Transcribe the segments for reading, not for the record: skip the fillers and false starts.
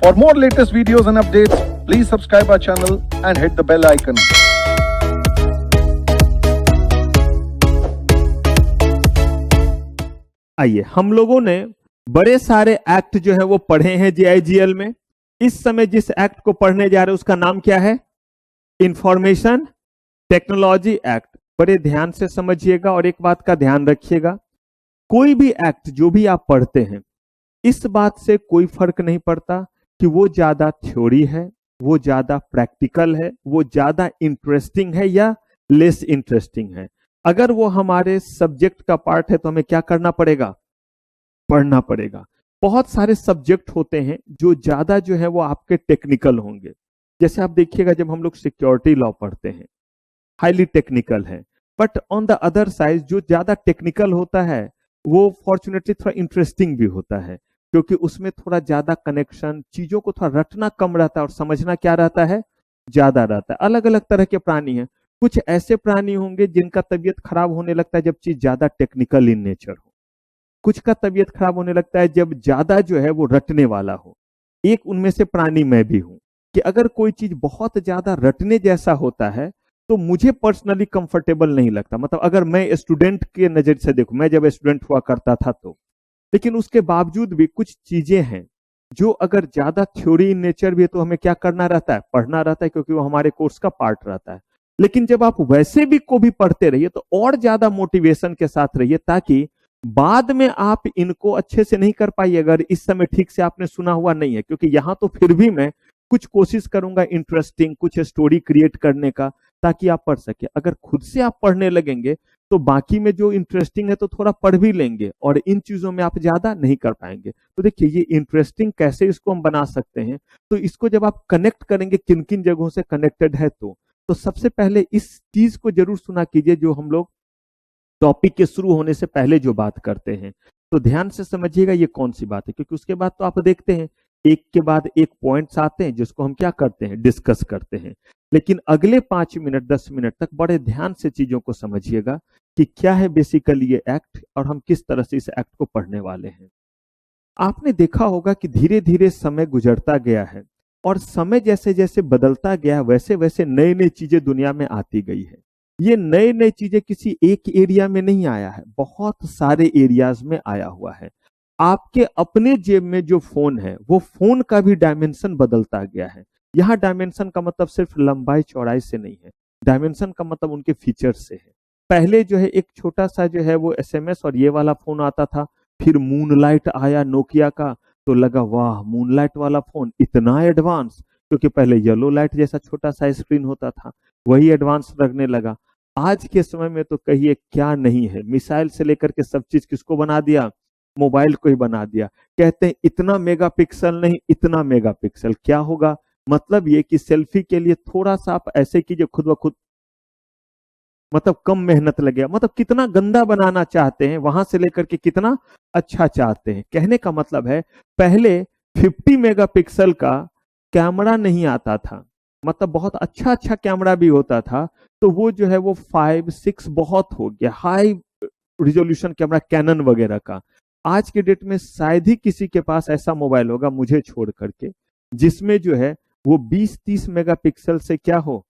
For more latest videos and updates, please subscribe our channel and hit the bell icon. आइए, हम लोगों ने बड़े सारे एक्ट जो है वो पढ़े हैं जीआईजीएल में। इस समय जिस एक्ट को पढ़ने जा रहे हैं उसका नाम क्या है? Information technology act. बड़े ध्यान से समझिएगा और एक बात का ध्यान रखिएगा, कोई भी एक्ट जो भी आप पढ़ते हैं, इस बात से कोई फर्क नहीं पड़ता कि वो ज्यादा थ्योरी है, वो ज्यादा प्रैक्टिकल है, वो ज्यादा इंटरेस्टिंग है या लेस इंटरेस्टिंग है। अगर वो हमारे सब्जेक्ट का पार्ट है तो हमें क्या करना पड़ेगा? पढ़ना पड़ेगा। बहुत सारे सब्जेक्ट होते हैं जो ज्यादा जो है वो आपके टेक्निकल होंगे। जैसे आप देखिएगा, जब हम लोग सिक्योरिटी लॉ पढ़ते हैं, हाईली टेक्निकल है, but on the other side जो ज्यादा टेक्निकल होता है वो फॉर्चुनेटली थोड़ा इंटरेस्टिंग भी होता है, क्योंकि उसमें थोड़ा ज्यादा कनेक्शन, चीजों को थोड़ा रटना कम रहता है और समझना क्या रहता है? ज्यादा रहता है। अलग अलग तरह के प्राणी हैं। कुछ ऐसे प्राणी होंगे जिनका तबीयत खराब होने लगता है जब चीज ज्यादा टेक्निकल इन नेचर हो। कुछ का तबीयत खराब होने लगता है जब ज्यादा जो है वो रटने वाला हो। एक उनमें से प्राणी मैं भी हूं कि अगर कोई चीज बहुत ज्यादा रटने जैसा होता है तो मुझे पर्सनली कंफर्टेबल नहीं लगता। मतलब अगर मैं स्टूडेंट के नजर से देखूं, मैं जब स्टूडेंट हुआ करता था तो, लेकिन उसके बावजूद भी कुछ चीजें हैं जो अगर ज्यादा थ्योरी इन नेचर भी है तो हमें क्या करना रहता है? पढ़ना रहता है, क्योंकि वो हमारे कोर्स का पार्ट रहता है। लेकिन जब आप वैसे भी को भी पढ़ते रहिए तो और ज्यादा मोटिवेशन के साथ रहिए, ताकि बाद में आप इनको अच्छे से नहीं कर पाइए अगर इस समय ठीक से आपने सुना हुआ नहीं है। क्योंकि यहां तो फिर भी मैं कुछ कोशिश करूंगा इंटरेस्टिंग कुछ स्टोरी क्रिएट करने का, ताकि आप पढ़ सके। अगर खुद से आप पढ़ने लगेंगे तो बाकी में जो इंटरेस्टिंग है तो थोड़ा पढ़ भी लेंगे और इन चीजों में आप ज्यादा नहीं कर पाएंगे। तो देखिए, ये इंटरेस्टिंग कैसे इसको हम बना सकते हैं। तो इसको जब आप कनेक्ट करेंगे, किन किन जगहों से कनेक्टेड है, तो सबसे पहले इस चीज को जरूर सुना कीजिए जो हम लोग टॉपिक के शुरू होने से पहले जो बात करते हैं। तो ध्यान से समझिएगा ये कौन सी बात है, क्योंकि उसके बाद तो आप देखते हैं एक के बाद एक पॉइंट्स आते हैं जिसको हम क्या करते हैं? डिस्कस करते हैं। लेकिन अगले 5 मिनट 10 मिनट तक बड़े ध्यान से चीजों को समझिएगा कि क्या है बेसिकली ये एक्ट और हम किस तरह से इस एक्ट को पढ़ने वाले हैं। आपने देखा होगा कि धीरे धीरे समय गुजरता गया है और समय जैसे जैसे बदलता गया वैसे वैसे नई नई चीजें दुनिया में आती गई है। ये नई नई चीजें किसी एक एरिया में नहीं आया है, बहुत सारे एरियाज में आया हुआ है। आपके अपने जेब में जो फोन है वो फोन का भी डायमेंशन बदलता गया है। यहाँ डायमेंशन का मतलब सिर्फ लंबाई चौड़ाई से नहीं है, डायमेंशन का मतलब उनके फीचर्स से है। पहले जो है एक छोटा सा जो है वो एसएमएस और ये वाला फोन आता था, फिर मूनलाइट आया नोकिया का, तो लगा वाह मूनलाइट वाला फोन इतना एडवांस, क्योंकि पहले येलो लाइट जैसा छोटा सा स्क्रीन होता था, वही एडवांस लगने लगा। आज के समय में तो कहिए क्या नहीं है, मिसाइल से लेकर के सब चीज किसको बना दिया? मोबाइल को ही बना दिया। कहते हैं इतना मेगापिक्सल नहीं, इतना मेगापिक्सल। क्या होगा? मतलब ये कि सेल्फी के लिए थोड़ा सा आप ऐसे कीजिए खुद ब खुद, मतलब कम मेहनत लगे। मतलब कितना गंदा बनाना चाहते हैं वहां से लेकर के कितना अच्छा चाहते हैं। कहने का मतलब है पहले 50 मेगापिक्सल का कैमरा नहीं आता था, मतलब बहुत अच्छा अच्छा कैमरा भी होता था, तो वो जो है वो 5 6 बहुत हो गया, हाई रिजोल्यूशन कैमरा कैनन वगैरह का। आज के डेट में शायद ही किसी के पास ऐसा मोबाइल होगा मुझे छोड़ करके जिसमें जो है वो 20-30 मेगापिक्सल से क्या हो,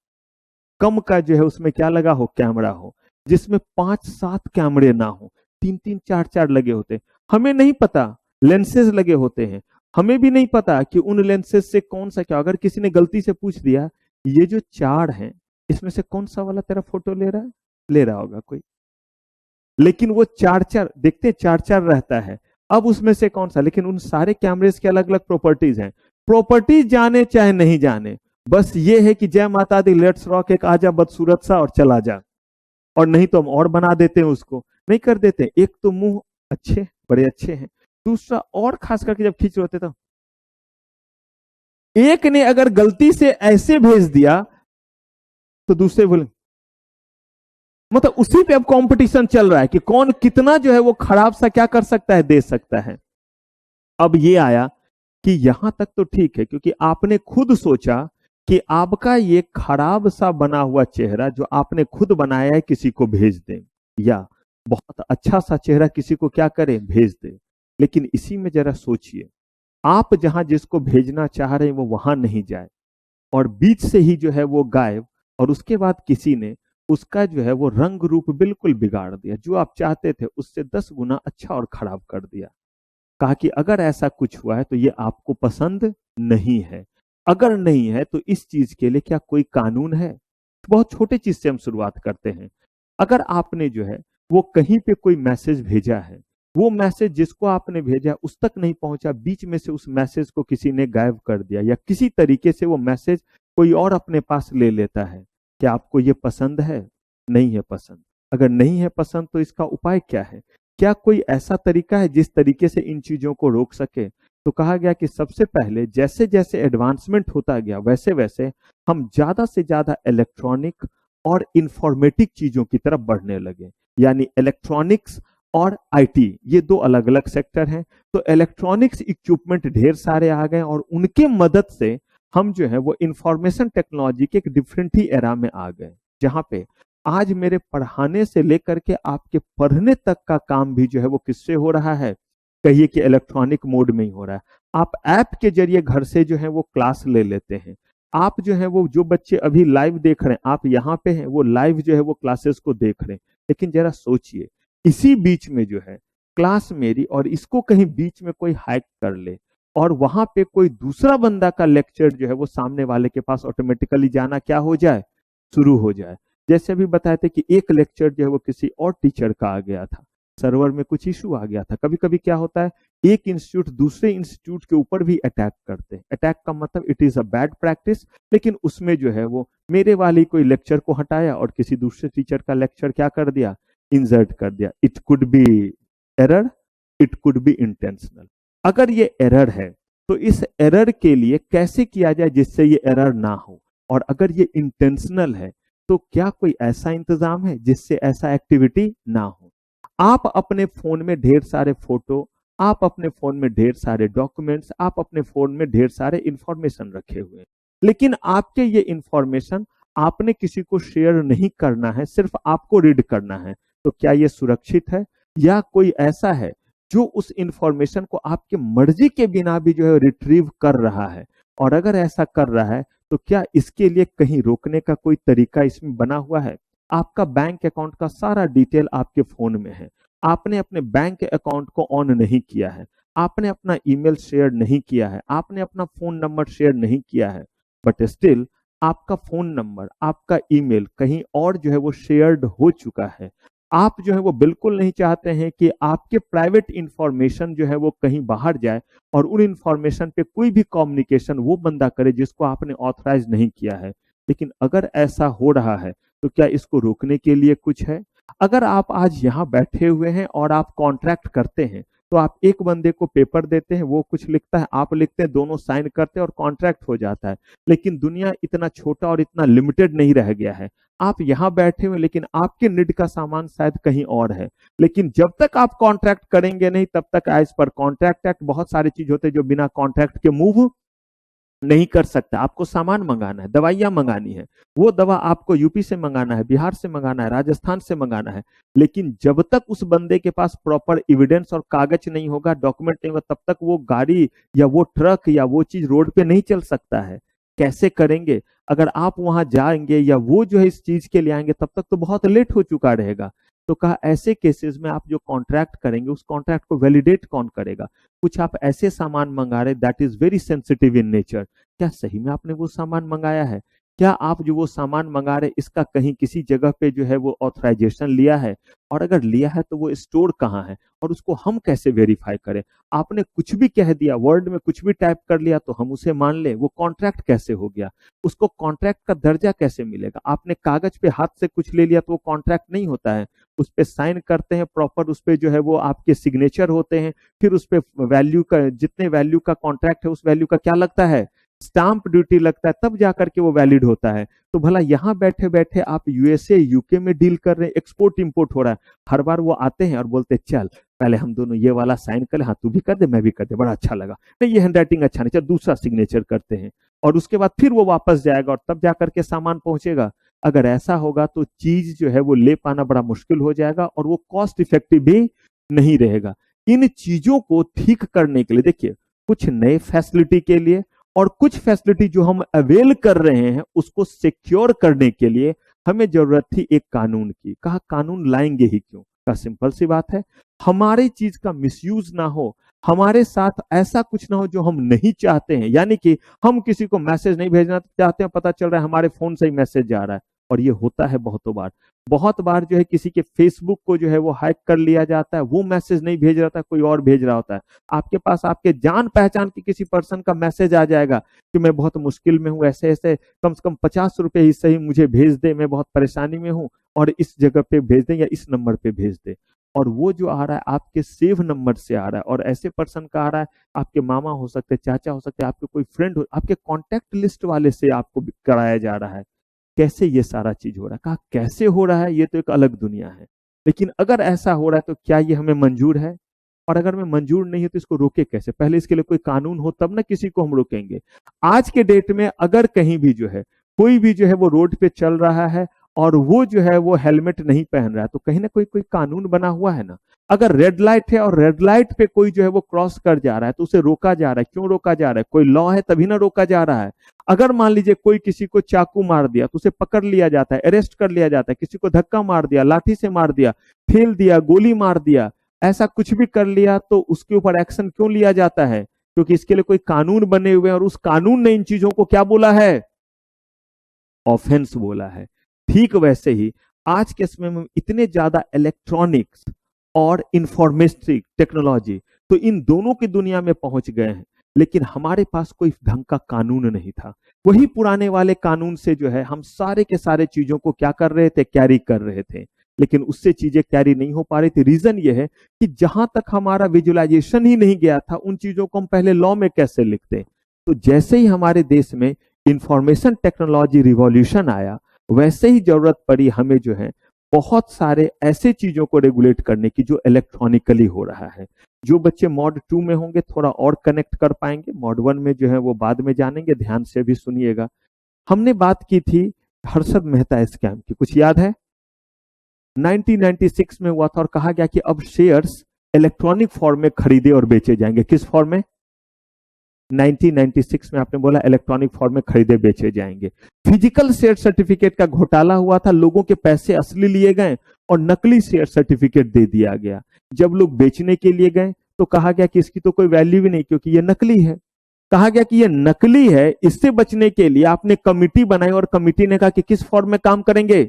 कम का जो है उसमें क्या लगा हो? कैमरा हो। जिसमें 5-7 कैमरे ना हो, 3-3 4-4 लगे होते। हमें नहीं पता लेंसेज लगे होते हैं, हमें भी नहीं पता कि उन लेंसेज से कौन सा क्या। अगर किसी ने गलती से पूछ दिया ये जो 4 हैं इसमें से कौन सा वाला तेरा फोटो ले रहा है, ले रहा होगा कोई, लेकिन वो 4-4 देखते, 4-4 रहता है। अब उसमें से कौन सा, लेकिन उन सारे कैमरेज के अलग अलग प्रॉपर्टीज हैं। प्रॉपर्टीज जाने चाहे नहीं जाने, बस ये है कि जय माता दी, लेट्स रॉक, एक आजा बदसूरत सा और चला जा। और नहीं तो हम और बना देते हैं उसको, नहीं कर देते। एक तो मुंह अच्छे, बड़े अच्छे हैं, दूसरा और खास करके जब खींच रहे होते तो एक ने अगर गलती से ऐसे भेज दिया तो दूसरे बोले, मतलब उसी पे अब कंपटीशन चल रहा है कि कौन कितना जो है वो खराब सा क्या कर सकता है, दे सकता है। अब ये आया कि यहां तक तो ठीक है, क्योंकि आपने खुद सोचा कि आपका ये खराब सा बना हुआ चेहरा जो आपने खुद बनाया है किसी को भेज दें, या बहुत अच्छा सा चेहरा किसी को क्या करें, भेज दें। लेकिन इसी में जरा सोचिए, आप जहां जिसको भेजना चाह रहे हैं वो वहां नहीं जाए और बीच से ही जो है वो गायब, और उसके बाद किसी ने उसका जो है वो रंग रूप बिल्कुल बिगाड़ दिया, जो आप चाहते थे उससे 10 गुना अच्छा और खराब कर दिया। कहा कि अगर ऐसा कुछ हुआ है तो ये आपको पसंद नहीं है, अगर नहीं है तो इस चीज के लिए क्या कोई कानून है? बहुत छोटे चीज से हम शुरुआत करते हैं। अगर आपने जो है वो कहीं पे कोई मैसेज भेजा है, वो मैसेज जिसको आपने भेजा उस तक नहीं पहुंचा, बीच में से उस मैसेज को किसी ने गायब कर दिया, या किसी तरीके से वो मैसेज कोई और अपने पास ले लेता है, क्या आपको ये पसंद है? नहीं है पसंद। अगर नहीं है पसंद तो इसका उपाय क्या है? क्या कोई ऐसा तरीका है जिस तरीके से इन चीजों को रोक सके? तो कहा गया कि सबसे पहले जैसे जैसे एडवांसमेंट होता गया वैसे वैसे हम ज्यादा से ज्यादा इलेक्ट्रॉनिक और इंफॉर्मेटिक चीजों की तरफ बढ़ने लगे। यानी इलेक्ट्रॉनिक्स और आईटी ये दो अलग अलग सेक्टर हैं। तो इलेक्ट्रॉनिक्स इक्विपमेंट ढेर सारे आ गए और उनके मदद से हम जो है वो इंफॉर्मेशन टेक्नोलॉजी के एक डिफरेंट ही एरा में आ गए, जहां पे आज मेरे पढ़ाने से लेकर के आपके पढ़ने तक का काम भी जो है वो किससे हो रहा है? कहिए कि इलेक्ट्रॉनिक मोड में ही हो रहा है। आप ऐप के जरिए घर से जो है वो क्लास ले लेते हैं। आप जो है वो जो बच्चे अभी लाइव देख रहे हैं, आप यहाँ पे हैं, वो लाइव जो है वो क्लासेस को देख रहे हैं। लेकिन जरा सोचिए, इसी बीच में जो है क्लास मेरी, और इसको कहीं बीच में कोई हैक कर ले और वहां पे कोई दूसरा बंदा का लेक्चर जो है वो सामने वाले के पास ऑटोमेटिकली जाना क्या हो जाए? शुरू हो जाए। जैसे अभी बताए थे कि एक लेक्चर जो है वो किसी और टीचर का आ गया था, सर्वर में कुछ इशू आ गया था। कभी कभी क्या होता है, एक इंस्टीट्यूट दूसरे इंस्टीट्यूट के ऊपर भी अटैक करते हैं। अटैक का मतलब it is a bad practice, लेकिन उसमें जो है वो मेरे वाली कोई लेक्चर को हटाया और किसी दूसरे टीचर का लेक्चर क्या कर दिया? इंसर्ट कर दिया। It could be error, it could be intentional. अगर ये एरर है तो इस एरर के लिए कैसे किया जाए जिससे ये एरर ना हो, और अगर ये इंटेंशनल है तो क्या कोई ऐसा इंतजाम है जिससे ऐसा एक्टिविटी ना हो? आप अपने फोन में ढेर सारे फोटो, आप अपने फोन में ढेर सारे डॉक्यूमेंट्स, आप अपने फोन में ढेर सारे इंफॉर्मेशन रखे हुए हैं, लेकिन आपके ये इंफॉर्मेशन आपने किसी को शेयर नहीं करना है, सिर्फ आपको रीड करना है। तो क्या ये सुरक्षित है? या कोई ऐसा है जो उस इंफॉर्मेशन को आपके मर्जी के बिना भी जो है रिट्रीव कर रहा है? और अगर ऐसा कर रहा है तो क्या इसके लिए कहीं रोकने का कोई तरीका इसमें बना हुआ है? आपका बैंक अकाउंट का सारा डिटेल आपके फोन में है, आपने अपने बैंक अकाउंट को ऑन नहीं किया है, आपने अपना ईमेल शेयर नहीं किया है, आपने अपना फोन नंबर शेयर नहीं किया है, बट स्टिल आपका फोन नंबर, आपका ईमेल कहीं और जो है वो शेयर्ड हो चुका है। आप जो है वो बिल्कुल नहीं चाहते हैं कि आपके प्राइवेट इंफॉर्मेशन जो है वो कहीं बाहर जाए और उन इंफॉर्मेशन पे कोई भी कम्युनिकेशन वो बंदा करे जिसको आपने ऑथराइज नहीं किया है। लेकिन अगर ऐसा हो रहा है तो क्या इसको रोकने के लिए कुछ है? अगर आप आज यहाँ बैठे हुए हैं और आप कॉन्ट्रैक्ट करते हैं, तो आप एक बंदे को पेपर देते हैं, वो कुछ लिखता है, आप लिखते हैं, दोनों साइन करते हैं और कॉन्ट्रैक्ट हो जाता है। लेकिन दुनिया इतना छोटा और इतना लिमिटेड नहीं रह गया है। आप यहाँ बैठे हुए, लेकिन आपके नीड का सामान शायद कहीं और है। लेकिन जब तक आप कॉन्ट्रैक्ट करेंगे नहीं, तब तक एज पर कॉन्ट्रैक्ट एक्ट बहुत सारी चीज होते हैं जो बिना कॉन्ट्रैक्ट के मूव नहीं कर सकता। आपको सामान मंगाना है, दवाइयां मंगानी है, वो दवा आपको यूपी से मंगाना है, बिहार से मंगाना है, राजस्थान से मंगाना है, लेकिन जब तक उस बंदे के पास प्रॉपर एविडेंस और कागज नहीं होगा, डॉक्यूमेंट नहीं होगा, तब तक वो गाड़ी या वो ट्रक या वो चीज रोड पे नहीं चल सकता है। कैसे करेंगे? अगर आप वहां जाएंगे या वो जो है इस चीज के लिए आएंगे, तब तक तो बहुत लेट हो चुका रहेगा। तो कहा ऐसे केसेस में आप जो कॉन्ट्रैक्ट करेंगे, उस कॉन्ट्रैक्ट को वैलिडेट कौन करेगा? कुछ आप ऐसे सामान मंगा रहे that is very sensitive in nature, क्या सही में आपने वो सामान मंगाया है? क्या आप जो वो सामान मंगा रहे इसका कहीं किसी जगह पे जो है वो ऑथराइजेशन लिया है? और अगर लिया है तो वो स्टोर कहाँ है और उसको हम कैसे वेरीफाई करें? आपने कुछ भी कह दिया, वर्ड में कुछ भी टाइप कर लिया तो हम उसे मान ले, वो कॉन्ट्रैक्ट कैसे हो गया? उसको कॉन्ट्रैक्ट का दर्जा कैसे मिलेगा? आपने कागज पे हाथ से कुछ ले लिया तो वो कॉन्ट्रैक्ट नहीं होता है। उस पे साइन करते हैं प्रॉपर, उस पे जो है वो आपके सिग्नेचर होते हैं, फिर उस पे वैल्यू का, जितने वैल्यू का कॉन्ट्रैक्ट है उस वैल्यू का क्या लगता है? स्टाम्प ड्यूटी लगता है, तब जाकर के वो वैलिड होता है। तो भला यहाँ बैठे बैठे आप यूएसए यूके में डील कर रहे हैं, एक्सपोर्ट इंपोर्ट हो रहा है, हर बार वो आते हैं और बोलते हैं चल पहले हम दोनों ये वाला साइन कर ले, हाँ तू भी कर दे मैं भी कर दे, बड़ा अच्छा लगा, नहीं ये हैंडराइटिंग अच्छा नहीं, चल दूसरा सिग्नेचर करते हैं, और उसके बाद फिर वो वापस जाएगा और तब जाकर के सामान पहुंचेगा। अगर ऐसा होगा तो चीज जो है वो ले पाना बड़ा मुश्किल हो जाएगा और वो कॉस्ट इफेक्टिव भी नहीं रहेगा। इन चीजों को ठीक करने के लिए देखिए, कुछ नए फैसिलिटी के लिए और कुछ फैसिलिटी जो हम अवेल कर रहे हैं उसको सिक्योर करने के लिए हमें जरूरत थी एक कानून की। कहा कानून लाएंगे ही क्यों? का सिंपल सी बात है, हमारी चीज का मिसयूज ना हो, हमारे साथ ऐसा कुछ ना हो जो हम नहीं चाहते हैं। यानी कि हम किसी को मैसेज नहीं भेजना चाहते हैं, पता चल रहा है हमारे फोन से ही मैसेज जा रहा है, और ये होता है बहुत बार जो है किसी के फेसबुक को जो है वो हैक कर लिया जाता है, वो मैसेज नहीं भेज रहा था, कोई और भेज रहा होता है। आपके पास आपके जान पहचान के किसी पर्सन का मैसेज आ जाएगा कि मैं बहुत मुश्किल में हूँ, ऐसे ऐसे कम से कम 50 रुपए ही सही मुझे भेज दे, मैं बहुत परेशानी में हूँ और इस जगह पे भेज दे या इस नंबर पे भेज दे। और वो जो आ रहा है आपके सेव नंबर से आ रहा है, और ऐसे पर्सन का आ रहा है, आपके मामा हो सकते हैं, चाचा हो सकते हैं, आपके कोई फ्रेंड हो, आपके कॉन्टैक्ट लिस्ट वाले से आपको कराया जा रहा है। कैसे ये सारा चीज हो रहा है? कहा कैसे हो रहा है, ये तो एक अलग दुनिया है। लेकिन अगर ऐसा हो रहा है तो क्या ये हमें मंजूर है? और अगर हमें मंजूर नहीं है तो इसको रोके कैसे? पहले इसके लिए कोई कानून हो तब ना किसी को हम रोकेंगे। आज के डेट में अगर कहीं भी जो है कोई भी जो है वो रोड पे चल रहा है और वो जो है वो हेलमेट नहीं पहन रहा है, तो कहीं ना कोई कानून बना हुआ है ना। अगर रेड लाइट है और रेड लाइट पे कोई जो है वो क्रॉस कर जा रहा है तो उसे रोका जा रहा है। क्यों रोका जा रहा है? कोई लॉ है तभी ना रोका जा रहा है। अगर मान लीजिए कोई किसी को चाकू मार दिया तो उसे पकड़ लिया जाता है, अरेस्ट कर लिया जाता है। किसी को धक्का मार दिया, लाठी से मार दिया, ठेल दिया, गोली मार दिया, ऐसा कुछ भी कर लिया तो उसके ऊपर एक्शन क्यों लिया जाता है? क्योंकि इसके लिए कोई कानून बने हुए हैं और उस कानून ने इन चीजों को क्या बोला है? ऑफेंस बोला है। ठीक वैसे ही आज के समय में इतने ज्यादा इलेक्ट्रॉनिक्स और इंफॉर्मेटिक टेक्नोलॉजी, तो इन दोनों की दुनिया में पहुंच गए हैं, लेकिन हमारे पास कोई ढंग का कानून नहीं था। वही पुराने वाले कानून से जो है हम सारे के सारे चीजों को क्या कर रहे थे? कैरी कर रहे थे, लेकिन उससे चीजें कैरी नहीं हो पा रही थी। रीजन ये है कि जहां तक हमारा विजुअलाइजेशन ही नहीं गया था, उन चीजों को हम पहले लॉ में कैसे लिखते? तो जैसे ही हमारे देश में इंफॉर्मेशन टेक्नोलॉजी रिवॉल्यूशन आया, वैसे ही जरूरत पड़ी हमें जो है बहुत सारे ऐसे चीजों को रेगुलेट करने की जो इलेक्ट्रॉनिकली हो रहा है। जो बच्चे मॉड 2 में होंगे थोड़ा और कनेक्ट कर पाएंगे, मॉड 1 में जो है वो बाद में जानेंगे, ध्यान से भी सुनिएगा। हमने बात की थी हर्षद मेहता स्कैम की, कुछ याद है? 1996 में हुआ था और कहा गया कि अब शेयर्स इलेक्ट्रॉनिक फॉर्म में खरीदे और बेचे जाएंगे। किस फॉर्म में? 1996 में आपने बोला इलेक्ट्रॉनिक फॉर्म में खरीदे बेचे जाएंगे। फिजिकल शेयर सर्टिफिकेट का घोटाला हुआ था, लोगों के पैसे असली लिए गए और नकली शेयर सर्टिफिकेट दे दिया गया। जब लोग बेचने के लिए गए तो कहा गया कि इसकी तो कोई वैल्यू भी नहीं क्योंकि ये नकली है। कहा गया कि ये नकली है, इससे बचने के लिए आपने कमिटी बनाई और कमिटी ने कहा कि किस फॉर्म में काम करेंगे?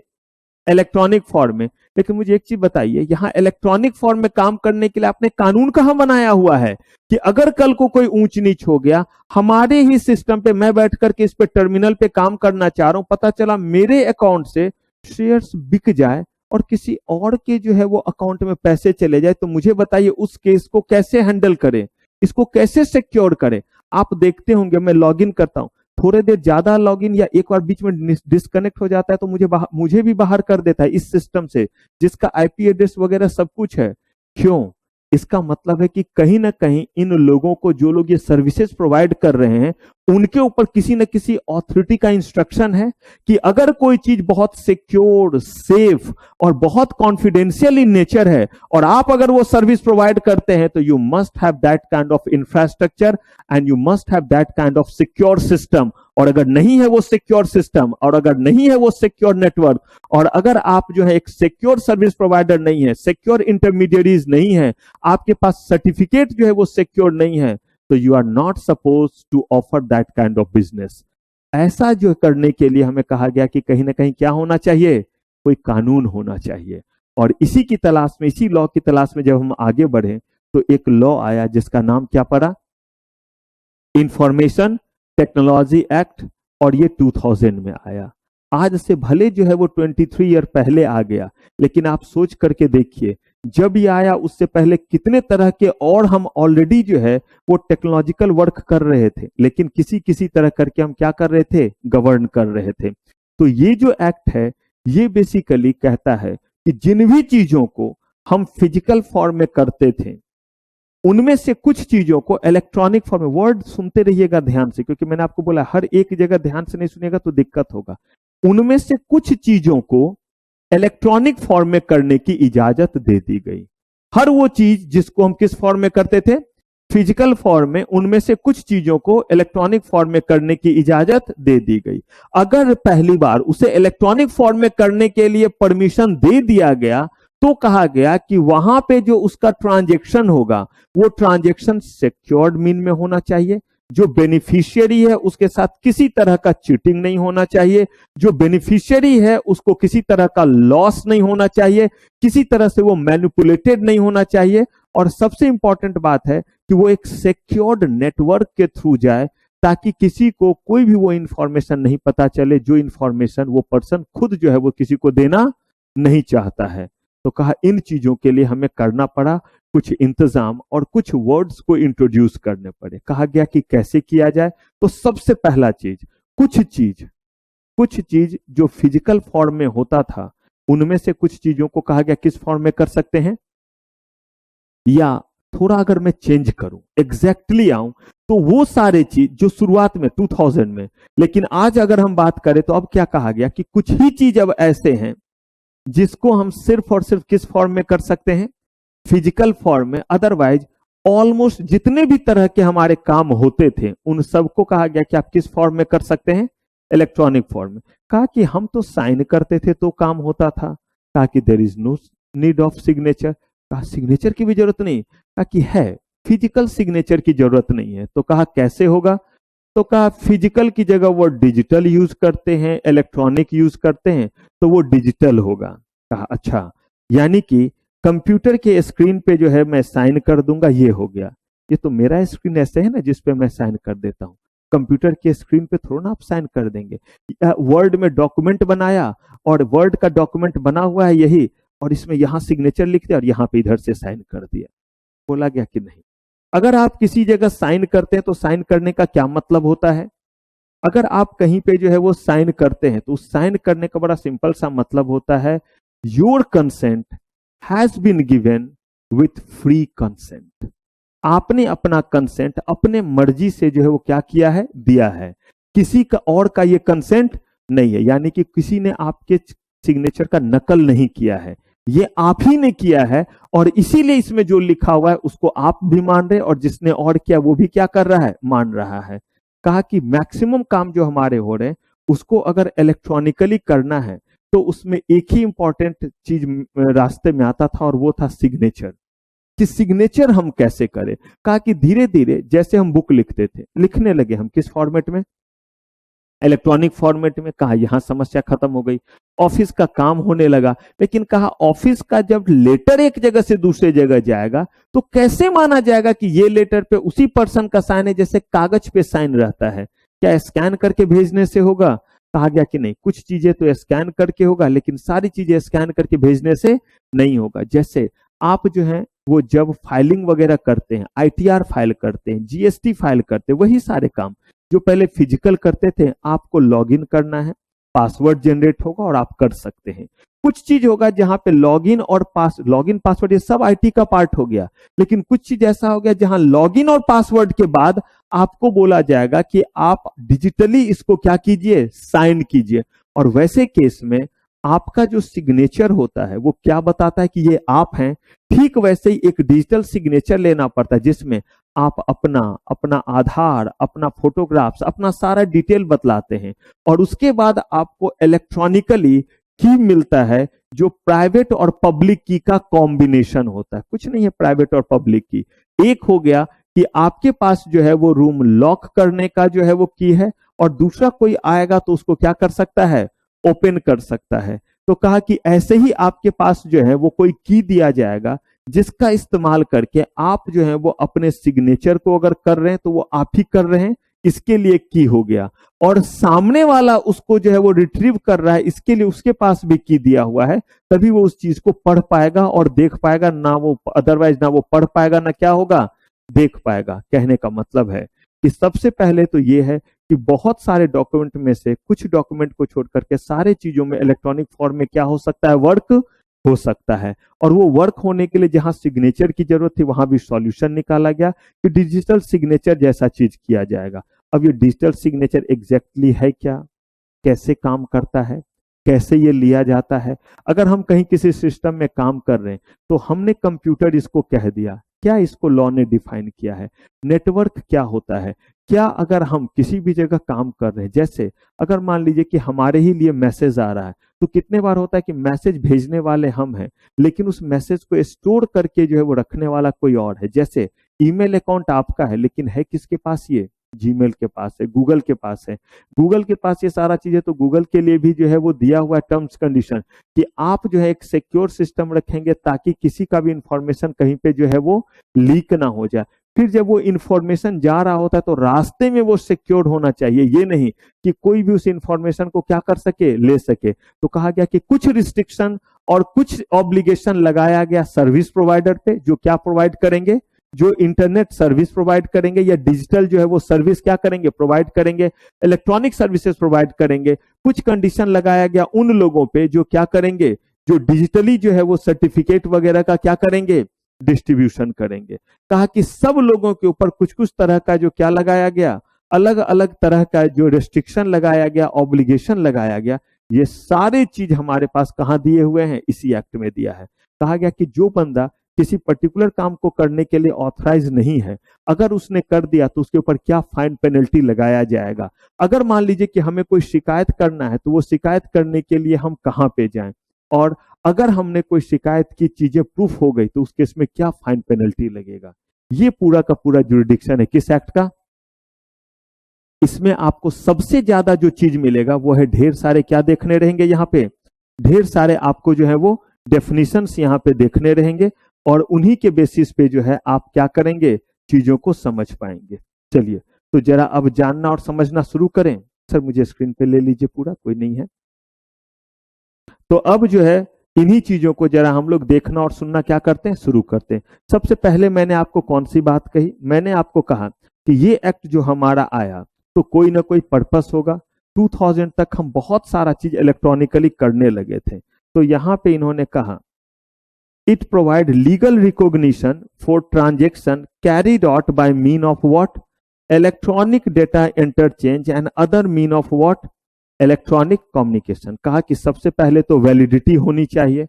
इलेक्ट्रॉनिक फॉर्म में। लेकिन मुझे एक चीज बताइए, यहां इलेक्ट्रॉनिक फॉर्म में काम करने के लिए आपने कानून कहां बनाया हुआ है कि अगर कल को कोई ऊंच नीच हो गया, हमारे ही सिस्टम पे मैं बैठ करके इस पे टर्मिनल पे काम करना चाह रहा हूं, पता चला मेरे अकाउंट से शेयर्स बिक जाए और किसी और के जो है वो अकाउंट में पैसे चले जाए, तो मुझे बताइए उस केस को कैसे हैंडल करें, इसको कैसे सिक्योर करें? आप देखते होंगे मैं लॉगिन करता हूं, थोड़े देर ज्यादा लॉगिन या एक बार बीच में डिस्कनेक्ट हो जाता है तो मुझे भी बाहर कर देता है इस सिस्टम से, जिसका आईपी एड्रेस वगैरह सब कुछ है। क्यों? इसका मतलब है कि कहीं ना कहीं इन लोगों को, जो लोग ये सर्विसेज प्रोवाइड कर रहे हैं, उनके ऊपर किसी न किसी अथॉरिटी का इंस्ट्रक्शन है कि अगर कोई चीज बहुत सिक्योर, सेफ और बहुत कॉन्फिडेंशियल इन नेचर है और आप अगर वो सर्विस प्रोवाइड करते हैं तो you must have that kind of infrastructure and you must have that kind of secure system. और अगर नहीं है वो सिक्योर सिस्टम, और अगर नहीं है वो सिक्योर नेटवर्क, और अगर आप जो है एक सिक्योर सर्विस प्रोवाइडर नहीं है, सिक्योर इंटरमीडिएरीज नहीं है, आपके पास सर्टिफिकेट जो है वो सिक्योर नहीं है, तो you are not suppose to offer that kind of business. ऐसा जो करने के लिए हमें कहा गया कि कहीं ना कहीं क्या होना चाहिए? कोई कानून होना चाहिए। और इसी की तलाश में, इसी लॉ की तलाश में जब हम आगे बढ़े तो एक लॉ आया जिसका नाम क्या पड़ा? इंफॉर्मेशन टेक्नोलॉजी एक्ट, और ये 2000 में आया। आज से भले जो है वो 23 ईयर पहले आ गया, लेकिन आप सोच करके देखिए जब ये आया उससे पहले कितने तरह के और हम ऑलरेडी जो है वो टेक्नोलॉजिकल वर्क कर रहे थे, लेकिन किसी किसी तरह करके हम क्या कर रहे थे? गवर्न कर रहे थे। तो ये जो एक्ट है ये बेसिकली कहता है कि जिन भी चीजों को हम फिजिकल फॉर्म में करते थे, उनमें से कुछ चीजों को इलेक्ट्रॉनिक फॉर्म में, वर्ड सुनते रहिएगा ध्यान से क्योंकि मैंने आपको बोला हर एक जगह ध्यान से नहीं सुनिएगा तो दिक्कत होगा। उनमें से कुछ चीजों को इलेक्ट्रॉनिक फॉर्म में करने की इजाजत दे दी गई। हर वो चीज जिसको हम किस फॉर्म में करते थे? फिजिकल फॉर्म में उनमें से कुछ चीजों को इलेक्ट्रॉनिक फॉर्म में करने की इजाजत दे दी गई। अगर पहली बार उसे इलेक्ट्रॉनिक फॉर्म में करने के लिए परमिशन दे दिया गया तो कहा गया कि वहां पे जो उसका ट्रांजैक्शन होगा वो ट्रांजैक्शन सिक्योर्ड मीन में होना चाहिए। जो बेनिफिशियरी है उसके साथ किसी तरह का चीटिंग नहीं होना चाहिए। जो बेनिफिशियरी है उसको किसी तरह का लॉस नहीं होना चाहिए। किसी तरह से वो मैनिपुलेटेड नहीं होना चाहिए। और सबसे इंपॉर्टेंट बात है कि वो एक सिक्योर्ड नेटवर्क के थ्रू जाए ताकि किसी को कोई भी वो इंफॉर्मेशन नहीं पता चले जो इंफॉर्मेशन वो पर्सन खुद जो है वो किसी को देना नहीं चाहता है। तो कहा इन चीजों के लिए हमें करना पड़ा कुछ इंतजाम और कुछ वर्ड्स को इंट्रोड्यूस करने पड़े। कहा गया कि कैसे किया जाए। तो सबसे पहला चीज कुछ चीज जो फिजिकल फॉर्म में होता था उनमें से कुछ चीजों को कहा गया किस फॉर्म में कर सकते हैं, या थोड़ा अगर मैं चेंज करूं एग्जैक्टली आऊं तो वो सारे चीज जो शुरुआत में 2000 में, लेकिन आज अगर हम बात करें तो अब क्या कहा गया कि कुछ ही चीज अब ऐसे हैं जिसको हम सिर्फ और सिर्फ किस फॉर्म में कर सकते हैं, फिजिकल फॉर्म में। अदरवाइज ऑलमोस्ट जितने भी तरह के हमारे काम होते थे उन सबको कहा गया कि आप किस फॉर्म में कर सकते हैं, इलेक्ट्रॉनिक फॉर्म में। कहा कि हम तो साइन करते थे तो काम होता था। कहा कि there is no need of signature. कहा सिग्नेचर की भी जरूरत नहीं। कहा कि है, फिजिकल सिग्नेचर की जरूरत नहीं है। तो कहा कैसे होगा, तो कहा फिजिकल की जगह वो डिजिटल यूज करते हैं, इलेक्ट्रॉनिक यूज करते हैं तो वो डिजिटल होगा। कहा अच्छा, यानी कि कंप्यूटर के स्क्रीन पे जो है मैं साइन कर दूंगा, ये हो गया। ये तो मेरा स्क्रीन ऐसे है ना जिसपे मैं साइन कर देता हूं, कंप्यूटर के स्क्रीन पे थोड़ा ना आप साइन कर देंगे। वर्ड में डॉक्यूमेंट बनाया और वर्ड का डॉक्यूमेंट बना हुआ है यही, और इसमें यहां सिग्नेचर लिख दिया और यहां पे इधर से साइन कर दिया। बोला गया कि नहीं, अगर आप किसी जगह साइन करते हैं तो साइन करने का क्या मतलब होता है। अगर आप कहीं पे जो है वो साइन करते हैं तो उस साइन करने का बड़ा सिंपल सा मतलब होता है, your consent has been given with free consent. आपने अपना कंसेंट अपने मर्जी से जो है वो क्या किया है, दिया है। किसी का और का ये कंसेंट नहीं है, यानी कि किसी ने आपके सिग्नेचर का नकल नहीं किया है, ये आप ही ने किया है। और इसीलिए इसमें जो लिखा हुआ है उसको आप भी मान रहे, और जिसने और किया वो भी क्या कर रहा है, मान रहा है। कहा कि मैक्सिमम काम जो हमारे हो रहे हैं उसको अगर इलेक्ट्रॉनिकली करना है तो उसमें एक ही इंपॉर्टेंट चीज रास्ते में आता था और वो था सिग्नेचर। कि सिग्नेचर हम कैसे करें। कहा कि धीरे धीरे जैसे हम बुक लिखते थे, लिखने लगे हम किस फॉर्मेट में, इलेक्ट्रॉनिक फॉर्मेट में। कहा यहां समस्या खत्म हो गई, ऑफिस का काम होने लगा। लेकिन कहा ऑफिस का जब लेटर एक जगह से दूसरे जगह जाएगा तो कैसे माना जाएगा कि ये लेटर पे उसी पर्सन का साइन है जैसे कागज पे साइन रहता है, क्या स्कैन करके भेजने से होगा। कहा गया कि नहीं, कुछ चीजें तो स्कैन करके होगा लेकिन सारी चीजें स्कैन करके भेजने से नहीं होगा। जैसे आप जो है वो जब फाइलिंग वगैरह करते हैं, आईटीआर फाइल करते हैं, जीएसटी फाइल करते हैं, वही सारे काम जो पहले फिजिकल करते थे, आपको लॉगिन करना है, पासवर्ड जनरेट होगा और आप कर सकते हैं। कुछ चीज होगा जहां पे लॉगिन और लॉगिन पासवर्ड ये सब आईटी का पार्ट हो गया, लेकिन कुछ चीज ऐसा हो गया जहां लॉगिन और पासवर्ड के बाद आपको बोला जाएगा कि आप डिजिटली इसको क्या कीजिए, साइन कीजिए। और वैसे केस में आपका जो सिग्नेचर होता है वो क्या बताता है कि ये आप हैं। ठीक वैसे ही एक डिजिटल सिग्नेचर लेना पड़ता है जिसमें आप अपना आधार, अपना फोटोग्राफ्स, अपना सारा डिटेल बतलाते हैं, और उसके बाद आपको इलेक्ट्रॉनिकली की मिलता है जो प्राइवेट और पब्लिक की का कॉम्बिनेशन होता है। कुछ नहीं है प्राइवेट और पब्लिक की, एक हो गया कि आपके पास जो है वो रूम लॉक करने का जो है वो की है, और दूसरा कोई आएगा तो उसको क्या कर सकता है, ओपन कर सकता है। तो कहा कि ऐसे ही आपके पास जो है वो कोई की दिया जाएगा जिसका इस्तेमाल करके आप जो है वो अपने सिग्नेचर को अगर कर रहे हैं तो वो आप ही कर रहे हैं, इसके लिए की हो गया। और सामने वाला उसको जो है वो रिट्रीव कर रहा है, इसके लिए उसके पास भी की दिया हुआ है, तभी वो उस चीज को पढ़ पाएगा और देख पाएगा। ना वो अदरवाइज ना वो पढ़ पाएगा ना क्या होगा, देख पाएगा। कहने का मतलब है कि सबसे पहले तो ये है कि बहुत सारे डॉक्यूमेंट में से कुछ डॉक्यूमेंट को छोड़ करके सारे चीजों में इलेक्ट्रॉनिक फॉर्म में क्या हो सकता है, वर्क हो सकता है। और वो वर्क होने के लिए जहां सिग्नेचर की जरूरत थी वहां भी सॉल्यूशन निकाला गया कि डिजिटल सिग्नेचर जैसा चीज किया जाएगा। अब ये डिजिटल सिग्नेचर एग्जैक्टली है क्या, कैसे काम करता है, कैसे ये लिया जाता है। अगर हम कहीं किसी सिस्टम में काम कर रहे हैं तो हमने कंप्यूटर इसको कह दिया क्या इसको लॉ ने डिफाइन किया है, नेटवर्क क्या होता है, क्या अगर हम किसी भी जगह काम कर रहे हैं, जैसे अगर मान लीजिए कि हमारे ही लिए मैसेज आ रहा है, तो कितने बार होता है कि मैसेज भेजने वाले हम हैं लेकिन उस मैसेज को स्टोर करके जो है वो रखने वाला कोई और है। जैसे ईमेल अकाउंट आपका है लेकिन है किसके पास, ये जीमेल के पास है, गूगल के पास है, गूगल के पास ये सारा चीजें, तो गूगल के लिए भी जो है वो दिया हुआ टर्म्स कंडीशन कि आप जो है एक सिक्योर सिस्टम रखेंगे ताकि किसी का भी इंफॉर्मेशन कहीं पे जो है वो लीक ना हो जाए। फिर जब वो इंफॉर्मेशन जा रहा होता है तो रास्ते में वो सिक्योर होना चाहिए, ये नहीं कि कोई भी उस इंफॉर्मेशन को क्या कर सके, ले सके। तो कहा गया कि कुछ रिस्ट्रिक्शन और कुछ ऑब्लिगेशन लगाया गया सर्विस प्रोवाइडर पे, जो क्या प्रोवाइड करेंगे, जो इंटरनेट सर्विस प्रोवाइड करेंगे या डिजिटल जो है वो सर्विस क्या करेंगे, प्रोवाइड करेंगे, इलेक्ट्रॉनिक सर्विसेज प्रोवाइड करेंगे। कुछ कंडीशन लगाया गया उन लोगों पे जो क्या करेंगे, जो डिजिटली जो है वो सर्टिफिकेट वगैरह का क्या करेंगे, डिस्ट्रीब्यूशन करेंगे। कहा कि सब लोगों के ऊपर कुछ कुछ तरह का जो क्या लगाया गया, अलग अलग तरह का जो रेस्ट्रिक्शन लगाया गया, ऑब्लिगेशन लगाया गया, ये सारे चीज हमारे पास कहां दिए हुए हैं, इसी एक्ट में दिया है। कहा गया कि जो बंदा किसी पर्टिकुलर काम को करने के लिए ऑथराइज नहीं है, अगर उसने कर दिया तो उसके ऊपर क्या फाइन पेनल्टी लगाया जाएगा। अगर मान लीजिए कि हमें कोई शिकायत करना है तो वो शिकायत करने के लिए हम कहां पे जाएं, और अगर हमने कोई शिकायत की चीजें प्रूफ हो गई तो उस केस में क्या फाइन पेनल्टी लगेगा। ये पूरा का पूरा जुरिडिक्शन है किस एक्ट का। इसमें आपको सबसे ज्यादा जो चीज मिलेगा वो है ढेर सारे क्या देखने रहेंगे, यहाँ पे ढेर सारे आपको जो है वो डेफिनेशंस यहाँ पे देखने रहेंगे और उन्हीं के बेसिस पे जो है आप क्या करेंगे, चीजों को समझ पाएंगे। चलिए तो जरा अब जानना और समझना शुरू करें। सर मुझे स्क्रीन पे ले लीजिए पूरा, कोई नहीं है तो अब जो है इन्हीं चीजों को जरा हम लोग देखना और सुनना क्या करते हैं, शुरू करते हैं। सबसे पहले मैंने आपको कौन सी बात कही, मैंने आपको कहा कि ये एक्ट जो हमारा आया तो कोई ना कोई पर्पस होगा। 2000 तक हम बहुत सारा चीज इलेक्ट्रॉनिकली करने लगे थे, तो यहाँ पे इन्होंने कहा it provide legal recognition for transaction carried out by mean of what, electronic data interchange and other mean of what, electronic communication. कहा कि सबसे पहले तो वैलिडिटी होनी चाहिए,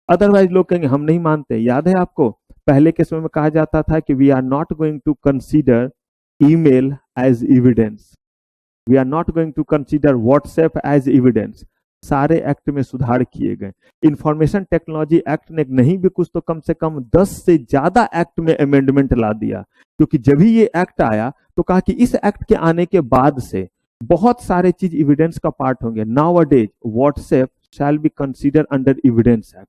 अदरवाइज लोग कहेंगे हम नहीं मानते। याद है आपको पहले के समय में कहा जाता था कि we are not going to consider email as evidence, we are not going to consider WhatsApp as evidence. सारे एक्ट में सुधार किए गए। इंफॉर्मेशन टेक्नोलॉजी एक्ट ने नहीं भी कुछ तो कम से कम 10 से ज्यादा एक्ट में अमेंडमेंट ला दिया, क्योंकि जब ही ये एक्ट आया तो कहा कि इस एक्ट के आने के बाद से बहुत सारे चीज एविडेंस का पार्ट होंगे। Now a days WhatsApp shell be consider under evidence act.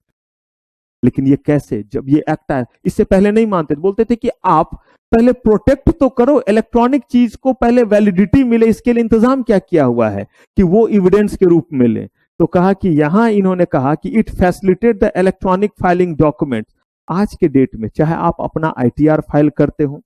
लेकिन ये कैसे, जब ये एक्ट आया, इससे पहले नहीं मानते, बोलते थे कि आप पहले प्रोटेक्ट तो करो इलेक्ट्रॉनिक चीज को, पहले वैलिडिटी मिले, इसके लिए इंतजाम क्या किया हुआ है कि वो एविडेंस के रूप में ले। तो कहा कि यहां इन्होंने कहा कि it facilitate the electronic filing document. आज के डेट में चाहे आप अपना आईटीआर फाइल करते हो,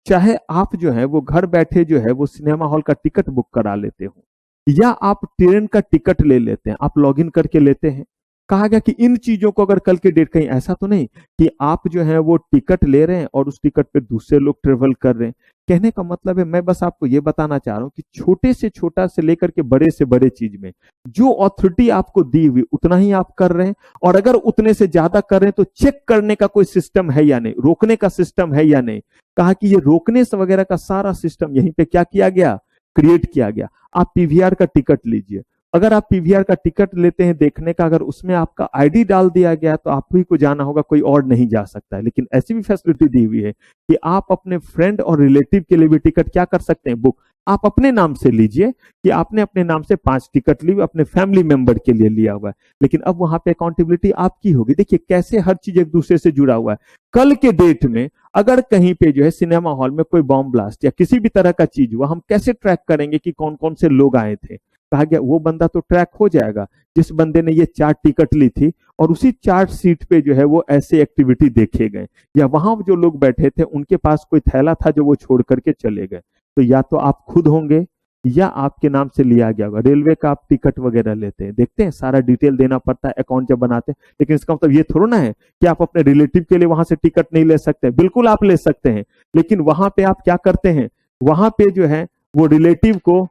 चाहे आप जो है वो घर बैठे जो है वो सिनेमा हॉल का टिकट बुक करा लेते हो, या आप ट्रेन का टिकट ले लेते हैं, आप लॉगिन करके लेते हैं। कहा गया कि इन चीजों को अगर कल के डेट, कहीं ऐसा तो नहीं कि आप जो है वो टिकट ले रहे हैं और उस टिकट पे दूसरे लोग ट्रेवल कर रहे हैं। कहने का मतलब है, मैं बस आपको ये बताना चाह रहा हूं कि छोटे से छोटा से लेकर के बड़े चीज में जो अथॉरिटी आपको दी हुई उतना ही आप कर रहे हैं, और अगर उतने से ज्यादा कर रहे हैं तो चेक करने का कोई सिस्टम है या नहीं, रोकने का सिस्टम है या नहीं। कहा कि ये रोकने से वगैरह का सारा सिस्टम यहीं पे क्या किया गया, क्रिएट किया गया। आप पीवीआर का टिकट लीजिए, अगर आप पीवीआर का टिकट लेते हैं देखने का, अगर उसमें आपका आईडी डाल दिया गया तो आप ही को जाना होगा, कोई और नहीं जा सकता है। लेकिन ऐसी भी फैसिलिटी दी हुई है कि आप अपने फ्रेंड और रिलेटिव के लिए भी टिकट क्या कर सकते हैं, बुक। आप अपने नाम से लीजिए कि आपने अपने नाम से 5 टिकट ली, अपने फैमिली मेंबर के लिए लिया हुआ है, लेकिन अब वहां पे अकाउंटेबिलिटी आपकी होगी। देखिए कैसे हर चीज एक दूसरे से जुड़ा हुआ है। कल के डेट में अगर कहीं पे जो है सिनेमा हॉल में कोई बॉम्ब ब्लास्ट या किसी भी तरह का चीज हुआ, हम कैसे ट्रैक करेंगे कि कौन कौन से लोग आए थे। कहा गया वो बंदा तो ट्रैक हो जाएगा जिस बंदे ने ये 4 टिकट ली थी और उसी 4 सीट पे जो है वो ऐसे एक्टिविटी देखे गए, या वहां जो लोग बैठे थे उनके पास कोई थैला था जो वो छोड़ करके चले गए। तो या तो आप खुद होंगे या आपके नाम से लिया गया होगा। रेलवे का आप टिकट वगैरह लेते हैं, देखते हैं सारा डिटेल देना पड़ता है अकाउंट जब बनाते हैं, लेकिन इसका मतलब ये थोड़ा ना है कि आप अपने रिलेटिव के लिए वहां से टिकट नहीं ले सकते। बिल्कुल आप ले सकते हैं, लेकिन वहां पे आप क्या करते हैं, वहां पे जो है वो रिलेटिव को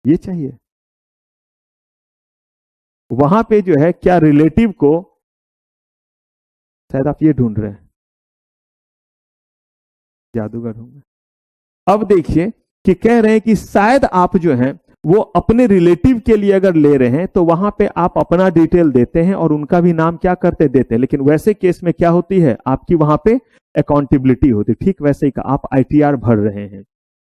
ये चाहिए, वहां पे जो है क्या रिलेटिव को, शायद आप ये ढूंढ रहे हैं, जादूगर हूं मैं। अब देखिए कि कह रहे हैं कि शायद आप जो हैं वो अपने रिलेटिव के लिए अगर ले रहे हैं तो वहां पे आप अपना डिटेल देते हैं और उनका भी नाम क्या करते देते हैं, लेकिन वैसे केस में क्या होती है, आपकी वहां पे अकाउंटेबिलिटी होती है। ठीक वैसे ही का आप आईटीआर भर रहे हैं,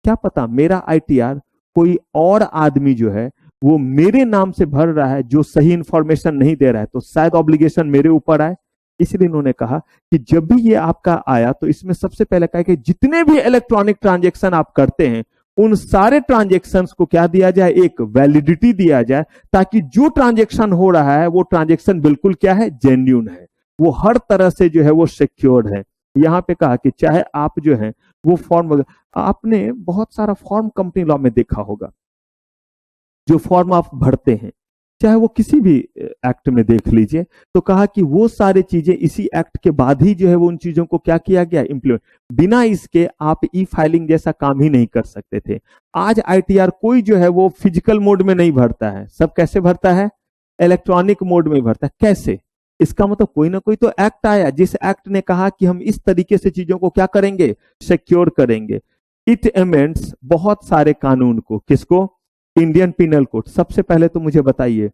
क्या पता मेरा आईटीआर कोई और आदमी जो है वो मेरे नाम से भर रहा है जो सही इंफॉर्मेशन नहीं दे रहा है, तो शायद ऑब्लिगेशन मेरे ऊपर आए। इसलिए इन्होंने कहा कि जब भी ये आपका आया तो इसमें सबसे पहले कहा कि जितने भी इलेक्ट्रॉनिक ट्रांजेक्शन आप करते हैं उन सारे ट्रांजेक्शन्स को क्या दिया जाए, एक वैलिडिटी दिया जाए, ताकि जो ट्रांजेक्शन हो रहा है वो ट्रांजेक्शन बिल्कुल क्या है, जेन्युइन है, वो हर तरह से जो है वो सिक्योर्ड है। यहां पे कहा कि चाहे आप जो है वो फॉर्म, आपने बहुत सारा फॉर्म कंपनी लॉ में देखा होगा, जो फॉर्म आप भरते हैं चाहे वो किसी भी एक्ट में देख लीजिए, तो कहा कि वो सारी चीजें इसी एक्ट के बाद ही जो है वो उन चीजों को क्या किया गया, इंप्लीमेंट। बिना इसके आप ई फाइलिंग जैसा काम ही नहीं कर सकते थे। आज आईटीआर कोई जो है वो फिजिकल मोड में नहीं भरता है, सब कैसे भरता है, इलेक्ट्रॉनिक मोड में भरता है। कैसे, इसका मतलब कोई ना कोई तो एक्ट आया जिस एक्ट ने कहा कि हम इस तरीके से चीजों को क्या करेंगे, सिक्योर करेंगे। इट अमेंड्स बहुत सारे कानून को, किसको, इंडियन पिनल कोड। सबसे पहले तो मुझे बताइए,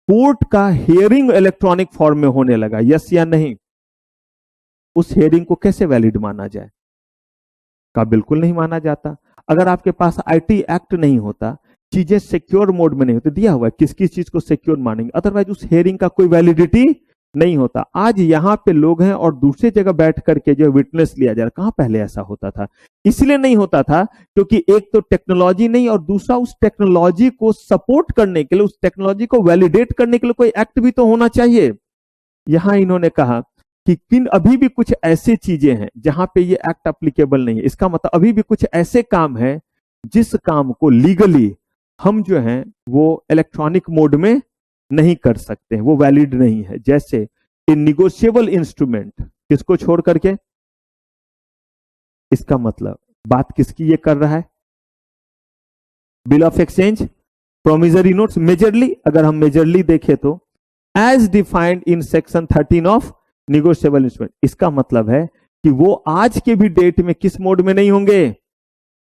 कोर्ट का हियरिंग इलेक्ट्रॉनिक फॉर्म में होने लगा, यस या नहीं? उस हियरिंग को कैसे वैलिड माना जाए, का बिल्कुल नहीं माना जाता। अगर आपके पास आईटी एक्ट नहीं होता, चीजें सिक्योर मोड में नहीं होती, दिया हुआ है किस किस चीज को सिक्योर मानेंगे, अदरवाइज उस हियरिंग का कोई वैलिडिटी नहीं होता। आज यहां पे लोग हैं और दूसरी जगह बैठ करके जो विटनेस लिया जा रहा, कहां पहले ऐसा होता था? इसलिए नहीं होता था क्योंकि एक तो टेक्नोलॉजी नहीं, और दूसरा उस टेक्नोलॉजी को सपोर्ट करने के लिए, उस टेक्नोलॉजी को वैलिडेट करने के लिए कोई एक्ट भी तो होना चाहिए। यहां इन्होंने कहा कि किन अभी भी कुछ ऐसी चीजें हैं जहां पे ये एक्ट एप्लीकेबल नहीं है। इसका मतलब अभी भी कुछ ऐसे काम है जिस काम को लीगली हम जो है वो इलेक्ट्रॉनिक मोड में नहीं कर सकते हैं, वो वैलिड नहीं है। जैसे इन निगोशिएबल इंस्ट्रूमेंट, किसको छोड़ करके, इसका मतलब बात किसकी ये कर रहा है, bill of exchange, promissory notes. Majorly अगर हम मेजरली देखें तो as defined in section 13 of negotiable instrument, इसका मतलब है कि वो आज के भी डेट में किस मोड में नहीं होंगे,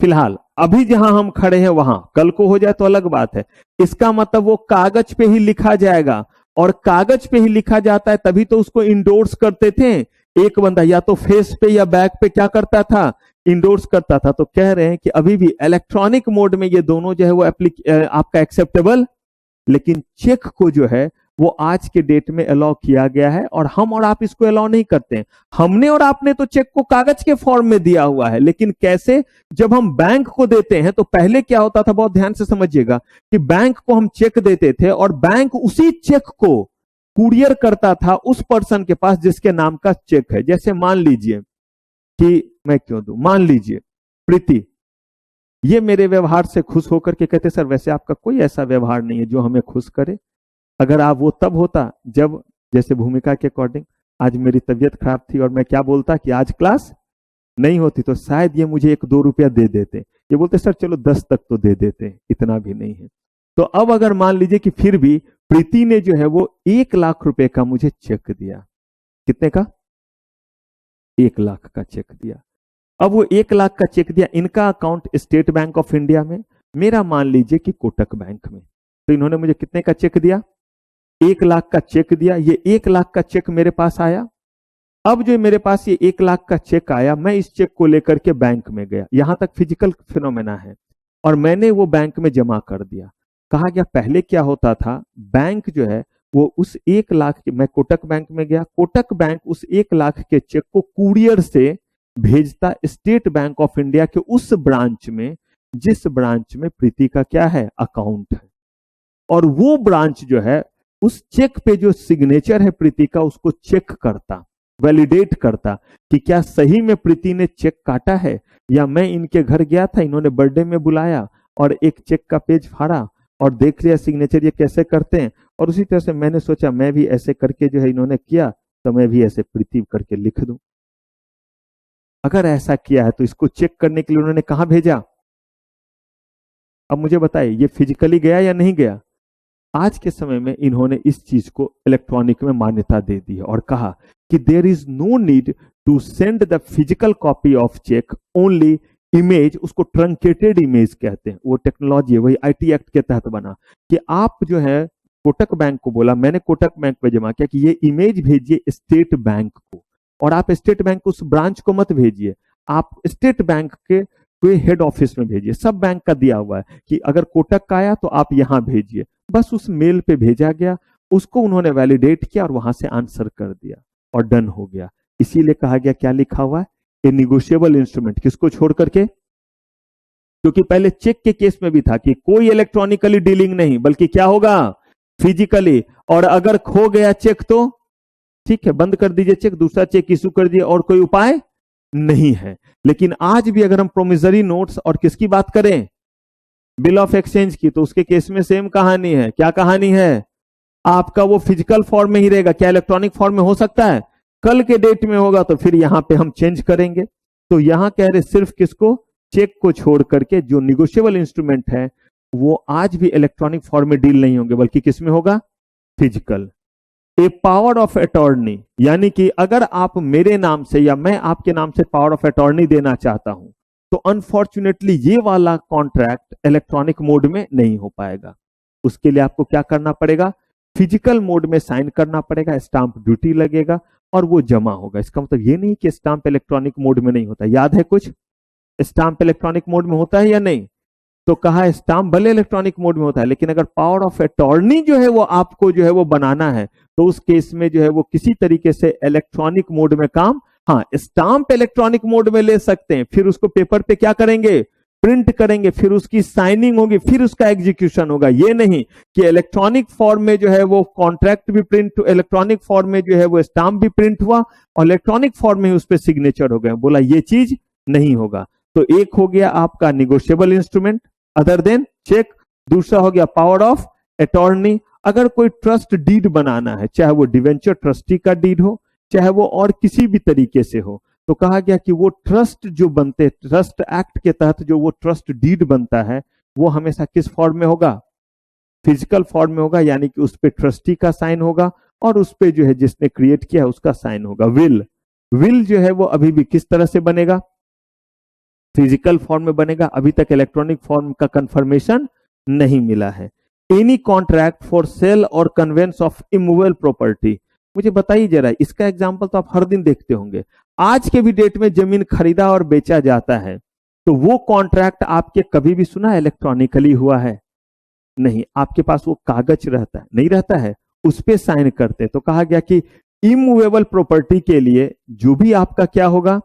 फिलहाल अभी जहां हम खड़े हैं वहां, कल को हो जाए तो अलग बात है। इसका मतलब वो कागज पे ही लिखा जाएगा, और कागज पे ही लिखा जाता है तभी तो उसको इंडोर्स करते थे। एक बंदा या तो फेस पे या बैक पे क्या करता था, इंडोर्स करता था। तो कह रहे हैं कि अभी भी इलेक्ट्रॉनिक मोड में ये दोनों जो है वो आपका एक्सेप्टेबल, लेकिन चेक को जो है वो आज के डेट में अलाउ किया गया है, और हम और आप इसको अलाउ नहीं करते हैं। हमने और आपने तो चेक को कागज के फॉर्म में दिया हुआ है, लेकिन कैसे, जब हम बैंक को देते हैं तो पहले क्या होता था, बहुत ध्यान से समझिएगा, कि बैंक को हम चेक देते थे और बैंक उसी चेक को कुरियर करता था उस पर्सन के पास जिसके नाम का चेक है। जैसे मान लीजिए कि मैं क्यों दूं, मान लीजिए प्रीति ये मेरे व्यवहार से खुश होकर के कहते सर वैसे आपका कोई ऐसा व्यवहार नहीं है जो हमें खुश करे। अगर आप वो तब होता जब, जैसे भूमिका के अकॉर्डिंग आज मेरी तबीयत खराब थी और मैं क्या बोलता कि आज क्लास नहीं होती, तो शायद ये मुझे 1-2 रुपया दे देते। ये बोलते सर चलो 10 तक तो दे देते, इतना भी नहीं है। तो अब अगर मान लीजिए कि फिर भी प्रीति ने जो है वो 1 लाख रुपए का मुझे चेक दिया, कितने का, 1 लाख का चेक दिया। अब वो 1 लाख का चेक दिया, इनका account state bank of India में, मेरा मान लीजिए कि कोटक बैंक में। तो इन्होंने मुझे कितने का चेक दिया, 1 लाख का चेक दिया। ये 1 लाख का चेक मेरे पास आया। अब जो मेरे पास ये 1 लाख का चेक आया, मैं इस चेक को लेकर के बैंक में गया, यहां तक फिजिकल फिनोमेना है, और मैंने वो बैंक में जमा कर दिया। कहा गया पहले क्या होता था, बैंक जो है वो उस 1 लाख के, मैं कोटक बैंक में गया, कोटक बैंक उस 1 लाख के चेक को कुरियर से भेजता स्टेट बैंक ऑफ इंडिया के उस ब्रांच में जिस ब्रांच में प्रीति का क्या है, अकाउंट है। और वो ब्रांच जो है उस चेक पे जो सिग्नेचर है प्रीति का, उसको चेक करता, वैलिडेट करता कि क्या सही में प्रीति ने चेक काटा है, या मैं इनके घर गया था, इन्होंने बर्थडे में बुलाया और एक चेक का पेज फाड़ा और देख लिया सिग्नेचर ये कैसे करते हैं, और उसी तरह से मैंने सोचा मैं भी ऐसे करके जो है इन्होंने किया तो मैं भी ऐसे प्रीति करके लिख दूं। अगर ऐसा किया है तो इसको चेक करने के लिए उन्होंने कहां भेजा? अब मुझे बताइए, ये फिजिकली गया या नहीं गया? आज के समय में इन्होंने इस चीज को इलेक्ट्रॉनिक में मान्यता दे दी है और कहा कि there is no need to send the physical copy of cheque, only image, उसको ट्रंकेटेड इमेज कहते हैं। वो टेक्नोलॉजी है, वही आईटी एक्ट के तहत बना कि आप जो है कोटक बैंक को बोला, मैंने कोटक बैंक पे जमा किया कि ये इमेज भेजिए स्टेट बैंक को, और आप स्टेट बैंक उस ब्रांच को मत भेजिए, आप स्टेट बैंक के कोई हेड ऑफिस में भेजिए। सब बैंक का दिया हुआ है कि अगर कोटक का आया तो आप यहां भेजिए। बस उस मेल पे भेजा गया, उसको उन्होंने वैलिडेट किया और वहां से आंसर कर दिया और डन हो गया। इसीलिए कहा गया, क्या लिखा हुआ है, ए निगोशिएबल इंस्ट्रूमेंट। किसको छोड़ करके? क्योंकि पहले चेक के केस में भी था कि कोई इलेक्ट्रॉनिकली डीलिंग नहीं, बल्कि क्या होगा, फिजिकली। और अगर खो गया चेक तो ठीक है, बंद कर दीजिए चेक, दूसरा चेक इशू कर दिए, और कोई उपाय नहीं है। लेकिन आज भी अगर हम प्रोमिसरी नोट्स और किसकी बात करें, बिल ऑफ एक्सचेंज की, तो उसके केस में सेम कहानी है। क्या कहानी है? आपका वो फिजिकल फॉर्म में ही रहेगा, क्या इलेक्ट्रॉनिक फॉर्म में हो सकता है? कल के डेट में होगा तो फिर यहां पे हम चेंज करेंगे। तो यहां कह रहे सिर्फ किसको, चेक को छोड़ करके जो निगोशिएबल इंस्ट्रूमेंट है वो आज भी इलेक्ट्रॉनिक फॉर्म में डील नहीं होंगे, बल्कि किस में होगा, physical. A power of attorney, यानी कि अगर आप मेरे नाम से या मैं आपके नाम से पावर ऑफ अटॉर्नी देना चाहता हूं तो अनफॉर्चुनेटली ये वाला कॉन्ट्रैक्ट इलेक्ट्रॉनिक मोड में नहीं हो पाएगा। उसके लिए आपको क्या करना पड़ेगा, फिजिकल मोड में साइन करना पड़ेगा, स्टाम्प ड्यूटी लगेगा और वो जमा होगा। इसका मतलब ये नहीं कि स्टाम्प इलेक्ट्रॉनिक मोड में नहीं होता। याद है कुछ, स्टाम्प इलेक्ट्रॉनिक मोड में होता है या नहीं? तो कहा स्टाम्प भले इलेक्ट्रॉनिक मोड में होता है, लेकिन अगर पावर ऑफ अटॉर्नी जो है वो आपको जो है वो बनाना है तो उस केस में जो है वो किसी तरीके से इलेक्ट्रॉनिक मोड में काम, हाँ स्टाम्प इलेक्ट्रॉनिक मोड में ले सकते हैं, फिर उसको पेपर पे क्या करेंगे, प्रिंट करेंगे, फिर उसकी साइनिंग होगी, फिर उसका एग्जीक्यूशन होगा। ये नहीं कि इलेक्ट्रॉनिक फॉर्म में जो है वो कॉन्ट्रैक्ट भी प्रिंट, इलेक्ट्रॉनिक फॉर्म में जो है वो स्टाम्प भी प्रिंट हुआ और इलेक्ट्रॉनिक फॉर्म में उस पर सिग्नेचर हो गया। बोला ये चीज नहीं होगा। तो एक हो गया आपका negotiable instrument other than cheque, दूसरा हो गया पावर ऑफ अटॉर्नी। अगर कोई ट्रस्ट डीड बनाना है, चाहे वो डिवेंचर ट्रस्टी का डीड हो, चाहे वो और किसी भी तरीके से हो, तो कहा गया कि वो ट्रस्ट जो बनते, ट्रस्ट एक्ट के तहत जो वो ट्रस्ट डीड बनता है वो हमेशा किस फॉर्म में होगा, फिजिकल फॉर्म में होगा, यानी कि उस पे ट्रस्टी का साइन होगा और उस पे जो है जिसने क्रिएट किया है उसका साइन होगा। विल जो है वो अभी भी किस तरह से बनेगा, फिजिकल फॉर्म में बनेगा। अभी तक इलेक्ट्रॉनिक फॉर्म का कंफर्मेशन नहीं मिला है। एनी कॉन्ट्रैक्ट फॉर सेल और कन्वेंस ऑफ इमूवेबल प्रॉपर्टी, मुझे बताइए जरा, इसका एग्जांपल तो आप हर दिन देखते होंगे। आज के भी डेट में जमीन खरीदा और बेचा जाता है तो वो कॉन्ट्रैक्ट आपके कभी भी सुना इलेक्ट्रॉनिकली हुआ है? नहीं, आपके पास वो कागज रहता है, नहीं रहता है, उस पे साइन करते। तो कहा गया कि इमूवेबल प्रॉपर्टी के लिए जो भी आपका क्या होगा,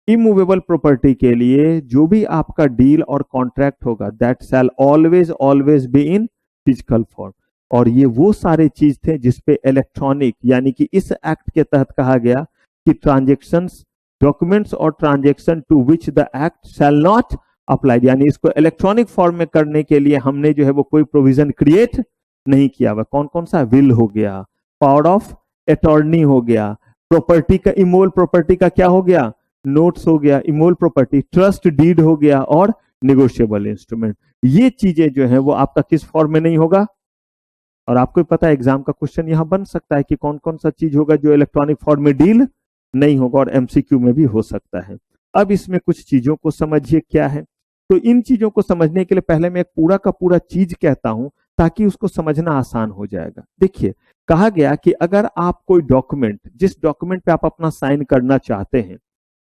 इमूवेबल प्रॉपर्टी के लिए जो भी आपका डील और कॉन्ट्रैक्ट होगा that shell always always be in physical form. और ये वो सारे चीज थे जिसपे इलेक्ट्रॉनिक, यानी कि इस एक्ट के तहत कहा गया कि ट्रांजेक्शंस, डॉक्यूमेंट्स और transaction to which the act shall not applied, यानी इसको इलेक्ट्रॉनिक फॉर्म में करने के लिए हमने जो है वो कोई प्रोविजन क्रिएट नहीं किया हुआ। कौन कौन सा, विल हो गया, पावर ऑफ अटॉर्नी हो गया, प्रॉपर्टी का, इमूवेबल प्रॉपर्टी का क्या हो गया, नोट्स हो गया, इमूवेबल प्रॉपर्टी, ट्रस्ट डीड हो गया और निगोशिएबल इंस्ट्रूमेंट। ये चीजें जो है वो आपका किस फॉर्म में नहीं होगा। और आपको पता है एग्जाम का क्वेश्चन यहां बन सकता है कि कौन कौन सा चीज होगा जो इलेक्ट्रॉनिक फॉर्म में डील नहीं होगा, और एमसीक्यू में भी हो सकता है। अब इसमें कुछ चीजों को समझिए क्या है। तो इन चीजों को समझने के लिए पहले मैं एक पूरा का पूरा चीज कहता हूं ताकि उसको समझना आसान हो जाएगा। देखिए, कहा गया कि अगर आप कोई डॉक्यूमेंट, जिस डॉक्यूमेंट पे आप अपना साइन करना चाहते हैं,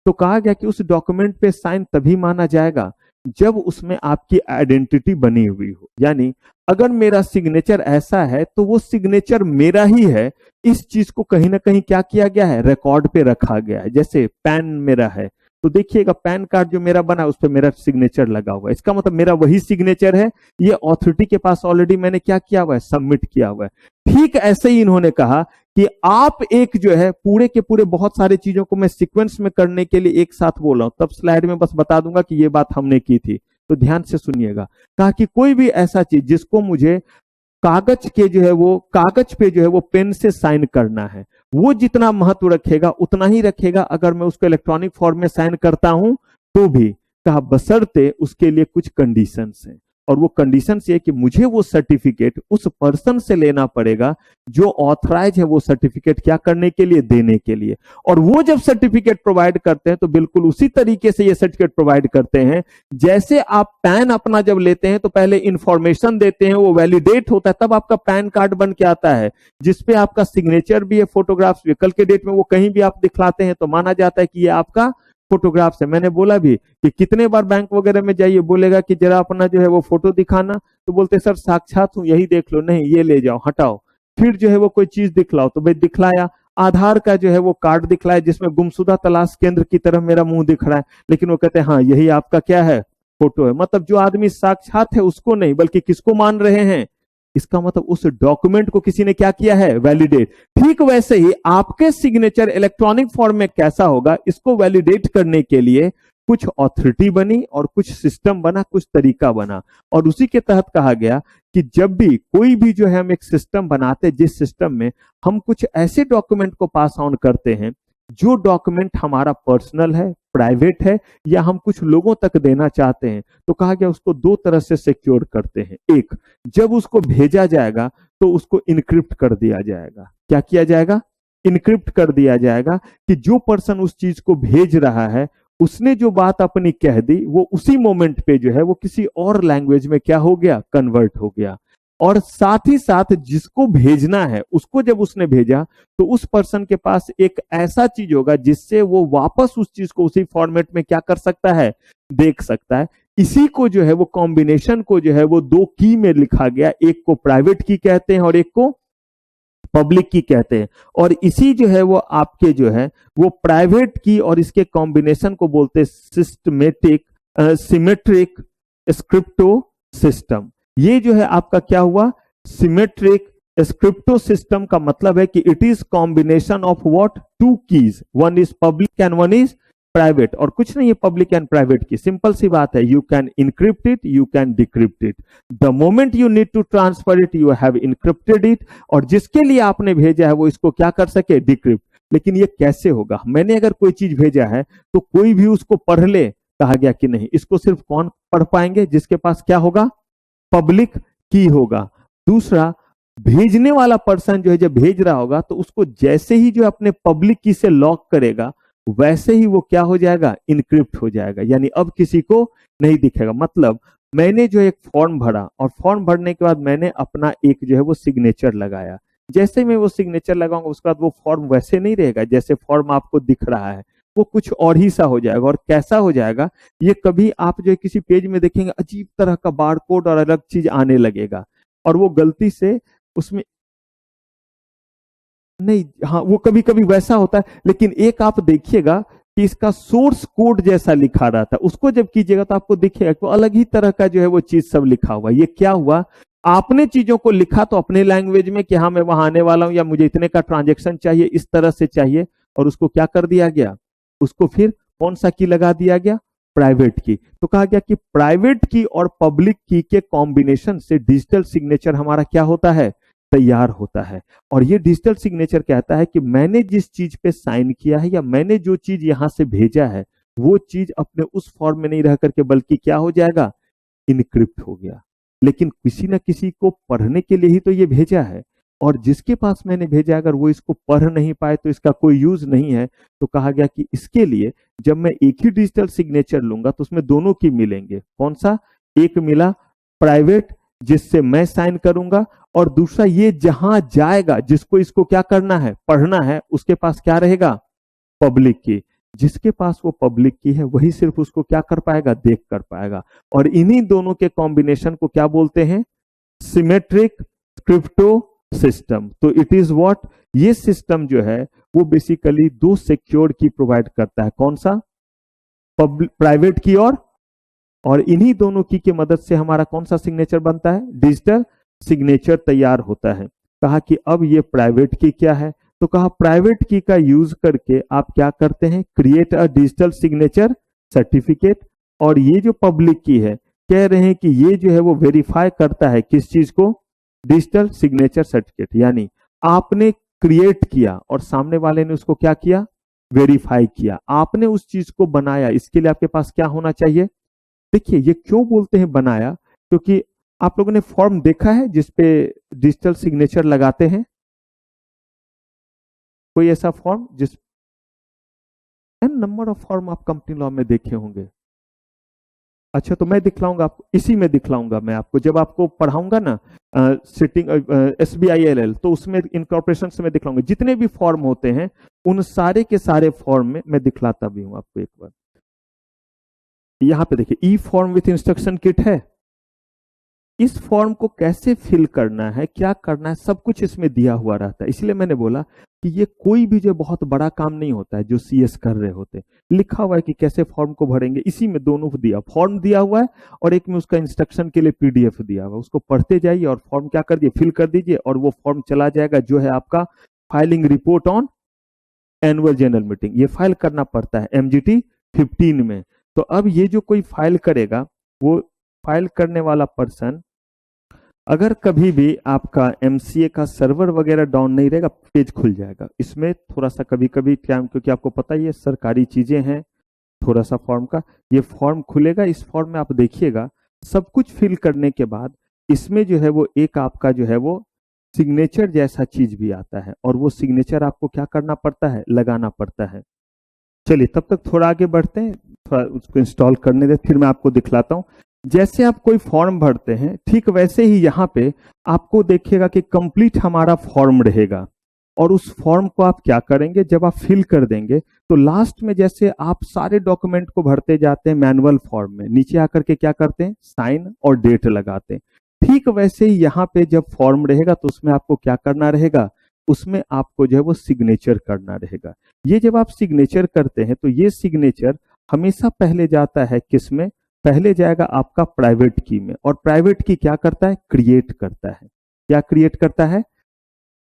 तो कहा गया कि उस डॉक्यूमेंट पे साइन तभी माना जाएगा जब उसमें आपकी आइडेंटिटी बनी हुई हो। यानी अगर मेरा सिग्नेचर ऐसा है तो वो सिग्नेचर मेरा ही है, इस चीज को कहीं ना कहीं क्या किया गया है, रिकॉर्ड पे रखा गया है। जैसे पैन मेरा है तो देखिएगा पैन कार्ड जो मेरा बना उस पर मेरा सिग्नेचर लगा हुआ है, इसका मतलब मेरा वही सिग्नेचर है, ये अथॉरिटी के पास ऑलरेडी मैंने क्या किया हुआ है, सबमिट किया हुआ है। ठीक ऐसे ही इन्होंने कहा कि आप एक जो है पूरे के पूरे, बहुत सारी चीजों को मैं सीक्वेंस में करने के लिए एक साथ बोल रहा हूं, तब स्लाइड में बस बता दूंगा कि ये बात हमने की थी, तो ध्यान से सुनिएगा। कहा कि कोई भी ऐसा चीज जिसको मुझे कागज के जो है वो, कागज पे जो है वो पेन से साइन करना है, वो जितना महत्व रखेगा उतना ही रखेगा अगर मैं उसको इलेक्ट्रॉनिक फॉर्म में साइन करता हूं तो भी। कहा बशर्ते उसके लिए कुछ कंडीशंस हैं। और वो कंडीशन ये है कि मुझे वो सर्टिफिकेट उस पर्सन से लेना पड़ेगा जो ऑथराइज है वो सर्टिफिकेट क्या करने के लिए, देने के लिए। और वो जब सर्टिफिकेट प्रोवाइड करते हैं तो बिल्कुल उसी तरीके से ये सर्टिफिकेट प्रोवाइड करते हैं जैसे आप पैन अपना जब लेते हैं तो पहले इंफॉर्मेशन देते हैं, वो वैलिडेट होता है, तब आपका पैन कार्ड बन के आता है जिसपे आपका सिग्नेचर भी है, फोटोग्राफ्स भी। कल के डेट में वो कहीं भी आप दिखलाते हैं तो माना जाता है कि ये आपका फोटोग्राफ्स है। मैंने बोला भी कि कितने बार बैंक वगैरह में जाइए, बोलेगा कि जरा अपना जो है वो फोटो दिखाना, तो बोलते सर साक्षात हूं, यही देख लो, नहीं ये ले जाओ, हटाओ। फिर जो है वो कोई चीज दिखलाओ, तो भाई दिखलाया, आधार का जो है वो कार्ड दिखलाया जिसमें गुमशुदा तलाश केंद्र की तरफ मेरा मुंह दिख रहा है, लेकिन वो कहते हैं हाँ यही आपका क्या है, फोटो है। मतलब जो आदमी साक्षात है उसको नहीं, बल्कि किसको मान रहे हैं, इसका मतलब उस डॉक्यूमेंट को किसी ने क्या किया है, वैलिडेट। ठीक वैसे ही आपके सिग्नेचर इलेक्ट्रॉनिक फॉर्म में कैसा होगा, इसको वैलिडेट करने के लिए कुछ ऑथोरिटी बनी और कुछ सिस्टम बना, कुछ तरीका बना। और उसी के तहत कहा गया कि जब भी कोई भी जो है हम एक सिस्टम बनाते, जिस सिस्टम में हम कुछ ऐसे डॉक्यूमेंट को पास ऑन करते हैं जो डॉक्यूमेंट हमारा पर्सनल है, प्राइवेट है, या हम कुछ लोगों तक देना चाहते हैं, तो कहा गया उसको दो तरह से सिक्योर करते हैं। एक, जब उसको भेजा जाएगा तो उसको इनक्रिप्ट कर दिया जाएगा। क्या किया जाएगा, इनक्रिप्ट कर दिया जाएगा कि जो पर्सन उस चीज को भेज रहा है उसने जो बात अपनी कह दी वो उसी मोमेंट पे जो है वो किसी और लैंग्वेज में क्या हो गया, कन्वर्ट हो गया। और साथ ही साथ जिसको भेजना है उसको जब उसने भेजा तो उस पर्सन के पास एक ऐसा चीज होगा जिससे वो वापस उस चीज को उसी फॉर्मेट में क्या कर सकता है, देख सकता है। इसी को जो है वो कॉम्बिनेशन को जो है वो दो की में लिखा गया, एक को प्राइवेट की कहते हैं और एक को पब्लिक की कहते हैं। और इसी जो है वो आपके जो है वो प्राइवेट की और इसके कॉम्बिनेशन को बोलते हैं सिमेट्रिक स्क्रिप्टो सिस्टम। ये जो है आपका क्या हुआ, सिमेट्रिक स्क्रिप्टो सिस्टम का मतलब है कि it is combination of what, two keys, one is public and one is private. और कुछ नहीं है public and private key, simple सी बात है, you can encrypt it, you can decrypt it. The moment you need to transfer it you have encrypted it, और जिसके लिए आपने भेजा है वो इसको क्या कर सके, डिक्रिप्ट। लेकिन ये कैसे होगा, मैंने अगर कोई चीज भेजा है तो कोई भी उसको पढ़ ले, कहा गया कि नहीं, इसको सिर्फ कौन पढ़ पाएंगे, जिसके पास क्या होगा, पब्लिक की होगा। दूसरा, भेजने वाला पर्सन जो है जब भेज रहा होगा तो उसको जैसे ही जो अपने पब्लिक की से लॉक करेगा वैसे ही वो क्या हो जाएगा, इनक्रिप्ट हो जाएगा, यानी अब किसी को नहीं दिखेगा। मतलब मैंने जो एक फॉर्म भरा और फॉर्म भरने के बाद मैंने अपना एक जो है वो सिग्नेचर लगाया, जैसे मैं वो सिग्नेचर लगाऊंगा उसके बाद वो फॉर्म वैसे नहीं रहेगा जैसे फॉर्म आपको दिख रहा है, वो कुछ और ही सा हो जाएगा। और कैसा हो जाएगा, ये कभी आप जो किसी पेज में देखेंगे अजीब तरह का बारकोड और अलग चीज आने लगेगा, और वो गलती से उसमें नहीं, हाँ वो कभी कभी वैसा होता है। लेकिन एक आप देखिएगा कि इसका सोर्स कोड जैसा लिखा रहा था, उसको जब कीजिएगा तो आपको दिखेगा तो अलग ही तरह का जो है वो चीज सब लिखा हुआ। ये क्या हुआ, आपने चीजों को लिखा तो अपने लैंग्वेज में कि हाँ मैं वहां आने वाला हूं या मुझे इतने का ट्रांजेक्शन चाहिए, इस तरह से चाहिए, और उसको क्या कर दिया गया, उसको फिर कौन सा की लगा दिया गया, प्राइवेट की। तो कहा गया कि प्राइवेट की और पब्लिक की के कॉम्बिनेशन से डिजिटल सिग्नेचर हमारा क्या होता है, तैयार होता है। और ये डिजिटल सिग्नेचर कहता है कि मैंने जिस चीज पे साइन किया है या मैंने जो चीज यहां से भेजा है वो चीज अपने उस फॉर्म में नहीं रह करके बल्कि क्या हो जाएगा, इनक्रिप्ट हो गया। लेकिन किसी न किसी को पढ़ने के लिए ही तो ये भेजा है, और जिसके पास मैंने भेजा अगर वो इसको पढ़ नहीं पाए तो इसका कोई यूज नहीं है। तो कहा गया कि इसके लिए जब मैं एक ही डिजिटल सिग्नेचर लूंगा तो उसमें दोनों की मिलेंगे। कौन सा, एक मिला प्राइवेट जिससे मैं साइन करूंगा, और दूसरा ये जहां जाएगा जिसको इसको क्या करना है, पढ़ना है, उसके पास क्या रहेगा, पब्लिक की। जिसके पास वो पब्लिक की है वही सिर्फ उसको क्या कर पाएगा, देख कर पाएगा। और इन्हीं दोनों के कॉम्बिनेशन को क्या बोलते हैं, सिमेट्रिक क्रिप्टो सिस्टम। तो इट इज व्हाट, ये सिस्टम जो है वो बेसिकली दो सिक्योर की प्रोवाइड करता है। कौन सा, प्राइवेट की और इन्हीं दोनों की मदद से हमारा कौन सा सिग्नेचर बनता है, डिजिटल सिग्नेचर तैयार होता है। कहा कि अब ये प्राइवेट की क्या है, तो कहा प्राइवेट की का यूज करके आप क्या करते हैं, create a digital signature certificate. और ये जो पब्लिक की है कह रहे हैं कि ये जो है वो वेरीफाई करता है किस चीज को, डिजिटल सिग्नेचर सर्टिफिकेट। यानी आपने क्रिएट किया और सामने वाले ने उसको क्या किया, वेरीफाई किया, आपने उस चीज को बनाया, इसके लिए आपके पास क्या होना चाहिए। देखिए ये क्यों बोलते हैं बनाया, क्योंकि आप लोगों ने फॉर्म देखा है जिसपे डिजिटल सिग्नेचर लगाते हैं? कोई ऐसा फॉर्म जिस नंबर ऑफ फॉर्म आप कंपनी लॉ में देखे होंगे। अच्छा, तो मैं दिखलाऊंगा आपको, इसी में दिखलाऊंगा मैं आपको, जब आपको पढ़ाऊंगा ना सिटिंग SBILL, तो उसमें इनकॉर्पोरेशन से मैं दिखलाऊंगा जितने भी फॉर्म होते हैं, उन सारे के सारे फॉर्म में मैं दिखलाता भी हूं आपको एक बार। यहां पे देखिए, ई फॉर्म विथ इंस्ट्रक्शन किट है। इस फॉर्म को कैसे फिल करना है, क्या करना है, सब कुछ इसमें दिया हुआ रहता है। इसलिए मैंने बोला कि ये कोई भी जो बहुत बड़ा काम नहीं होता है जो CS कर रहे होते। लिखा हुआ है कि कैसे फॉर्म को भरेंगे, इसी में दोनों को दिया, फॉर्म दिया हुआ है और एक में उसका इंस्ट्रक्शन के लिए PDF दिया हुआ है। उसको पढ़ते जाइए और फॉर्म क्या कर दिए, फिल कर दीजिए, और वो फॉर्म चला जाएगा जो है आपका filing report on annual general meeting. ये फाइल करना पड़ता है MGT 15 में। तो अब ये जो कोई फाइल करेगा, वो फाइल करने वाला पर्सन, अगर कभी भी आपका MCA का सर्वर वगैरह डाउन नहीं रहेगा, पेज खुल जाएगा। इसमें थोड़ा सा कभी कभी टाइम, क्योंकि आपको पता ही है सरकारी चीजें हैं, थोड़ा सा फॉर्म का, ये फॉर्म खुलेगा। इस फॉर्म में आप देखिएगा, सब कुछ फिल करने के बाद इसमें जो है वो एक आपका जो है वो सिग्नेचर जैसा चीज भी आता है, और वो सिग्नेचर आपको क्या करना पड़ता है, लगाना पड़ता है। चलिए तब तक थोड़ा आगे बढ़ते हैं, थोड़ा उसको इंस्टॉल करने दे, फिर मैं आपको दिखलाता हूं। जैसे आप कोई फॉर्म भरते हैं, ठीक वैसे ही यहाँ पे आपको देखिएगा कि कंप्लीट हमारा फॉर्म रहेगा, और उस फॉर्म को आप क्या करेंगे, जब आप फिल कर देंगे तो लास्ट में जैसे आप सारे डॉक्यूमेंट को भरते जाते हैं मैनुअल फॉर्म में, नीचे आकर के क्या करते हैं, साइन और डेट लगाते हैं। ठीक वैसे ही यहाँ पे जब फॉर्म रहेगा तो उसमें आपको क्या करना रहेगा, उसमें आपको जो है वो सिग्नेचर करना रहेगा। ये जब आप सिग्नेचर करते हैं तो ये सिग्नेचर हमेशा पहले जाता है किसमें, पहले जाएगा आपका प्राइवेट की में, और प्राइवेट की क्या करता है, क्रिएट करता है। क्या क्रिएट करता है,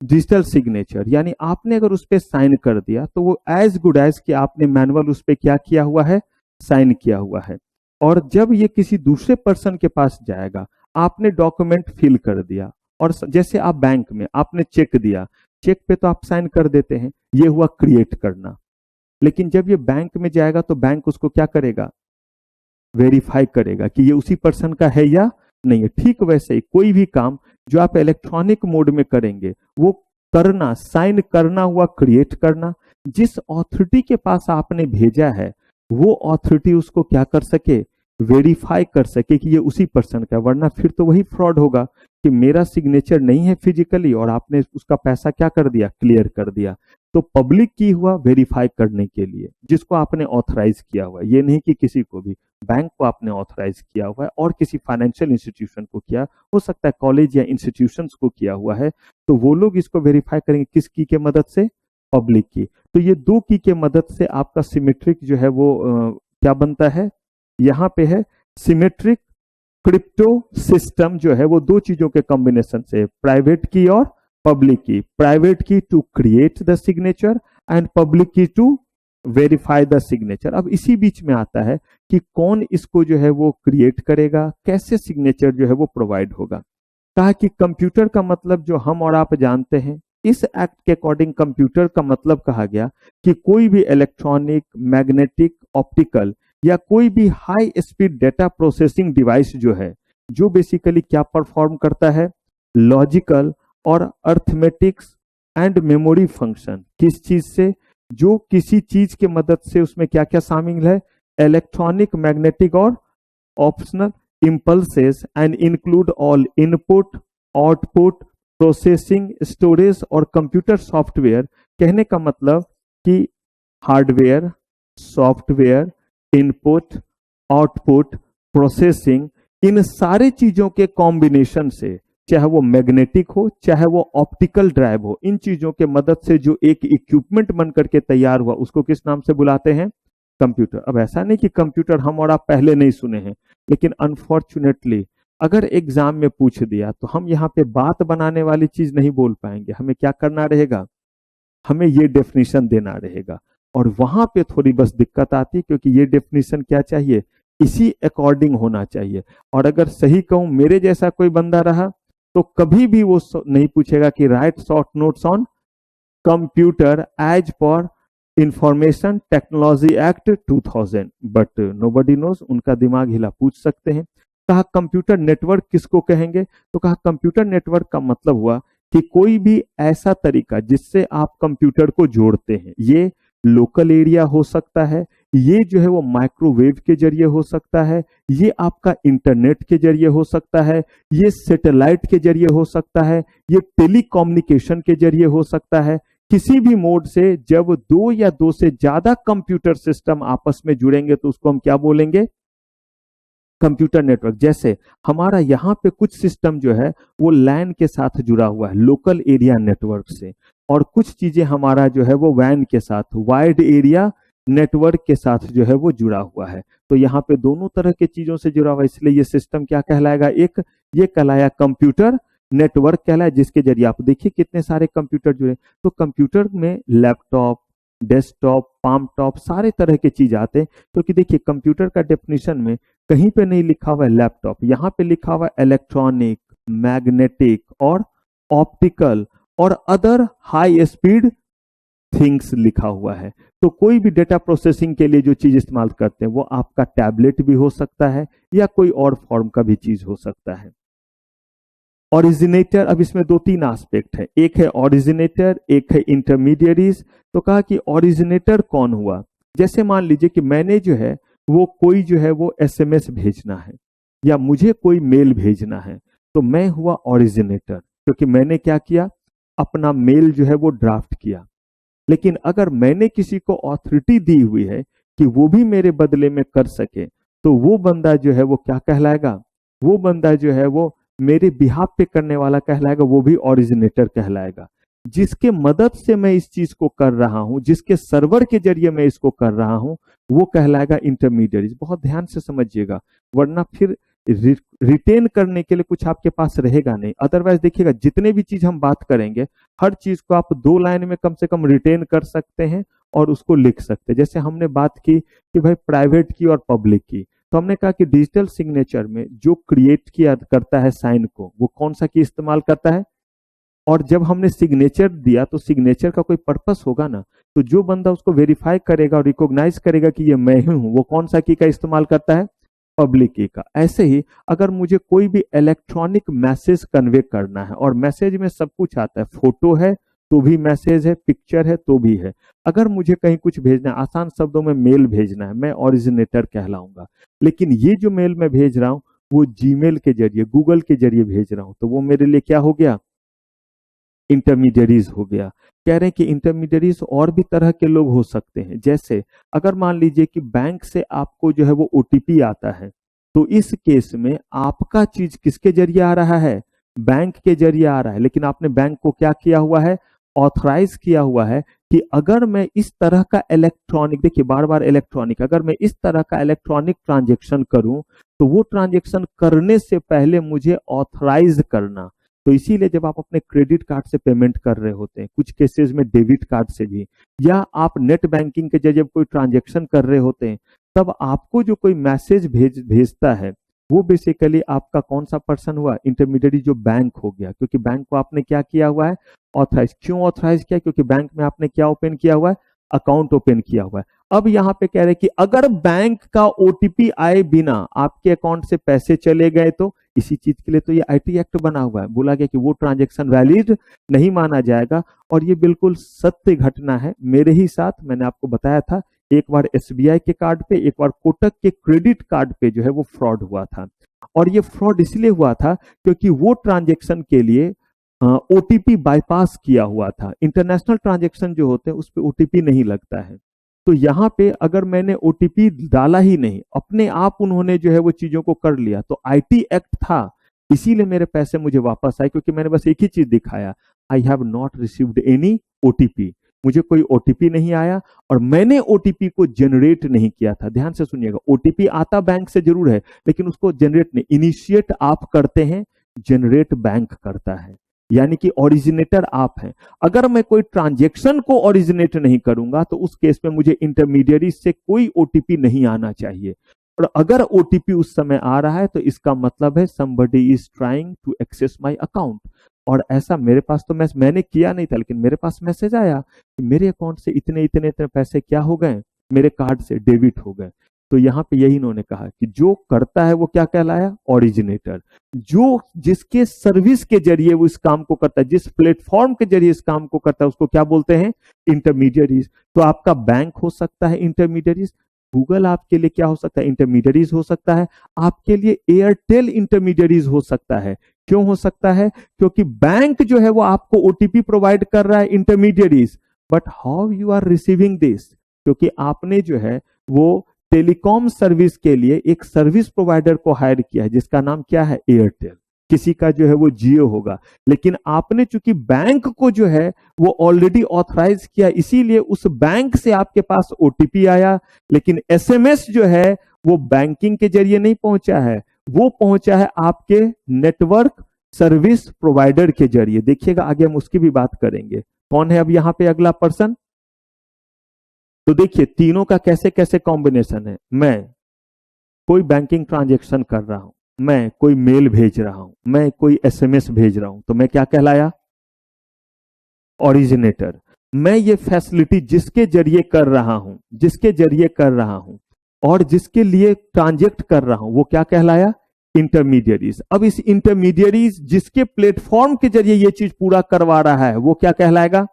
डिजिटल सिग्नेचर। यानी आपने अगर उस पर साइन कर दिया तो वो एज गुड एज कि आपने मैनुअल उस पर क्या किया हुआ है, साइन किया हुआ है। और जब ये किसी दूसरे पर्सन के पास जाएगा, आपने डॉक्यूमेंट फिल कर दिया, और जैसे आप बैंक में आपने चेक दिया, चेक पे तो आप साइन कर देते हैं, ये हुआ क्रिएट करना। लेकिन जब ये बैंक में जाएगा तो बैंक उसको क्या करेगा, वेरीफाई करेगा कि ये उसी पर्सन का है या नहीं है। ठीक वैसे ही कोई भी काम जो आप इलेक्ट्रॉनिक मोड में करेंगे, वो करना, साइन करना हुआ क्रिएट करना। जिस ऑथोरिटी के पास आपने भेजा है, वो ऑथोरिटी उसको क्या कर सके, वेरीफाई कर सके कि ये उसी पर्सन का, वरना फिर तो वही फ्रॉड होगा कि मेरा सिग्नेचर नहीं है फिजिकली और आपने उसका पैसा क्या कर दिया, क्लियर कर दिया। तो पब्लिक की हुआ वेरीफाई करने के लिए, जिसको आपने ऑथराइज किया हुआ है, ये नहीं कि किसी को भी, बैंक को आपने ऑथराइज किया हुआ है और किसी फाइनेंशियल इंस्टीट्यूशन को किया, हो सकता है कॉलेज या इंस्टीट्यूशंस को किया हुआ है, तो वो लोग इसको वेरीफाई करेंगे किस की के मदद से, पब्लिक की। तो ये दो की के मदद से आपका सिमेट्रिक जो है वो क्या बनता है, यहाँ पे है सिमेट्रिक क्रिप्टो सिस्टम जो है वो दो चीजों के कॉम्बिनेशन से, प्राइवेट की और public key. Private key to create the signature and public key to verify the signature. अब इसी बीच में आता है कि कौन इसको जो है वो क्रिएट करेगा, कैसे सिग्नेचर जो है वो प्रोवाइड होगा। कहा कि कंप्यूटर का मतलब जो हम और आप जानते हैं, इस एक्ट के अकॉर्डिंग कंप्यूटर का मतलब कहा गया कि कोई भी इलेक्ट्रॉनिक, मैग्नेटिक, ऑप्टिकल या कोई भी high speed data processing device जो है, जो बेसिकली क्या परफॉर्म करता है, लॉजिकल और अर्थमेटिक्स एंड मेमोरी फंक्शन। किस चीज से, जो किसी चीज के मदद से उसमें क्या क्या शामिल है, इलेक्ट्रॉनिक, मैग्नेटिक और optional impulses and include all input, output, processing, storage और कंप्यूटर सॉफ्टवेयर। कहने का मतलब कि hardware, software, input, output, processing, इन सारे चीजों के कॉम्बिनेशन से, चाहे वो मैग्नेटिक हो चाहे वो ऑप्टिकल ड्राइव हो, इन चीजों के मदद से जो एक इक्विपमेंट बन करके तैयार हुआ, उसको किस नाम से बुलाते हैं, कंप्यूटर। अब ऐसा नहीं कि कंप्यूटर हम और आप पहले नहीं सुने हैं, लेकिन अनफॉर्चुनेटली अगर एग्जाम में पूछ दिया तो हम यहाँ पे बात बनाने वाली चीज नहीं बोल पाएंगे। हमें क्या करना रहेगा, हमें ये डेफिनेशन देना रहेगा, और वहां पे थोड़ी बस दिक्कत आती है, क्योंकि ये डेफिनेशन क्या चाहिए, इसी अकॉर्डिंग होना चाहिए। और अगर सही कहूं, मेरे जैसा कोई बंदा रहा तो कभी भी वो नहीं पूछेगा कि write short notes on computer as per information technology act 2000, but nobody knows, उनका दिमाग हिला, पूछ सकते हैं। कहा कंप्यूटर नेटवर्क किसको कहेंगे? तो कहा कंप्यूटर नेटवर्क का मतलब हुआ कि कोई भी ऐसा तरीका जिससे आप कंप्यूटर को जोड़ते हैं। ये लोकल एरिया हो सकता है, ये जो है वो माइक्रोवेव के जरिए हो सकता है, ये आपका इंटरनेट के जरिए हो सकता है, ये सैटेलाइट के जरिए हो सकता है, ये टेलीकम्युनिकेशन के जरिए हो सकता है। किसी भी मोड से जब दो या दो से ज्यादा कंप्यूटर सिस्टम आपस में जुड़ेंगे तो उसको हम क्या बोलेंगे? Computer network. जैसे हमारा यहाँ पे कुछ सिस्टम जो है वो लैन के साथ जुड़ा हुआ है, लोकल एरिया नेटवर्क से, और कुछ चीजें हमारा जो है वो वैन के साथ, वाइड एरिया नेटवर्क के साथ जो है वो जुड़ा हुआ है। तो यहाँ पे दोनों तरह के चीजों से जुड़ा हुआ है, इसलिए ये सिस्टम क्या कहलाएगा? एक ये कहलाया कंप्यूटर नेटवर्क कहलाया, जिसके जरिए आप देखिए कितने सारे कंप्यूटर जुड़े। तो कंप्यूटर में लैपटॉप, डेस्कटॉप, पाम टॉप, सारे तरह के चीज आते हैं। क्योंकि देखिए कंप्यूटर का डेफिनेशन में कहीं पे नहीं लिखा हुआ है लैपटॉप, यहाँ पे लिखा हुआ है इलेक्ट्रॉनिक, मैग्नेटिक और ऑप्टिकल और अदर हाई स्पीड थिंग्स लिखा हुआ है। तो कोई भी डेटा प्रोसेसिंग के लिए जो चीज इस्तेमाल करते हैं वो आपका टैबलेट भी हो सकता है या कोई और फॉर्म का भी चीज हो सकता है। ओरिजिनेटर, अब इसमें दो तीन एस्पेक्ट है, एक है ओरिजिनेटर, एक है इंटरमीडियरीज। तो कहा कि ओरिजिनेटर कौन हुआ? जैसे मान लीजिए कि मैंने जो है वो कोई जो है वो एसएमएस भेजना है या मुझे कोई मेल भेजना है, तो मैं हुआ ओरिजिनेटर, क्योंकि मैंने क्या किया? अपना मेल जो है वो ड्राफ्ट किया। लेकिन अगर मैंने किसी को ऑथोरिटी दी हुई है कि वो भी मेरे बदले में कर सके, तो वो बंदा जो है वो क्या कहलाएगा? वो बंदा जो है वो मेरे बिहाफ पे करने वाला कहलाएगा, वो भी ओरिजिनेटर कहलाएगा। जिसके मदद से मैं इस चीज को कर रहा हूं, जिसके सर्वर के जरिए मैं इसको कर रहा हूं, वो कहलाएगा इंटरमीडिएट। बहुत ध्यान से समझिएगा, वरना फिर रिटेन करने के लिए कुछ आपके पास रहेगा नहीं। अदरवाइज देखिएगा जितने भी चीज हम बात करेंगे, हर चीज को आप दो लाइन में कम से कम रिटेन कर सकते हैं और उसको लिख सकते हैं। जैसे हमने बात की कि भाई प्राइवेट की और पब्लिक की, तो हमने कहा कि डिजिटल सिग्नेचर में जो क्रिएट किया करता है साइन को, वो कौन सा की इस्तेमाल करता है? और जब हमने सिग्नेचर दिया तो सिग्नेचर का कोई पर्पस होगा ना, तो जो बंदा उसको वेरीफाई करेगा और रिकॉग्नाइज करेगा कि ये मैं ही हूं, वो कौन सा की का इस्तेमाल करता है? पब्लिक की का। ऐसे ही अगर मुझे कोई भी इलेक्ट्रॉनिक मैसेज कन्वे करना है, और मैसेज में सब कुछ आता है, फोटो है तो भी मैसेज है, पिक्चर है तो भी है। अगर मुझे कहीं कुछ भेजना है, आसान शब्दों में मेल भेजना है, मैं ओरिजिनेटर कहलाऊंगा। लेकिन ये जो मेल मैं भेज रहा हूं वो जीमेल के जरिए, गूगल के जरिए भेज रहा हूं, तो वो मेरे लिए क्या हो गया? इंटरमीडियरीज हो गया। कह रहे हैं कि इंटरमीडियरीज और भी तरह के लोग हो सकते हैं। जैसे अगर मान लीजिए कि बैंक से आपको जो है वो ओटीपी आता है, तो इस केस में आपका चीज किसके जरिए आ रहा है? बैंक के जरिए आ रहा है। लेकिन आपने बैंक को क्या किया हुआ है? ऑथराइज किया हुआ है कि अगर मैं इस तरह का इलेक्ट्रॉनिक, देखिए बार बार इलेक्ट्रॉनिक, अगर मैं इस तरह का इलेक्ट्रॉनिक ट्रांजेक्शन करूं तो वो ट्रांजेक्शन करने से पहले मुझे ऑथराइज करना। तो इसीलिए जब आप अपने क्रेडिट कार्ड से पेमेंट कर रहे होते हैं, कुछ केसेस में डेबिट कार्ड से भी, या आप नेट बैंकिंग के जरिए जब कोई ट्रांजेक्शन कर रहे होते हैं, तब आपको जो कोई मैसेज भेजता है वो बेसिकली आपका कौन सा पर्सन हुआ? इंटरमीडिएट, जो बैंक हो गया। क्योंकि बैंक को आपने क्या किया हुआ है? ऑथराइज। क्यों ऑथराइज किया? क्योंकि बैंक में आपने क्या ओपन किया हुआ है? अकाउंट ओपन किया हुआ है। अब यहाँ पे कह रहे हैं कि अगर बैंक का ओटीपी आए बिना आपके अकाउंट से पैसे चले गए, तो इसी चीज के लिए तो ये आईटी एक्ट बना हुआ है। बोला गया कि वो ट्रांजैक्शन वैलिड नहीं माना जाएगा। और ये बिल्कुल सत्य घटना है मेरे ही साथ। मैंने आपको बताया था, एक बार एसबीआई के कार्ड पे, एक बार कोटक के क्रेडिट कार्ड पे जो है वो फ्रॉड हुआ था। और ये फ्रॉड इसलिए हुआ था क्योंकि वो ट्रांजैक्शन के लिए ओटीपी बाईपास किया हुआ था। इंटरनेशनल ट्रांजैक्शन जो होते हैं उस पर ओटीपी नहीं लगता है। तो यहाँ पे अगर मैंने ओटीपी डाला ही नहीं, अपने आप उन्होंने जो है वो चीजों को कर लिया, तो आईटी एक्ट था, इसीलिए मेरे पैसे मुझे वापस आए, क्योंकि मैंने बस एक ही चीज दिखाया, I have not received any OTP. मुझे कोई ओटीपी नहीं आया और मैंने ओटीपी को जनरेट नहीं किया था। ध्यान से सुनिएगा, ओटीपी आता बैंक से जरूर है, लेकिन उसको जनरेट नहीं, इनिशिएट आप करते हैं, जनरेट बैंक करता है। यानी कि ओरिजिनेटर आप हैं। अगर मैं कोई ट्रांजैक्शन को ओरिजिनेट नहीं करूंगा तो उस केस में मुझे इंटरमीडिएट से कोई ओटीपी नहीं आना चाहिए। और अगर ओटीपी उस समय आ रहा है तो इसका मतलब है somebody is trying to access my account। और ऐसा मेरे पास तो मैंने किया नहीं था, लेकिन मेरे पास मैसेज आया कि मेरे अकाउंट से इतने इतने इतने पैसे क्या हो गए, मेरे कार्ड से डेबिट हो गए। तो यहां पे यही इन्होंने कहा कि जो करता है वो क्या कहलाया, ओरिजिनेटर। जो जिसके सर्विस के जरिए वो इस काम को करता है, जिस प्लेटफॉर्म के जरिए इस काम को करता है, उसको क्या बोलते हैं, इंटरमीडियरीज। तो आपका बैंक हो सकता है इंटरमीडियरीज, गूगल आपके लिए क्या हो सकता है, इंटरमीडियरीज हो सकता है, आपके लिए एयरटेल इंटरमीडियरीज हो सकता है। क्यों हो सकता है, क्योंकि बैंक जो है वो आपको ओटीपी प्रोवाइड कर रहा है, intermediaries. But how you are receiving this, क्योंकि आपने जो है वो टेलीकॉम सर्विस के लिए एक सर्विस प्रोवाइडर को हायर किया है जिसका नाम क्या है, एयरटेल। किसी का जो है वो जियो होगा, लेकिन आपने चूंकि बैंक को जो है वो ऑलरेडी ऑथराइज किया, इसीलिए उस बैंक से आपके पास ओटीपी आया। लेकिन एसएमएस जो है वो बैंकिंग के जरिए नहीं पहुंचा है, वो पहुंचा है आपके नेटवर्क सर्विस प्रोवाइडर के जरिए। देखिएगा आगे हम उसकी भी बात करेंगे। कौन है अब यहां पे अगला पर्सन, तो देखिए तीनों का कैसे कैसे कॉम्बिनेशन है। मैं कोई बैंकिंग ट्रांजैक्शन कर रहा हूं, मैं कोई मेल भेज रहा हूं, मैं कोई एसएमएस भेज रहा हूं, तो मैं क्या कहलाया, ओरिजिनेटर। मैं ये फैसिलिटी जिसके जरिए कर रहा हूं, जिसके जरिए कर रहा हूं और जिसके लिए ट्रांजेक्ट कर रहा हूं, वो क्या कहलाया, इंटरमीडियरीज। अब इस इंटरमीडियरीज जिसके प्लेटफॉर्म के जरिए ये चीज पूरा करवा रहा है, वो क्या कहलाएगा,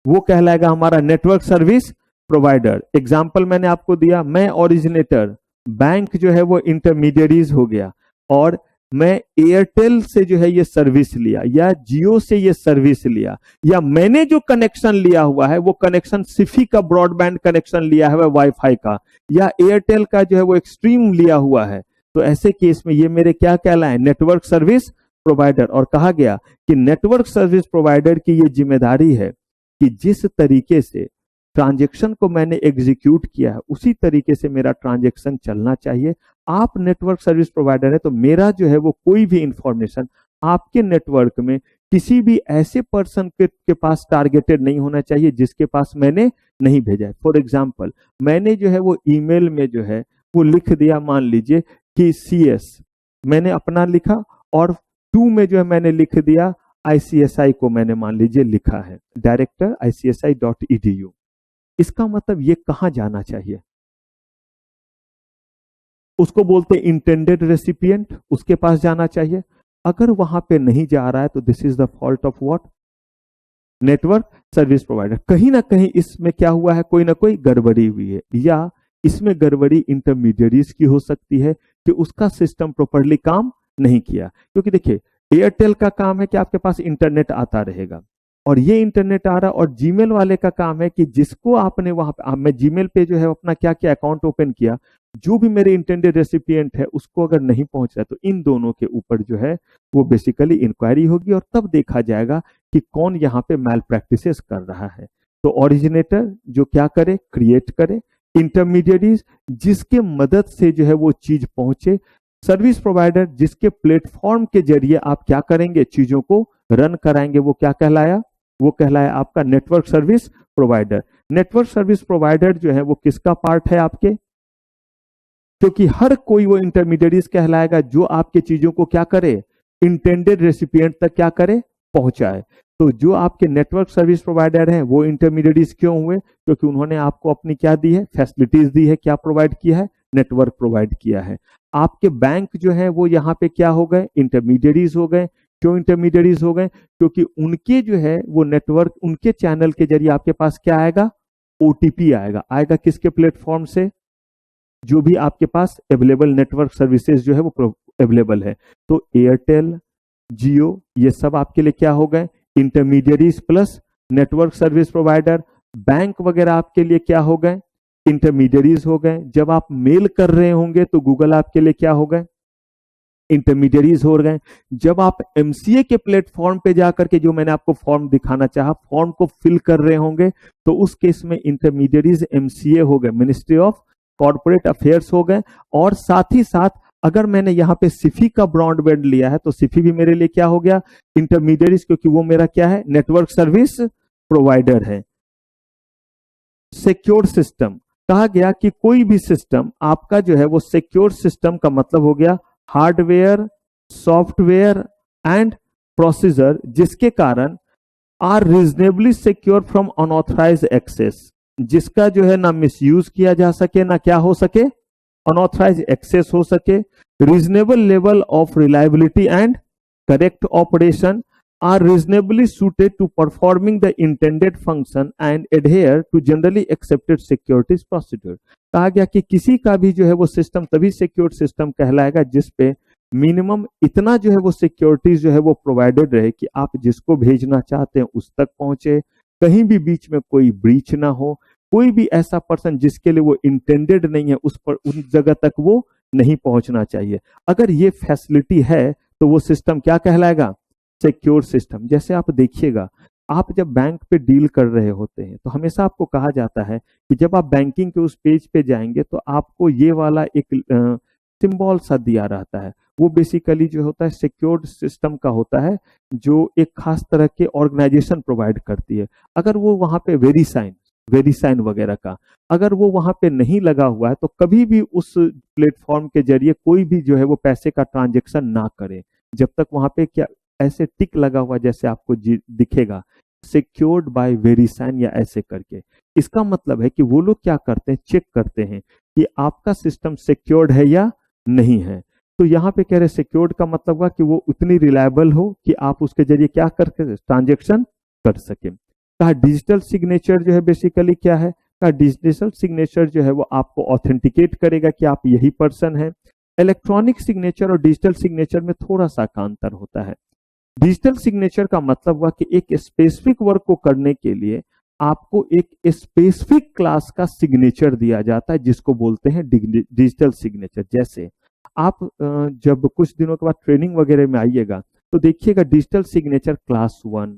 वो कहलाएगा हमारा नेटवर्क सर्विस प्रोवाइडर। एग्जाम्पल मैंने आपको दिया, मैं ओरिजिनेटर, बैंक जो है वो इंटरमीडियरीज हो गया, और मैं एयरटेल से जो है ये सर्विस लिया, या जियो से ये सर्विस लिया, या मैंने जो कनेक्शन लिया हुआ है वो कनेक्शन सिफी का ब्रॉडबैंड कनेक्शन लिया है वाईफाई का, या एयरटेल का जो है वो एक्सट्रीम लिया हुआ है। तो ऐसे केस में ये मेरे क्या कहलाए, नेटवर्क सर्विस प्रोवाइडर। और कहा गया कि नेटवर्क सर्विस प्रोवाइडर की ये जिम्मेदारी है कि जिस तरीके से ट्रांजैक्शन को मैंने एग्जीक्यूट किया है उसी तरीके से मेरा ट्रांजैक्शन चलना चाहिए। आप नेटवर्क सर्विस प्रोवाइडर है, तो मेरा जो है वो कोई भी इंफॉर्मेशन आपके नेटवर्क में किसी भी ऐसे पर्सन के पास टारगेटेड नहीं होना चाहिए जिसके पास मैंने नहीं भेजा है। फॉर एग्जाम्पल, मैंने जो है वो ईमेल में जो है वो लिख दिया, मान लीजिए कि CS मैंने अपना लिखा, और 2 में जो है मैंने लिख दिया ICSI को मैंने मान लीजिए लिखा है, डायरेक्टर ICSI.edu। इसका मतलब ये कहां जाना चाहिए, उसको बोलते हैं इंटेंडेड रेसिपिएंट, उसके पास जाना चाहिए। अगर वहां पे नहीं जा रहा है तो this is the fault of what, network service provider. कहीं ना कहीं इसमें क्या हुआ है, कोई ना कोई गड़बड़ी हुई है, या इसमें गड़बड़ी इंटरमीडियरीज की हो सकती है कि उसका सिस्टम प्रॉपरली काम नहीं किया। क्योंकि देखिए एयरटेल का काम है कि आपके पास इंटरनेट आता रहेगा, और ये इंटरनेट आ रहा, और जीमेल वाले का काम है कि जिसको आपने वहां पे, मैं जीमेल पे जो है अपना क्या क्या अकाउंट ओपन किया, जो भी मेरे इंटेंडेड रेसिपिएंट है उसको अगर नहीं पहुंच रहा है, तो इन दोनों के ऊपर जो है वो बेसिकली इंक्वायरी होगी, और तब देखा जाएगा कि कौन यहाँ पे मैल प्रैक्टिसेस कर रहा है। तो ओरिजिनेटर जो क्या करे, क्रिएट करे, इंटरमीडियरीज जिसके मदद से जो है वो चीज पहुंचे, सर्विस प्रोवाइडर जिसके प्लेटफॉर्म के जरिए आप क्या करेंगे, चीजों को रन कराएंगे, वो क्या कहलाया, वो कहलाया आपका network service provider. Network service provider जो है वो किसका पार्ट है आपके, क्योंकि हर कोई वो इंटरमीडियरीज कहलाएगा जो आपके चीजों को क्या करे, इंटेंडेड रेसिपिएंट तक क्या करे, पहुंचाए। तो जो आपके नेटवर्क सर्विस प्रोवाइडर हैं वो इंटरमीडियरीज क्यों हुए, क्योंकि उन्होंने आपको अपनी क्या दी है, फैसिलिटीज दी है, क्या प्रोवाइड किया है, नेटवर्क प्रोवाइड किया है। आपके बैंक जो है वो यहाँ पे क्या हो गए, इंटरमीडियरीज हो गए। क्यों इंटरमीडियरीज हो गए, क्योंकि उनके जो है वो नेटवर्क, उनके चैनल के जरिए आपके पास क्या आएगा, ओटीपी आएगा। आएगा किसके प्लेटफॉर्म से, जो भी आपके पास अवेलेबल नेटवर्क सर्विसेज जो है वो अवेलेबल है। तो एयरटेल, जियो, ये सब आपके लिए क्या हो गए, intermediaries plus network service provider. Bank वगैरह आपके लिए क्या हो गए, इंटरमीडियरीज हो गए। जब आप मेल कर रहे होंगे तो गूगल आपके लिए क्या हो गए, इंटरमीडियरीज हो गए। जब आप MCA के प्लेटफॉर्म पे जाकर के, जो मैंने आपको फॉर्म दिखाना चाहा, फॉर्म को फिल कर रहे होंगे, तो उस केस में इंटरमीडियरीज MCA हो गए, मिनिस्ट्री ऑफ कॉर्पोरेट अफेयर्स हो गए। और साथ ही साथ अगर मैंने यहाँ पे सिफी का ब्रॉडबैंड लिया है तो सिफी भी मेरे लिए क्या हो गया, इंटरमीडियरीज, क्योंकि वो मेरा क्या है, नेटवर्क सर्विस प्रोवाइडर है। सिक्योर सिस्टम, कहा गया कि कोई भी सिस्टम आपका जो है वो सिक्योर सिस्टम का मतलब हो गया हार्डवेयर, सॉफ्टवेयर एंड प्रोसीजर जिसके कारण are reasonably secure from unauthorised access. जिसका जो है ना मिसयूज किया जा सके, ना क्या हो सके, अनऑथराइज एक्सेस हो सके, reasonable level of reliability and correct operation, are reasonably suited to performing the intended function and adhere to generally accepted securities procedure। कहा गया कि किसी का भी जो है वो सिस्टम तभी सिक्योर सिस्टम कहलाएगा जिस पे मिनिमम इतना जो है वो सिक्योरिटीज जो है वो प्रोवाइडेड रहे कि आप जिसको भेजना चाहते हैं उस तक पहुंचे, कहीं भी बीच में कोई ब्रीच ना हो, कोई भी ऐसा पर्सन जिसके लिए वो इंटेंडेड नहीं है उस पर उन जगह तक वो नहीं पहुंचना चाहिए। अगर ये फैसिलिटी है तो वो सिस्टम क्या कहलाएगा, सिक्योर सिस्टम। जैसे आप देखिएगा, आप जब बैंक पे डील कर रहे होते हैं तो हमेशा आपको कहा जाता है कि जब आप बैंकिंग के उस पेज पे जाएंगे तो आपको ये वाला एक सिंबल सा दिया रहता है। वो बेसिकली जो होता है सिक्योर्ड सिस्टम का होता है, जो एक खास तरह के ऑर्गेनाइजेशन प्रोवाइड करती है। अगर वो वहां पे वेरीसाइन वगैरह का अगर वो वहां पे नहीं लगा हुआ है तो कभी भी उस प्लेटफॉर्म के जरिए कोई भी जो है वो पैसे का ट्रांजेक्शन ना करे, जब तक वहां पे क्या ऐसे टिक लगा हुआ जैसे आपको दिखेगा सिक्योर्ड बाय वेरीसाइन या ऐसे करके। इसका मतलब है कि वो लोग क्या करते हैं, चेक करते हैं कि आपका सिस्टम सिक्योर्ड है या नहीं है। तो यहाँ पे कह रहे सिक्योर्ड का मतलब हुआ कि वो उतनी रिलायबल हो कि आप उसके जरिए क्या करके ट्रांजेक्शन कर सके। कहा डिजिटल सिग्नेचर जो है बेसिकली क्या है, कहा डिजिटल सिग्नेचर जो है वो आपको ऑथेंटिकेट करेगा कि आप यही पर्सन है। इलेक्ट्रॉनिक सिग्नेचर और डिजिटल सिग्नेचर में थोड़ा सा का अंतर होता है। डिजिटल सिग्नेचर का मतलब हुआ कि एक स्पेसिफिक वर्क को करने के लिए आपको एक स्पेसिफिक क्लास का सिग्नेचर दिया जाता है जिसको बोलते हैं डिजिटल सिग्नेचर। जैसे आप जब कुछ दिनों के बाद ट्रेनिंग वगैरह में आइएगा तो देखिएगा digital signature class 1,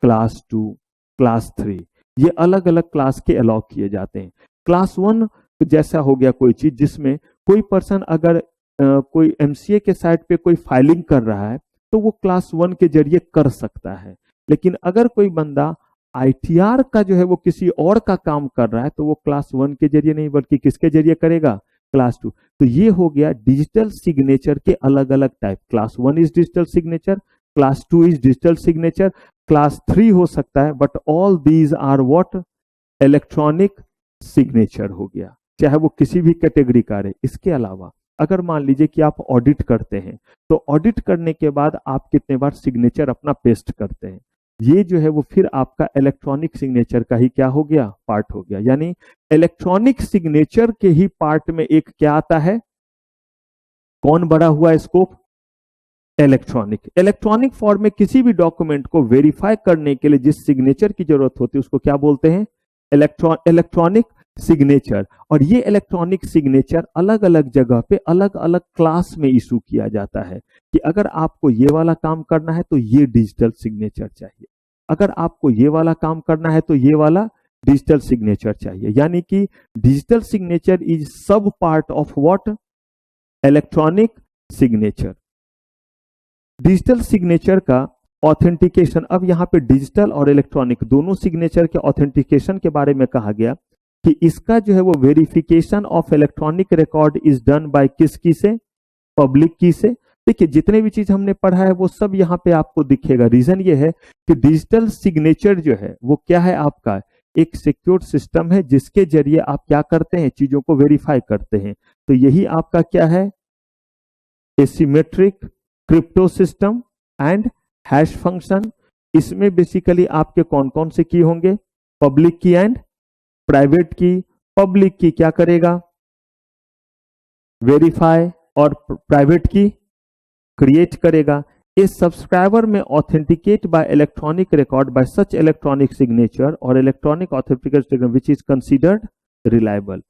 class 2, class 3 ये अलग अलग क्लास के अलाउ किए जाते हैं। क्लास 1 जैसा हो गया कोई चीज जिसमें कोई पर्सन अगर कोई एमसीए के साइट पे कोई फाइलिंग कर रहा है तो वो क्लास 1 के जरिए कर सकता है। लेकिन अगर कोई बंदा आईटीआर का जो है वो किसी और का काम कर रहा है तो वो क्लास 1 के जरिए नहीं बल्कि किसके जरिए करेगा, क्लास 2। तो ये हो गया डिजिटल सिग्नेचर के अलग अलग type. Class 1 is digital signature, class 2 is digital signature, class 3 हो सकता है, but all these are what, electronic signature हो गया, चाहे वो किसी भी कैटेगरी का रहे। इसके अलावा अगर मान लीजिए कि आप ऑडिट करते हैं तो ऑडिट करने के बाद आप कितने बार सिग्नेचर अपना पेस्ट करते हैं, ये जो है वो फिर आपका इलेक्ट्रॉनिक सिग्नेचर का ही क्या हो गया, पार्ट हो गया। यानी इलेक्ट्रॉनिक सिग्नेचर के ही पार्ट में एक क्या आता है, कौन बड़ा हुआ स्कोप, इलेक्ट्रॉनिक फॉर्म में किसी भी डॉक्यूमेंट को वेरीफाई करने के लिए जिस सिग्नेचर की जरूरत होती है उसको क्या बोलते हैं, इलेक्ट्रॉनिक सिग्नेचर। और ये इलेक्ट्रॉनिक सिग्नेचर अलग अलग जगह पे अलग अलग क्लास में इशू किया जाता है कि अगर आपको ये वाला काम करना है तो ये डिजिटल सिग्नेचर चाहिए, अगर आपको ये वाला काम करना है तो ये वाला डिजिटल सिग्नेचर चाहिए। यानी कि डिजिटल सिग्नेचर इज सब part of what, electronic signature. Digital signature का ऑथेंटिकेशन, अब यहाँ पे डिजिटल और इलेक्ट्रॉनिक दोनों सिग्नेचर के ऑथेंटिकेशन के बारे में कहा गया कि इसका जो है वो verification of electronic record is done by किस की से, पब्लिक की से। देखिए जितने भी चीज हमने पढ़ा है वो सब यहाँ पे आपको दिखेगा। रीजन ये है कि डिजिटल सिग्नेचर जो है वो क्या है, आपका एक सिक्योर सिस्टम है जिसके जरिए आप क्या करते हैं, चीजों को वेरीफाई करते हैं। तो यही आपका क्या है, asymmetric crypto system and hash function. इसमें बेसिकली आपके कौन कौन से की होंगे, पब्लिक की एंड प्राइवेट की। पब्लिक की क्या करेगा, वेरीफाई, और प्राइवेट की क्रिएट करेगा। इस सब्सक्राइबर में authenticate by electronic record by such electronic signature और electronic authentication which is considered reliable.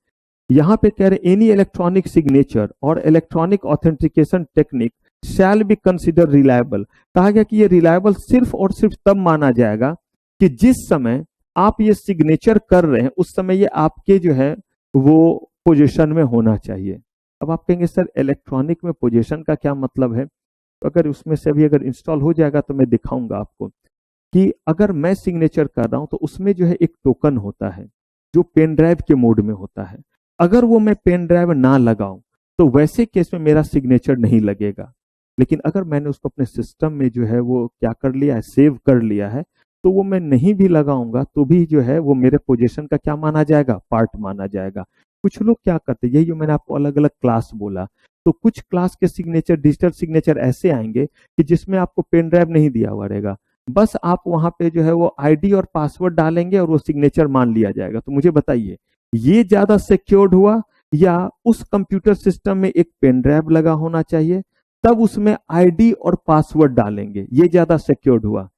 यहां पे कह रहे एनी इलेक्ट्रॉनिक सिग्नेचर और electronic authentication technique shall be consider reliable. कहा गया कि ये रिलायबल सिर्फ और सिर्फ तब माना जाएगा कि जिस समय आप ये सिग्नेचर कर रहे हैं उस समय ये आपके जो है वो पोजीशन में होना चाहिए। अब आप कहेंगे सर इलेक्ट्रॉनिक में पोजीशन का क्या मतलब है, तो अगर उसमें से अभी अगर इंस्टॉल हो जाएगा तो मैं दिखाऊंगा आपको कि अगर मैं सिग्नेचर कर रहा हूं तो उसमें जो है एक टोकन होता है जो पेन ड्राइव के मोड में होता है। अगर वो मैं पेन ड्राइव ना लगाऊं तो वैसे केस में मेरा सिग्नेचर नहीं लगेगा। लेकिन अगर मैंने उसको अपने सिस्टम में जो है वो क्या कर लिया है, सेव कर लिया है, तो वो मैं नहीं भी लगाऊंगा तो भी जो है वो मेरे पोजीशन का क्या माना जाएगा, पार्ट माना जाएगा। कुछ लोग क्या करते हैं, यही जो मैंने आपको अलग अलग क्लास बोला, तो कुछ क्लास के सिग्नेचर, डिजिटल सिग्नेचर ऐसे आएंगे कि जिसमें आपको पेन ड्राइव नहीं दिया हुआ रहेगा, बस आप वहां पे जो है वो आईडी और पासवर्ड डालेंगे और वो सिग्नेचर मान लिया जाएगा। तो मुझे बताइए, ये ज्यादा सिक्योर्ड हुआ या उस कंप्यूटर सिस्टम में एक पेन ड्राइव लगा होना चाहिए तब उसमें आईडी और पासवर्ड डालेंगे, ये ज्यादा सिक्योर्ड हुआ?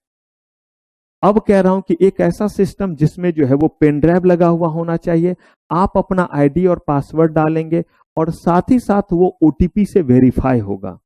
अब कह रहा हूं कि एक ऐसा सिस्टम जिसमें जो है वो पेन ड्राइव लगा हुआ होना चाहिए, आप अपना आईडी और पासवर्ड डालेंगे और साथ ही साथ वो ओटीपी से वेरीफाई होगा।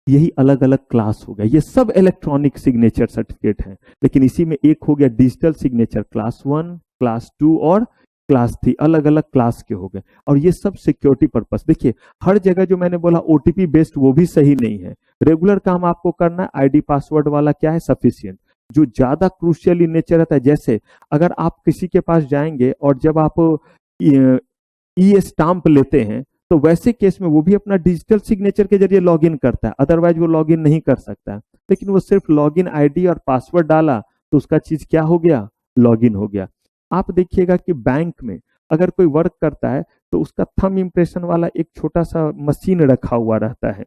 यही अलग अलग क्लास हो गया, ये सब इलेक्ट्रॉनिक सिग्नेचर सर्टिफिकेट हैं, लेकिन इसी में एक हो गया डिजिटल सिग्नेचर, क्लास 1, क्लास 2 और क्लास 3, अलग अलग क्लास के हो गए। और ये सब सिक्योरिटी पर्पस, देखिए हर जगह जो मैंने बोला ओटीपी बेस्ड, वो भी सही नहीं है। रेगुलर काम आपको करना है, आईडी पासवर्ड वाला क्या है, सफिशियंट। जो ज्यादा क्रूशियल इन नेचर रहता है, जैसे अगर आप किसी के पास जाएंगे और जब आप ई स्टाम्प लेते हैं तो वैसे केस में वो भी अपना डिजिटल सिग्नेचर के जरिए लॉगिन करता है, अदरवाइज वो लॉगिन नहीं कर सकता है। लेकिन वो सिर्फ लॉगिन आईडी और पासवर्ड डाला तो उसका चीज क्या हो गया, लॉगिन हो गया। आप देखिएगा कि बैंक में अगर कोई वर्क करता है तो उसका थंब इम्प्रेशन वाला एक छोटा सा मशीन रखा हुआ रहता है,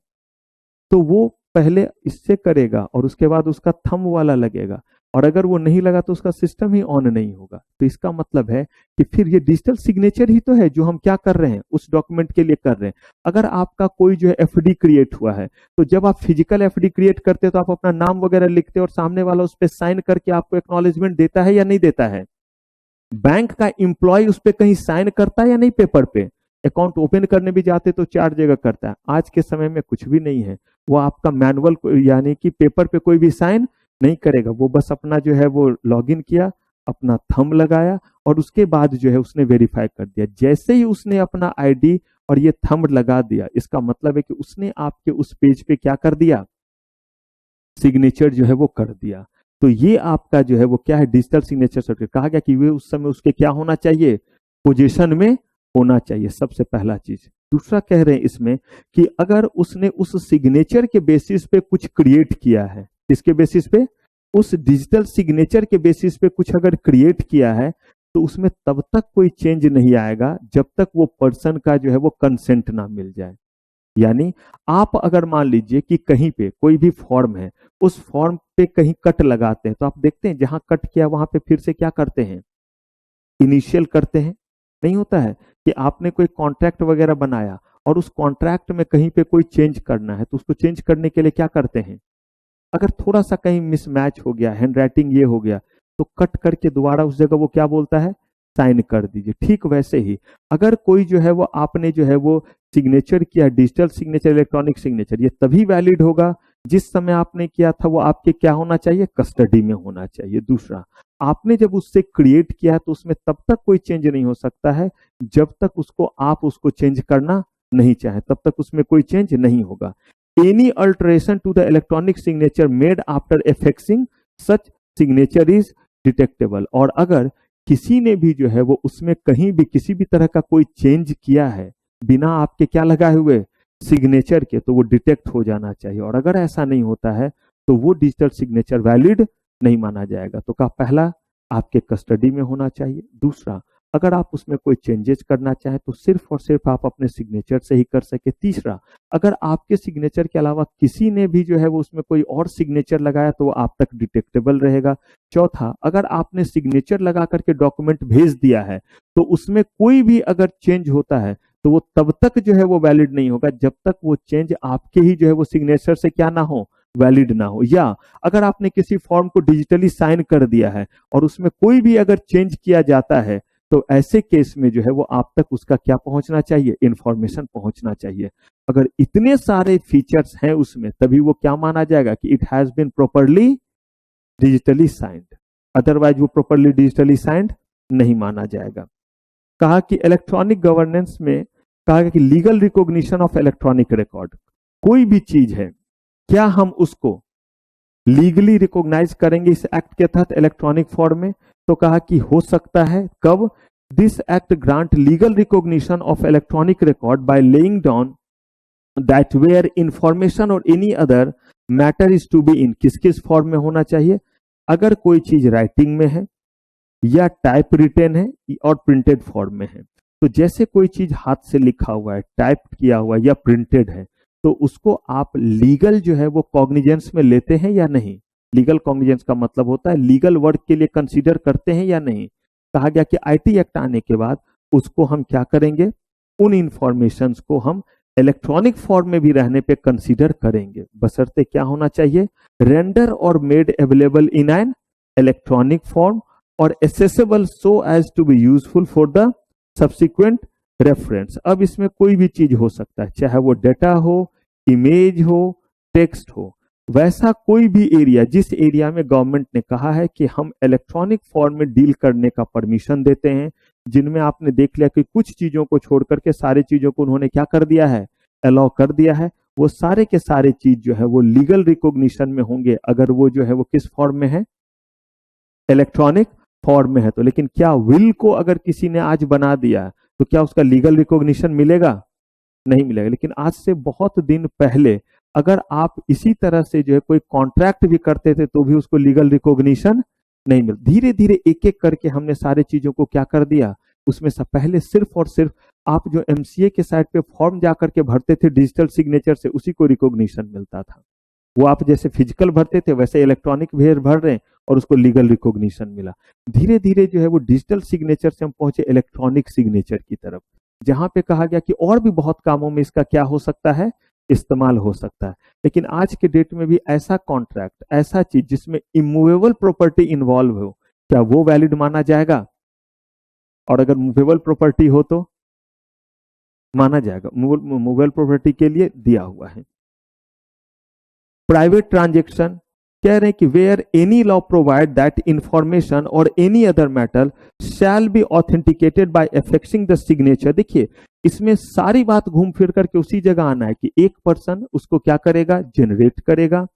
तो वो पहले इससे करेगा और उसके बाद उसका थंब वाला लगेगा, और अगर वो नहीं लगा तो उसका सिस्टम ही ऑन नहीं होगा। तो इसका मतलब है कि फिर ये डिजिटल सिग्नेचर ही तो है जो हम क्या कर रहे हैं, उस डॉक्यूमेंट के लिए कर रहे हैं। अगर आपका कोई जो है एफडी क्रिएट हुआ है, तो जब आप फिजिकल एफडी क्रिएट करते हैं तो आप अपना नाम वगैरह लिखते हैं और सामने वाला उस पर साइन करके आपको एक्नॉलेजमेंट देता है या नहीं देता है? बैंक का एम्प्लॉय उस पर कहीं साइन करता है या नहीं, पेपर पे? अकाउंट ओपन करने भी जाते तो 4 जगह करता है। आज के समय में कुछ भी नहीं है, वो आपका मैनुअल यानी कि पेपर पे कोई भी साइन नहीं करेगा, वो बस अपना जो है वो लॉगिन किया, अपना थंब लगाया और उसके बाद जो है उसने वेरीफाई कर दिया। जैसे ही उसने अपना आईडी और ये थंब लगा दिया, इसका मतलब है कि उसने आपके उस पेज पे क्या कर दिया, सिग्नेचर जो है वो कर दिया। तो ये आपका जो है वो क्या है, डिजिटल सिग्नेचर सर्टिफिकेट। कहा गया कि वे उस समय उसके क्या होना चाहिए, पोजीशन में होना चाहिए, सबसे पहला चीज। दूसरा कह रहे हैं इसमें कि अगर उसने उस सिग्नेचर के बेसिस पे कुछ क्रिएट किया है, इसके बेसिस पे, उस डिजिटल सिग्नेचर के बेसिस पे कुछ अगर क्रिएट किया है, तो उसमें तब तक कोई चेंज नहीं आएगा जब तक वो पर्सन का जो है वो कंसेंट ना मिल जाए। यानी आप अगर मान लीजिए कि कहीं पे कोई भी फॉर्म है, उस फॉर्म पे कहीं कट लगाते हैं, तो आप देखते हैं जहां कट किया वहां पे फिर से क्या करते हैं, इनिशियल करते हैं। नहीं होता है कि आपने कोई कॉन्ट्रैक्ट वगैरह बनाया और उस कॉन्ट्रैक्ट में कहीं पे कोई चेंज करना है, तो उसको चेंज करने के लिए क्या करते हैं, अगर थोड़ा सा कहीं मिसमैच हो गया, हैंड राइटिंग ये हो गया, तो कट करके दोबारा उस जगह वो क्या बोलता है, साइन कर दीजिए। ठीक वैसे ही अगर कोई जो है वो आपने जो है वो सिग्नेचर किया, डिजिटल सिग्नेचर, इलेक्ट्रॉनिक सिग्नेचर, ये तभी वैलिड होगा जिस समय आपने किया था वो आपके क्या होना चाहिए, कस्टडी में होना चाहिए। दूसरा, आपने जब उससे क्रिएट किया तो उसमें तब तक कोई चेंज नहीं हो सकता है जब तक आप उसको चेंज करना नहीं चाहे, तब तक उसमें कोई चेंज नहीं होगा। Any alteration to the electronic signature made after affixing such signature is detectable. और अगर किसी ने भी जो है वो उसमें कहीं भी किसी भी तरह का कोई चेंज किया है बिना आपके क्या लगाए हुए, सिग्नेचर के, तो वो डिटेक्ट हो जाना चाहिए। और अगर ऐसा नहीं होता है तो वो डिजिटल सिग्नेचर वैलिड नहीं माना जाएगा। तो का पहला, आपके कस्टडी में होना चाहिए। दूसरा, अगर आप उसमें कोई चेंजेस करना चाहें तो सिर्फ और सिर्फ आप अपने सिग्नेचर से ही कर सके। तीसरा, अगर आपके सिग्नेचर के अलावा किसी ने भी जो है वो उसमें कोई और सिग्नेचर लगाया तो वो आप तक डिटेक्टेबल रहेगा। चौथा, अगर आपने सिग्नेचर लगा करके डॉक्यूमेंट भेज दिया है तो उसमें कोई भी अगर चेंज होता है तो वो तब तक जो है वो वैलिड नहीं होगा जब तक वो चेंज आपके ही जो है वो सिग्नेचर से क्या ना हो, वैलिड ना हो। या अगर आपने किसी फॉर्म को डिजिटली साइन कर दिया है और उसमें कोई भी अगर चेंज किया जाता है तो ऐसे केस में जो है वो आप तक उसका क्या पहुंचना चाहिए, इंफॉर्मेशन पहुंचना चाहिए। अगर इतने सारे फीचर्स हैं उसमें तभी वो क्या माना जाएगा कि it has been properly digitally signed, otherwise वो प्रॉपरली डिजिटली साइंड नहीं माना जाएगा। कहा कि इलेक्ट्रॉनिक गवर्नेंस में कहा गया कि legal recognition of electronic record, कोई भी चीज है क्या हम उसको लीगली रिकॉग्नाइज करेंगे इस एक्ट के तहत इलेक्ट्रॉनिक फॉर्म में? तो कहा कि हो सकता है। कब? This act grant legal recognition of electronic record by laying down that where information और any other matter is to be in, किस किस फॉर्म में होना चाहिए, अगर कोई चीज राइटिंग में है या टाइप रिटेन है और प्रिंटेड फॉर्म में है, तो जैसे कोई चीज हाथ से लिखा हुआ है, टाइप किया हुआ है या प्रिंटेड है, तो उसको आप लीगल जो है वो कॉग्निजेंस में लेते हैं या नहीं। लीगल कॉग्निजेंस का मतलब होता है लीगल वर्क के लिए कंसीडर करते हैं या नहीं। कहा गया कि आईटी एक्ट आने के बाद उसको हम क्या करेंगे, उन इंफॉर्मेशंस को हम इलेक्ट्रॉनिक फॉर्म में भी रहने पे कंसीडर करेंगे, बशर्ते क्या होना चाहिए, रेंडर और made available in an electronic form और accessible so as to be useful for the subsequent reference. अब इसमें कोई भी चीज हो सकता है, चाहे वो डेटा हो, इमेज हो, टेक्स्ट हो, वैसा कोई भी एरिया जिस एरिया में गवर्नमेंट ने कहा है कि हम इलेक्ट्रॉनिक फॉर्म में डील करने का परमिशन देते हैं, जिनमें आपने देख लिया कि कुछ चीजों को छोड़ करके सारी चीजों को उन्होंने क्या कर दिया है, अलाउ कर दिया है, वो सारे के सारे चीज जो है वो लीगल रिकॉग्निशन में होंगे अगर वो जो है वो किस फॉर्म में है, इलेक्ट्रॉनिक फॉर्म में है। तो लेकिन क्या विल को अगर किसी ने आज बना दिया तो क्या उसका लीगल रिकॉग्निशन मिलेगा? नहीं मिलेगा। लेकिन आज से बहुत दिन पहले अगर आप इसी तरह से जो है कोई कॉन्ट्रैक्ट भी करते थे तो भी उसको लीगल रिकॉग्निशन नहीं मिल। धीरे धीरे एक एक करके हमने सारे चीजों को क्या कर दिया, उसमें से पहले सिर्फ और सिर्फ आप जो एमसीए के साइट पे फॉर्म जाकर के भरते थे डिजिटल सिग्नेचर से, उसी को रिकॉग्निशन मिलता था। वो आप जैसे फिजिकल भरते थे वैसे इलेक्ट्रॉनिक भर रहे हैं और उसको लीगल रिकॉग्निशन मिला। धीरे धीरे जो है वो डिजिटल सिग्नेचर से हम पहुंचे इलेक्ट्रॉनिक सिग्नेचर की तरफ, जहां पे कहा गया कि और भी बहुत कामों में इसका क्या हो सकता है, इस्तेमाल हो सकता है। लेकिन आज के डेट में भी ऐसा कॉन्ट्रैक्ट, ऐसा चीज जिसमें इमूवेबल प्रॉपर्टी इन्वॉल्व हो, क्या वो वैलिड माना जाएगा? और अगर मूवेबल प्रॉपर्टी हो तो माना जाएगा। मूवेबल प्रॉपर्टी के लिए दिया हुआ है। प्राइवेट ट्रांजेक्शन कह रहे हैं कि where any law provide that information और any other matter shall be authenticated by affixing the signature. देखिए इसमें सारी बात घूम फिर करके उसी जगह आना है कि एक पर्सन उसको क्या करेगा, जनरेट करेगा,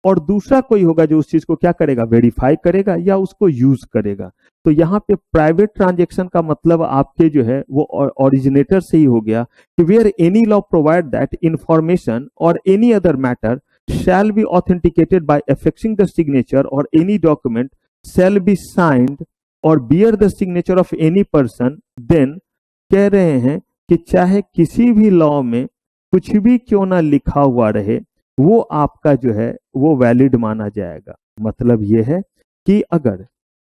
और दूसरा कोई होगा जो उस चीज को क्या करेगा, वेरीफाई करेगा या उसको यूज करेगा। तो यहाँ पे प्राइवेट ट्रांजेक्शन का मतलब आपके जो है वो ओरिजिनेटर से ही हो गया कि where any law provide that information और any other matter shall be authenticated by affixing the signature or any document shall be signed or bear the signature of any person, then कह रहे हैं कि चाहे किसी भी लॉ में कुछ भी क्यों ना लिखा हुआ रहे वो आपका जो है वो वैलिड माना जाएगा। मतलब ये है कि अगर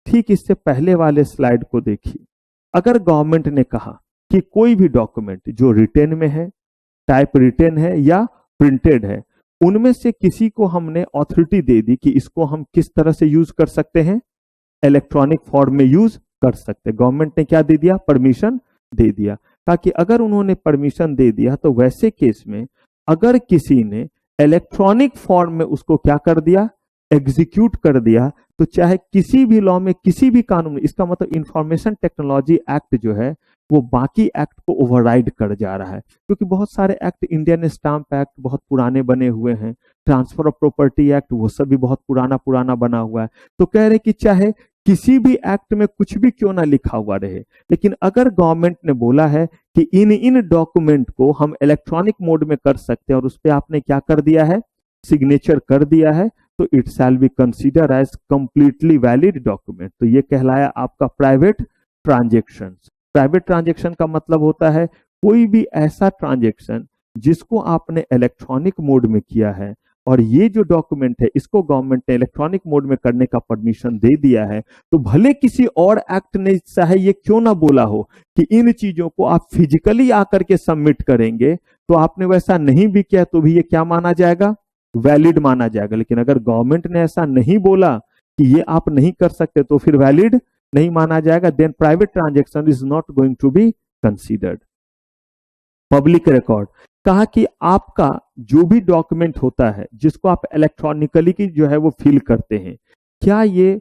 ठीक इससे पहले वाले स्लाइड को देखिए, अगर गवर्नमेंट ने कहा कि कोई भी डॉक्यूमेंट जो रिटेन में है, टाइप रिटेन है या प्रिंटेड है, उनमें से किसी को हमने अथॉरिटी दे दी कि इसको हम किस तरह से यूज कर सकते हैं, इलेक्ट्रॉनिक फॉर्म में यूज कर सकते हैं। गवर्नमेंट ने क्या दे दिया, परमिशन दे दिया। ताकि अगर उन्होंने परमिशन दे दिया तो वैसे केस में अगर किसी ने इलेक्ट्रॉनिक फॉर्म में उसको क्या कर दिया, एग्जीक्यूट कर दिया, तो चाहे किसी भी लॉ में किसी भी कानून में, इसका मतलब इंफॉर्मेशन टेक्नोलॉजी एक्ट जो है वो बाकी एक्ट को ओवरराइड कर जा रहा है। क्योंकि बहुत सारे एक्ट, इंडियन स्टाम्प एक्ट बहुत पुराने बने हुए हैं, ट्रांसफर ऑफ प्रॉपर्टी एक्ट वो सब भी बहुत पुराना पुराना बना हुआ है। तो कह रहे कि चाहे किसी भी एक्ट में कुछ भी क्यों ना लिखा हुआ रहे, लेकिन अगर गवर्नमेंट ने बोला है कि इन डॉक्यूमेंट को हम इलेक्ट्रॉनिक मोड में कर सकते हैं और उस पर आपने क्या कर दिया है, सिग्नेचर कर दिया है, तो it shall be consider as completely valid document. तो ये कहलाया आपका प्राइवेट ट्रांजेक्शन। प्राइवेट ट्रांजेक्शन का मतलब होता है कोई भी ऐसा ट्रांजेक्शन जिसको आपने इलेक्ट्रॉनिक मोड में किया है और ये जो डॉक्यूमेंट है इसको गवर्नमेंट ने इलेक्ट्रॉनिक मोड में करने का परमिशन दे दिया है, तो भले किसी और एक्ट ने चाहे ये क्यों ना बोला हो कि इन चीजों को आप फिजिकली आकर के सबमिट करेंगे, तो आपने वैसा नहीं भी किया तो भी ये क्या माना जाएगा, वैलिड माना जाएगा। लेकिन अगर गवर्नमेंट ने ऐसा नहीं बोला कि ये आप नहीं कर सकते तो फिर वैलिड नहीं माना जाएगा। Then private transaction is not going to be considered. Public record कहा कि आपका जो भी डॉक्यूमेंट होता है जिसको आप इलेक्ट्रॉनिकली की जो है वो फिल करते हैं, क्या ये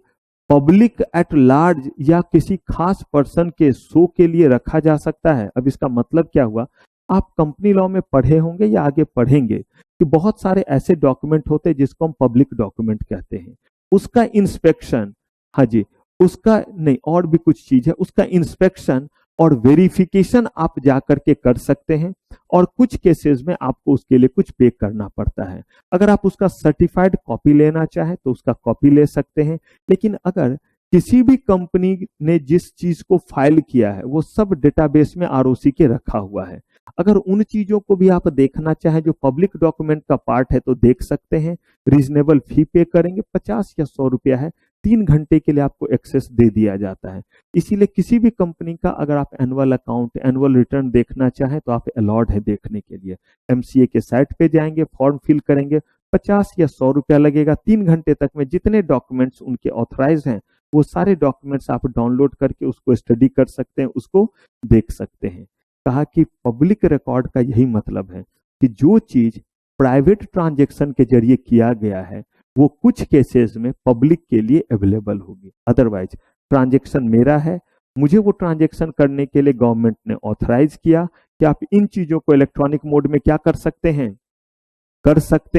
पब्लिक एट लार्ज या किसी खास पर्सन के शो के लिए रखा जा सकता है? अब इसका मतलब क्या हुआ, आप कंपनी लॉ में पढ़े होंगे या आगे पढ़ेंगे कि बहुत सारे ऐसे डॉक्यूमेंट होते हैं जिसको हम पब्लिक डॉक्यूमेंट कहते हैं। उसका इंस्पेक्शन, हाँ जी, उसका नहीं और भी कुछ चीज है, उसका इंस्पेक्शन और वेरिफिकेशन आप जाकर के कर सकते हैं, और कुछ केसेस में आपको उसके लिए कुछ पे करना पड़ता है। अगर आप उसका सर्टिफाइड कॉपी लेना चाहें तो उसका कॉपी ले सकते हैं, लेकिन अगर किसी भी कंपनी ने जिस चीज को फाइल किया है वो सब डेटाबेस में आरओसी के रखा हुआ है, अगर उन चीजों को भी आप देखना चाहें जो पब्लिक डॉक्यूमेंट का पार्ट है तो देख सकते हैं। रीजनेबल फी पे करेंगे, 50 या 100 रुपया है, 3 घंटे के लिए आपको एक्सेस दे दिया जाता है। इसीलिए किसी भी कंपनी का अगर आप एनुअल अकाउंट, एनुअल रिटर्न देखना चाहें तो आप अलाउड है देखने के लिए। एमसीए के साइट पे जाएंगे, फॉर्म फिल करेंगे, 50 या 100 रुपया लगेगा। 3 घंटे तक में जितने डॉक्यूमेंट्स उनके ऑथराइज हैं वो सारे डॉक्यूमेंट्स आप डाउनलोड करके उसको स्टडी कर सकते हैं, उसको देख सकते हैं। कहा कि पब्लिक रिकॉर्ड का यही मतलब है कि जो चीज प्राइवेट ट्रांजैक्शन के जरिए किया गया है वो कुछ केसेस में पब्लिक के लिए अवेलेबल होगी। अदरवाइज ट्रांजैक्शन मेरा है, मुझे वो ट्रांजैक्शन करने के लिए गवर्नमेंट ने ऑथराइज किया कि आप इन चीजों को इलेक्ट्रॉनिक मोड में क्या कर सकते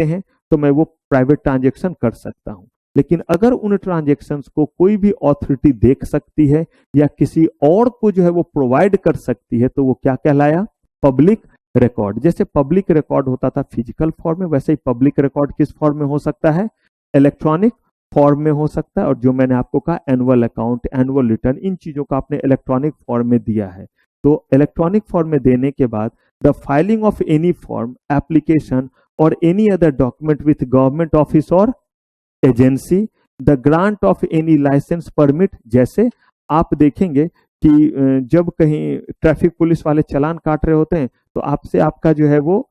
हैं, तो मैं वो प्राइवेट ट्रांजैक्शन कर सकता हूं। लेकिन अगर उन ट्रांजैक्शंस को कोई भी अथॉरिटी देख सकती है या किसी और को जो है वो प्रोवाइड कर सकती है तो वो क्या कहलाया, पब्लिक रिकॉर्ड। जैसे पब्लिक रिकॉर्ड होता था फिजिकल फॉर्म में, वैसे ही पब्लिक रिकॉर्ड किस फॉर्म में हो सकता है, इलेक्ट्रॉनिक फॉर्म में हो सकता है। और जो मैंने आपको कहा एनुअल अकाउंट, एनुअल रिटर्न, इन चीजों को आपने इलेक्ट्रॉनिक फॉर्म में दिया है तो इलेक्ट्रॉनिक फॉर्म में देने के बाद the filing of any form, application और any other document with government office और agency, the grant of any licence permit. जैसे आप देखेंगे कि जब कहीं ट्रैफिक पुलिस वाले चालान काट रहे होते हैं तो आपसे आपका जो है वो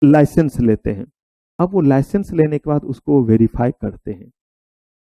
लाइसेंस लेते हैं। अब वो लाइसेंस लेने के बाद उसको वेरीफाई करते हैं,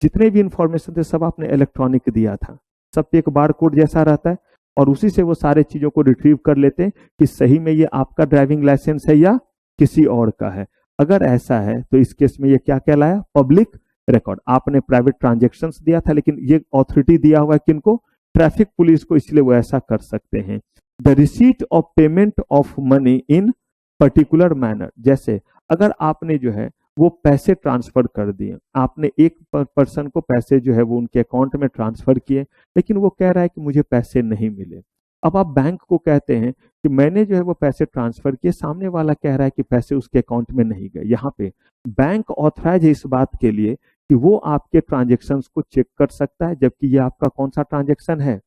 जितने भी इंफॉर्मेशन थे सब आपने इलेक्ट्रॉनिक दिया था, सब पे एक बार कोड जैसा रहता है और उसी से वो सारे चीजों को रिट्रीव कर लेते हैं कि सही में ये आपका ड्राइविंग लाइसेंस है या किसी और का है। अगर ऐसा है तो इस केस में ये क्या कहलाया, पब्लिक रिकॉर्ड। आपने प्राइवेट ट्रांजैक्शंस दिया था लेकिन ये अथॉरिटी दिया हुआ है किनको, ट्रैफिक पुलिस को, इसलिए वो ऐसा कर सकते हैं। The receipt of payment of money in particular manner, जैसे अगर आपने जो है वो पैसे ट्रांसफर कर दिए, आपने एक पर्सन को पैसे जो है वो उनके अकाउंट में ट्रांसफर किए लेकिन वो कह रहा है कि मुझे पैसे नहीं मिले। अब आप बैंक को कहते हैं कि मैंने जो है वो पैसे ट्रांसफर किए, सामने वाला कह रहा है कि पैसे उसके अकाउंट में नहीं गए। यहाँ पे बैंक ऑथराइज है इस बात के लिए कि वो आपके ट्रांजेक्शन्स को चेक कर सकता है, जबकि ये आपका कौन सा ट्रांजेक्शन है,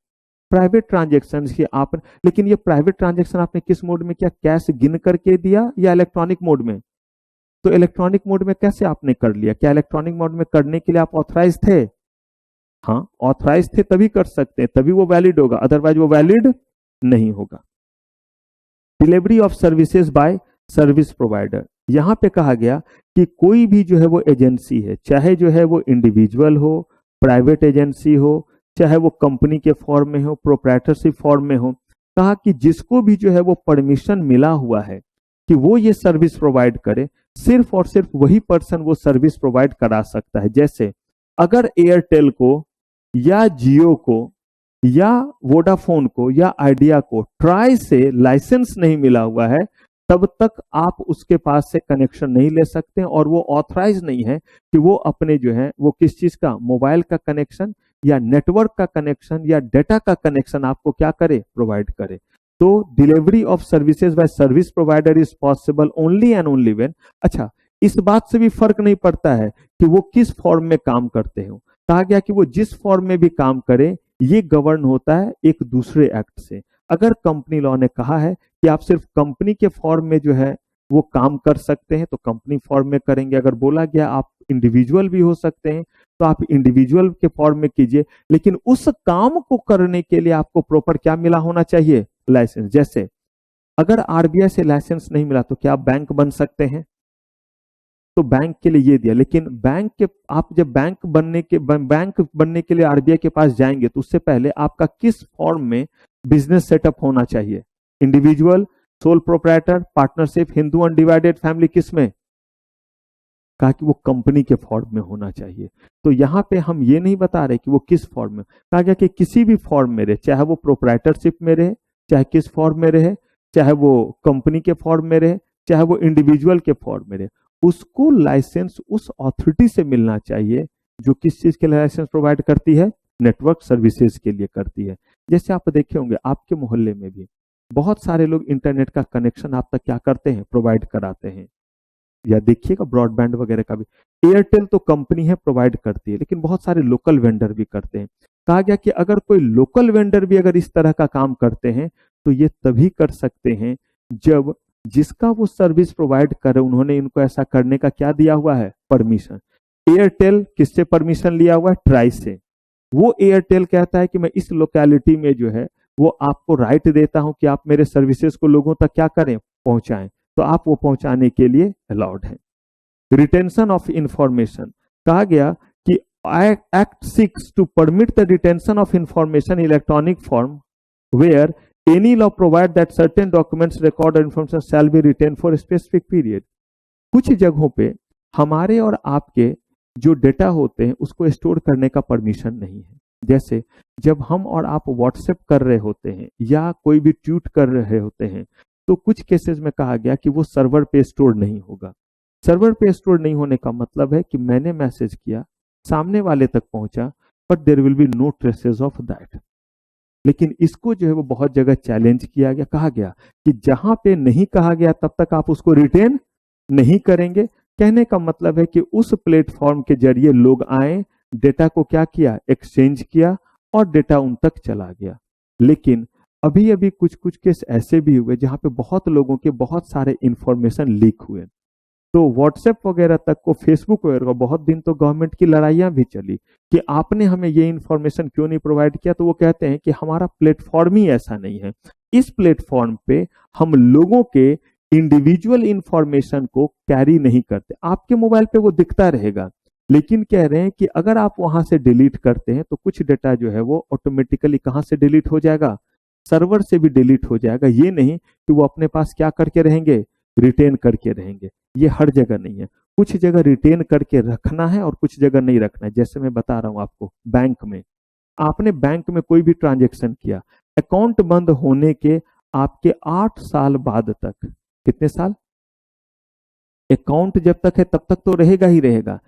प्राइवेट ट्रांजेक्शन की आप। लेकिन ये प्राइवेट ट्रांजेक्शन आपने किस मोड में किया, कैश गिन करके दिया या इलेक्ट्रॉनिक मोड में? तो इलेक्ट्रॉनिक मोड में कैसे आपने कर लिया? क्या इलेक्ट्रॉनिक मोड में करने के लिए आप ऑथराइज थे? हाँ, ऑथराइज थे तभी कर सकते हैं, तभी वो वैलिड होगा, अदरवाइज वो वैलिड नहीं होगा। Delivery of services by service provider, यहां पे कहा गया कि कोई भी जो है वो एजेंसी है, चाहे जो है वो इंडिविजुअल हो, प्राइवेट एजेंसी हो, चाहे वो कंपनी के फॉर्म में हो, प्रोप्राइटरशिप फॉर्म में हो, कहा कि जिसको भी जो है वो परमिशन मिला हुआ है कि वो ये सर्विस प्रोवाइड करे, सिर्फ और सिर्फ वही पर्सन वो सर्विस प्रोवाइड करा सकता है। जैसे अगर एयरटेल को या जियो को या वोडाफोन को या आइडिया को ट्राई से लाइसेंस नहीं मिला हुआ है, तब तक आप उसके पास से कनेक्शन नहीं ले सकते और वो ऑथराइज नहीं है कि वो अपने जो है वो किस चीज का, मोबाइल का कनेक्शन या नेटवर्क का कनेक्शन या डेटा का कनेक्शन आपको क्या करे, प्रोवाइड करे। तो delivery of services by service provider is possible only and only when, अच्छा इस बात से भी फर्क नहीं पड़ता है कि वो किस फॉर्म में काम करते हो, कहा गया कि वो जिस फॉर्म में भी काम करे ये गवर्न होता है एक दूसरे एक्ट से। अगर कंपनी लॉ ने कहा है कि आप सिर्फ कंपनी के फॉर्म में जो है वो काम कर सकते हैं तो कंपनी फॉर्म में करेंगे, अगर बोला गया आप इंडिविजुअल भी हो सकते हैं तो आप इंडिविजुअल के फॉर्म में कीजिए, लेकिन उस काम को करने के लिए आपको प्रॉपर क्या मिला होना चाहिए, लाइसेंस। जैसे अगर आरबीआई से लाइसेंस नहीं मिला तो क्या आप बैंक बन सकते हैं, तो बैंक के लिए ये दिया, लेकिन बैंक के आप जब बैंक बनने के लिए आरबीआई के पास जाएंगे तो उससे पहले आपका किस फॉर्म में बिजनेस सेटअप होना चाहिए, individual, sole proprietor, partnership, Hindu undivided family, किस में? कहा कि वो कंपनी के फॉर्म में होना चाहिए। तो यहाँ पे हम ये नहीं बता रहे कि वो किस फॉर्म में, कहा गया कि किसी भी फॉर्म में रहे, चाहे वो प्रोप्राइटरशिप में रहे, चाहे किस फॉर्म में रहे, चाहे वो कंपनी के फॉर्म में रहे, चाहे वो इंडिविजुअल के फॉर्म में रहे, उसको लाइसेंस उस अथॉरिटी से मिलना चाहिए जो किस चीज के लिए लाइसेंस प्रोवाइड करती है, नेटवर्क सर्विसेज के लिए करती है। जैसे आप देखे होंगे आपके मोहल्ले में भी बहुत सारे लोग इंटरनेट का कनेक्शन आप तक क्या करते हैं, प्रोवाइड कराते हैं, या देखिएगा ब्रॉडबैंड वगैरह का भी एयरटेल तो कंपनी है प्रोवाइड करती है, लेकिन बहुत सारे लोकल वेंडर भी करते हैं। कहा गया कि अगर कोई लोकल वेंडर भी अगर इस तरह का काम करते हैं तो ये तभी कर सकते हैं जब जिसका वो सर्विस प्रोवाइड करे उन्होंने इनको ऐसा करने का क्या दिया हुआ है, परमिशन। एयरटेल किससे परमिशन लिया हुआ है, ट्राई से। वो एयरटेल कहता है कि मैं इस लोकेलिटी में जो है वो आपको राइट देता हूं कि आप मेरे सर्विसेज को लोगों तक क्या करें, पहुंचाएं, तो आप वो पहुंचाने के लिए अलाउड है। रिटेंशन ऑफ इंफॉर्मेशन, कहा गया कि act 6 to permit the retention of information electronic form where any law provide that certain documents record और information shall be retain for specific period. कुछ जगहों पे हमारे और आपके जो डेटा होते हैं उसको स्टोर करने का परमिशन नहीं है। जैसे जब हम और आप व्हाट्सएप कर रहे होते हैं या कोई भी ट्वीट कर रहे होते हैं तो कुछ केसेस में कहा गया कि वो सर्वर पे स्टोर नहीं होगा। सर्वर पे स्टोर नहीं होने का मतलब है कि मैंने मैसेज किया, सामने वाले तक पहुंचा, but there will be no traces of that. लेकिन इसको जो है वो बहुत जगह चैलेंज किया गया, कहा गया कि जहां पे नहीं कहा गया तब तक आप उसको रिटेन नहीं करेंगे। कहने का मतलब है कि उस प्लेटफॉर्म के जरिए लोग आए, डेटा को क्या किया, एक्सचेंज किया और डेटा उन तक चला गया। लेकिन अभी अभी कुछ कुछ केस ऐसे भी हुए जहां पे बहुत लोगों के बहुत सारे इंफॉर्मेशन लीक हुए। तो व्हाट्सएप वगैरह तक को, फेसबुक वगैरह को बहुत दिन तो गवर्नमेंट की लड़ाइयां भी चली कि आपने हमें ये इंफॉर्मेशन क्यों नहीं प्रोवाइड किया। तो वो कहते हैं कि हमारा प्लेटफॉर्म ही ऐसा नहीं है, इस प्लेटफॉर्म पे हम लोगों के इंडिविजुअल इंफॉर्मेशन को कैरी नहीं करते। आपके मोबाइल पे वो दिखता रहेगा, लेकिन कह रहे हैं कि अगर आप वहां से डिलीट करते हैं तो कुछ डेटा जो है वो ऑटोमेटिकली कहां से डिलीट हो जाएगा, सर्वर से भी डिलीट हो जाएगा। ये नहीं कि वो अपने पास क्या करके रहेंगे, रिटेन करके रहेंगे। ये हर जगह नहीं है, कुछ जगह रिटेन करके रखना है और कुछ जगह नहीं रखना है। जैसे मैं बता रहा हूं आपको, बैंक में आपने बैंक में कोई भी ट्रांजेक्शन किया, अकाउंट बंद होने के आपके 8 साल बाद तक, कितने साल, अकाउंट जब तक है तब तक तो रहेगा ही रहेगा।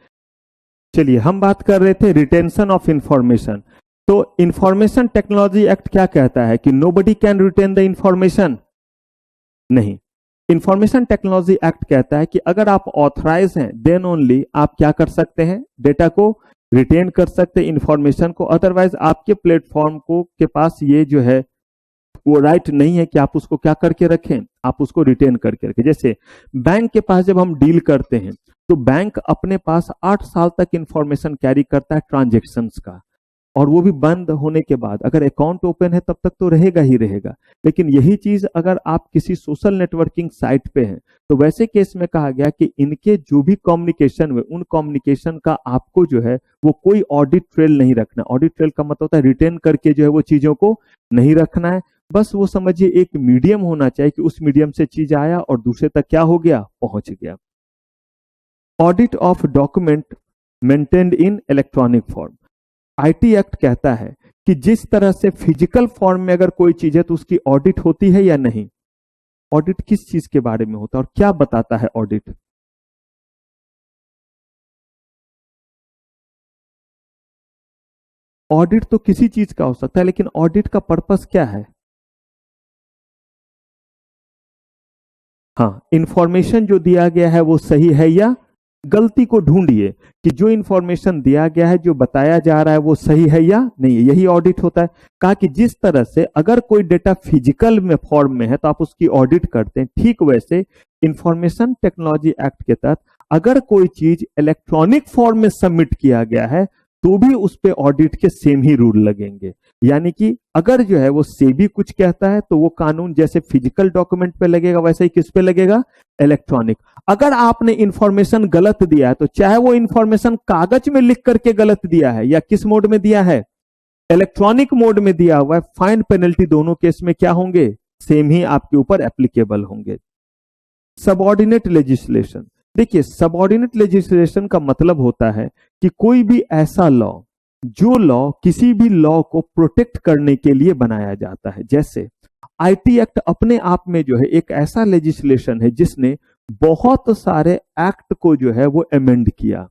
चलिए हम बात कर रहे थे रिटेंशन ऑफ इंफॉर्मेशन। तो इंफॉर्मेशन टेक्नोलॉजी एक्ट क्या कहता है कि nobody can retain the information, नहीं। इंफॉर्मेशन टेक्नोलॉजी एक्ट कहता है कि अगर आप ऑथराइज हैं देन ओनली आप क्या कर सकते हैं, डेटा को रिटेन कर सकते हैं, इंफॉर्मेशन को। अदरवाइज आपके प्लेटफॉर्म को के पास ये जो है वो राइट नहीं है कि आप उसको क्या करके रखें, आप उसको रिटेन करके रखें। जैसे बैंक के पास जब हम डील करते हैं तो बैंक अपने पास 8 साल तक इंफॉर्मेशन कैरी करता है ट्रांजेक्शन्स का, और वो भी बंद होने के बाद। अगर अकाउंट ओपन है तब तक तो रहेगा ही रहेगा। लेकिन यही चीज अगर आप किसी सोशल नेटवर्किंग साइट पे हैं तो वैसे केस में कहा गया कि इनके जो भी कम्युनिकेशन हुए उन कम्युनिकेशन का आपको जो है वो कोई ऑडिट ट्रेल नहीं रखना। ऑडिट ट्रेल का मतलब होता है रिटेन करके जो है वो चीजों को नहीं रखना है। बस वो समझिए एक मीडियम होना चाहिए कि उस मीडियम से चीज आया और दूसरे तक क्या हो गया, पहुंच गया। Audit of document maintained in electronic form, IT act कहता है कि जिस तरह से फिजिकल फॉर्म में अगर कोई चीज है तो उसकी ऑडिट होती है या नहीं। ऑडिट किस चीज के बारे में होता है और क्या बताता है ऑडिट? ऑडिट तो किसी चीज का हो सकता है, लेकिन ऑडिट का पर्पस क्या है? हाँ, इंफॉर्मेशन जो दिया गया है वो सही है या गलती को ढूंढिए कि जो इंफॉर्मेशन दिया गया है, जो बताया जा रहा है वो सही है या नहीं है। यही ऑडिट होता है। कहा कि जिस तरह से अगर कोई डेटा फिजिकल में फॉर्म में है तो आप उसकी ऑडिट करते हैं, ठीक वैसे इंफॉर्मेशन टेक्नोलॉजी एक्ट के तहत अगर कोई चीज इलेक्ट्रॉनिक फॉर्म में सबमिट किया गया है तो भी उस पे ऑडिट के सेम ही रूल लगेंगे। यानी कि अगर जो है वो सेबी कुछ कहता है तो वो कानून जैसे फिजिकल डॉक्यूमेंट पे लगेगा वैसे ही किस पे लगेगा, इलेक्ट्रॉनिक। अगर आपने इंफॉर्मेशन गलत दिया है तो चाहे वो इंफॉर्मेशन कागज में लिख करके गलत दिया है या किस मोड में दिया है, इलेक्ट्रॉनिक मोड में दिया हुआ है, फाइन पेनल्टी दोनों केस में क्या होंगे, सेम ही आपके ऊपर एप्लीकेबल होंगे। सबऑर्डिनेट लेजिस्लेशन, देखिए सबऑर्डिनेट लेजिस्लेशन का मतलब होता है कि कोई भी ऐसा लॉ जो लॉ किसी भी लॉ को प्रोटेक्ट करने के लिए बनाया जाता है। जैसे आईटी एक्ट अपने आप में जो है एक ऐसा लेजिस्लेशन है जिसने बहुत सारे एक्ट को जो है वो अमेंड किया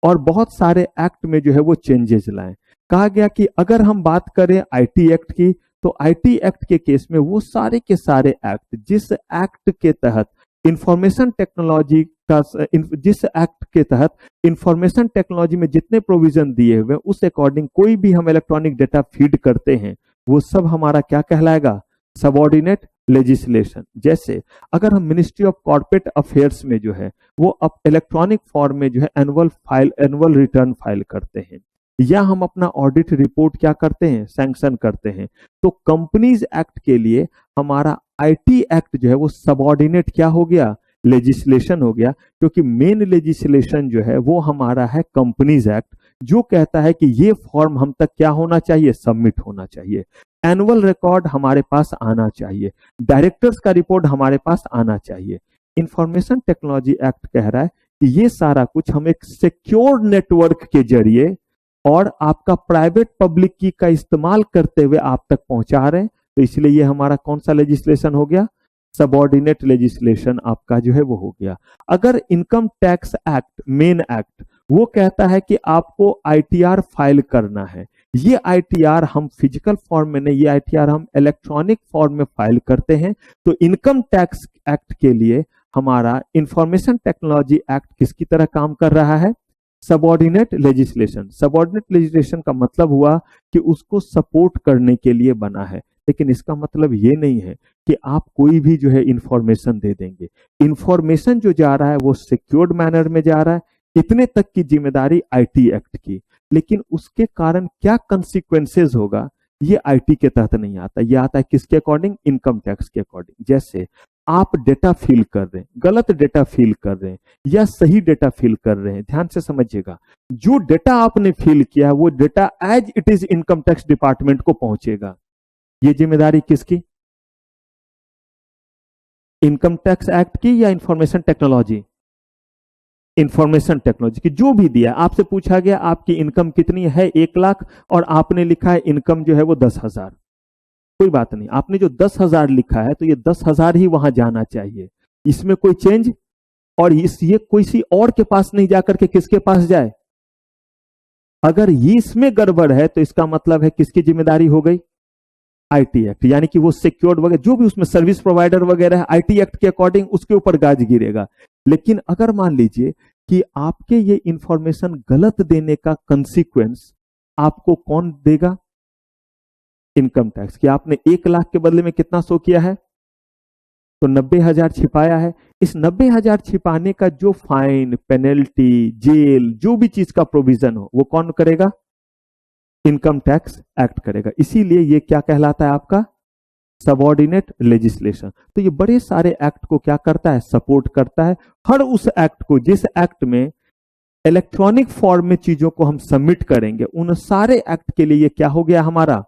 और बहुत सारे एक्ट में जो है वो चेंजेस लाए। कहा गया कि अगर हम बात करें आईटी एक्ट की तो आईटी एक्ट के केस में वो सारे के सारे एक्ट जिस एक्ट के तहत इंफॉर्मेशन टेक्नोलॉजी का जिस एक्ट के तहत इंफॉर्मेशन टेक्नोलॉजी में जितने प्रोविजन दिए हुए उस अकॉर्डिंग कोई भी हम इलेक्ट्रॉनिक डेटा फीड करते हैं वो सब हमारा क्या कहलाएगा, सबऑर्डिनेट लेजिस्लेशन। जैसे अगर हम मिनिस्ट्री ऑफ कॉर्पोरेट अफेयर्स में जो है वो अब इलेक्ट्रॉनिक फॉर्म में जो है एनुअल रिटर्न फाइल करते हैं, या हम अपना ऑडिट रिपोर्ट क्या करते हैं, सैंक्शन करते हैं, तो कंपनीज एक्ट के लिए हमारा आईटी एक्ट जो है वो सबऑर्डिनेट क्या हो गया, लेजिस्लेशन हो गया, क्योंकि मेन लेजिस्लेशन जो है वो हमारा है कंपनीज एक्ट, जो कहता है कि ये फॉर्म हम तक क्या होना चाहिए, सबमिट होना चाहिए, एनुअल रिकॉर्ड हमारे पास आना चाहिए, डायरेक्टर्स का रिपोर्ट हमारे पास आना चाहिए। इंफॉर्मेशन टेक्नोलॉजी एक्ट कह रहा है कि ये सारा कुछ हम एक सिक्योर नेटवर्क के जरिए और आपका प्राइवेट पब्लिक की का इस्तेमाल करते हुए आप तक पहुंचा रहे हैं, तो इसलिए ये हमारा कौन सा लेजिस्लेशन हो गया, सबऑर्डिनेट लेजिस्लेशन आपका जो है वो हो गया। अगर income tax act, main act, वो कहता है कि आपको आईटीआर फाइल करना है, ये आईटीआर हम फिजिकल फॉर्म में नहीं, ये आईटीआर हम इलेक्ट्रॉनिक फॉर्म में फाइल करते हैं, तो इनकम टैक्स एक्ट के लिए हमारा इंफॉर्मेशन टेक्नोलॉजी एक्ट किसकी तरह काम कर रहा है, सबऑर्डिनेट लेजिस्लेशन। सबऑर्डिनेट लेजिस्लेशन का मतलब हुआ कि उसको सपोर्ट करने के लिए बना है, लेकिन इसका मतलब ये नहीं है कि आप कोई भी जो है इंफॉर्मेशन दे देंगे। इंफॉर्मेशन जो जा रहा है वो सिक्योर्ड मैनर में जा रहा है, इतने तक की जिम्मेदारी आईटी एक्ट की, लेकिन उसके कारण क्या कंसिक्वेंसेस होगा ये आईटी के तहत नहीं आता, ये आता है किसके अकॉर्डिंग, इनकम टैक्स के अकॉर्डिंग। जैसे आप डेटा फिल कर रहे हैं, गलत डेटा फिल कर रहे हैं या सही डेटा फिल कर रहे हैं, ध्यान से समझिएगा, जो डेटा आपने फिल किया है वो data as it is income tax department को पहुंचेगा। ये जिम्मेदारी किसकी, इनकम टैक्स एक्ट की या इंफॉर्मेशन टेक्नोलॉजी, इंफॉर्मेशन टेक्नोलॉजी की। जो भी दिया, आपसे पूछा गया आपकी इनकम कितनी है, 1 लाख, और आपने लिखा है इनकम जो है वो 10,000, कोई बात नहीं, आपने जो 10,000 लिखा है तो ये 10,000 ही वहां जाना चाहिए, इसमें कोई चेंज, और ये किसी और के पास नहीं जाकर के किसके पास जाए। अगर ये इसमें गड़बड़ है तो इसका मतलब है किसकी जिम्मेदारी हो गई, आईटी एक्ट, यानी कि वो सिक्योर्ड वगैरह जो भी उसमें सर्विस प्रोवाइडर वगैरह है, आईटी एक्ट के अकॉर्डिंग उसके ऊपर गाज गिरेगा। लेकिन अगर मान लीजिए कि आपके ये इंफॉर्मेशन गलत देने का कंसीक्वेंस आपको कौन देगा, इनकम टैक्स, कि आपने 1 लाख के बदले में कितना शो किया है, तो 90,000 छिपाया है। इस 90,000 छिपाने का जो फाइन, पेनल्टी, जेल, जो भी चीज का प्रोविजन हो वो कौन करेगा, इनकम टैक्स एक्ट करेगा। इसीलिए ये क्या कहलाता है आपका, सबऑर्डिनेट लेजिस्लेशन। तो ये बड़े सारे एक्ट को क्या करता है, सपोर्ट करता है। हर उस एक्ट को, जिस एक्ट में इलेक्ट्रॉनिक फॉर्म में चीजों को हम सबमिट करेंगे, उन सारे एक्ट के लिए ये क्या हो गया हमारा।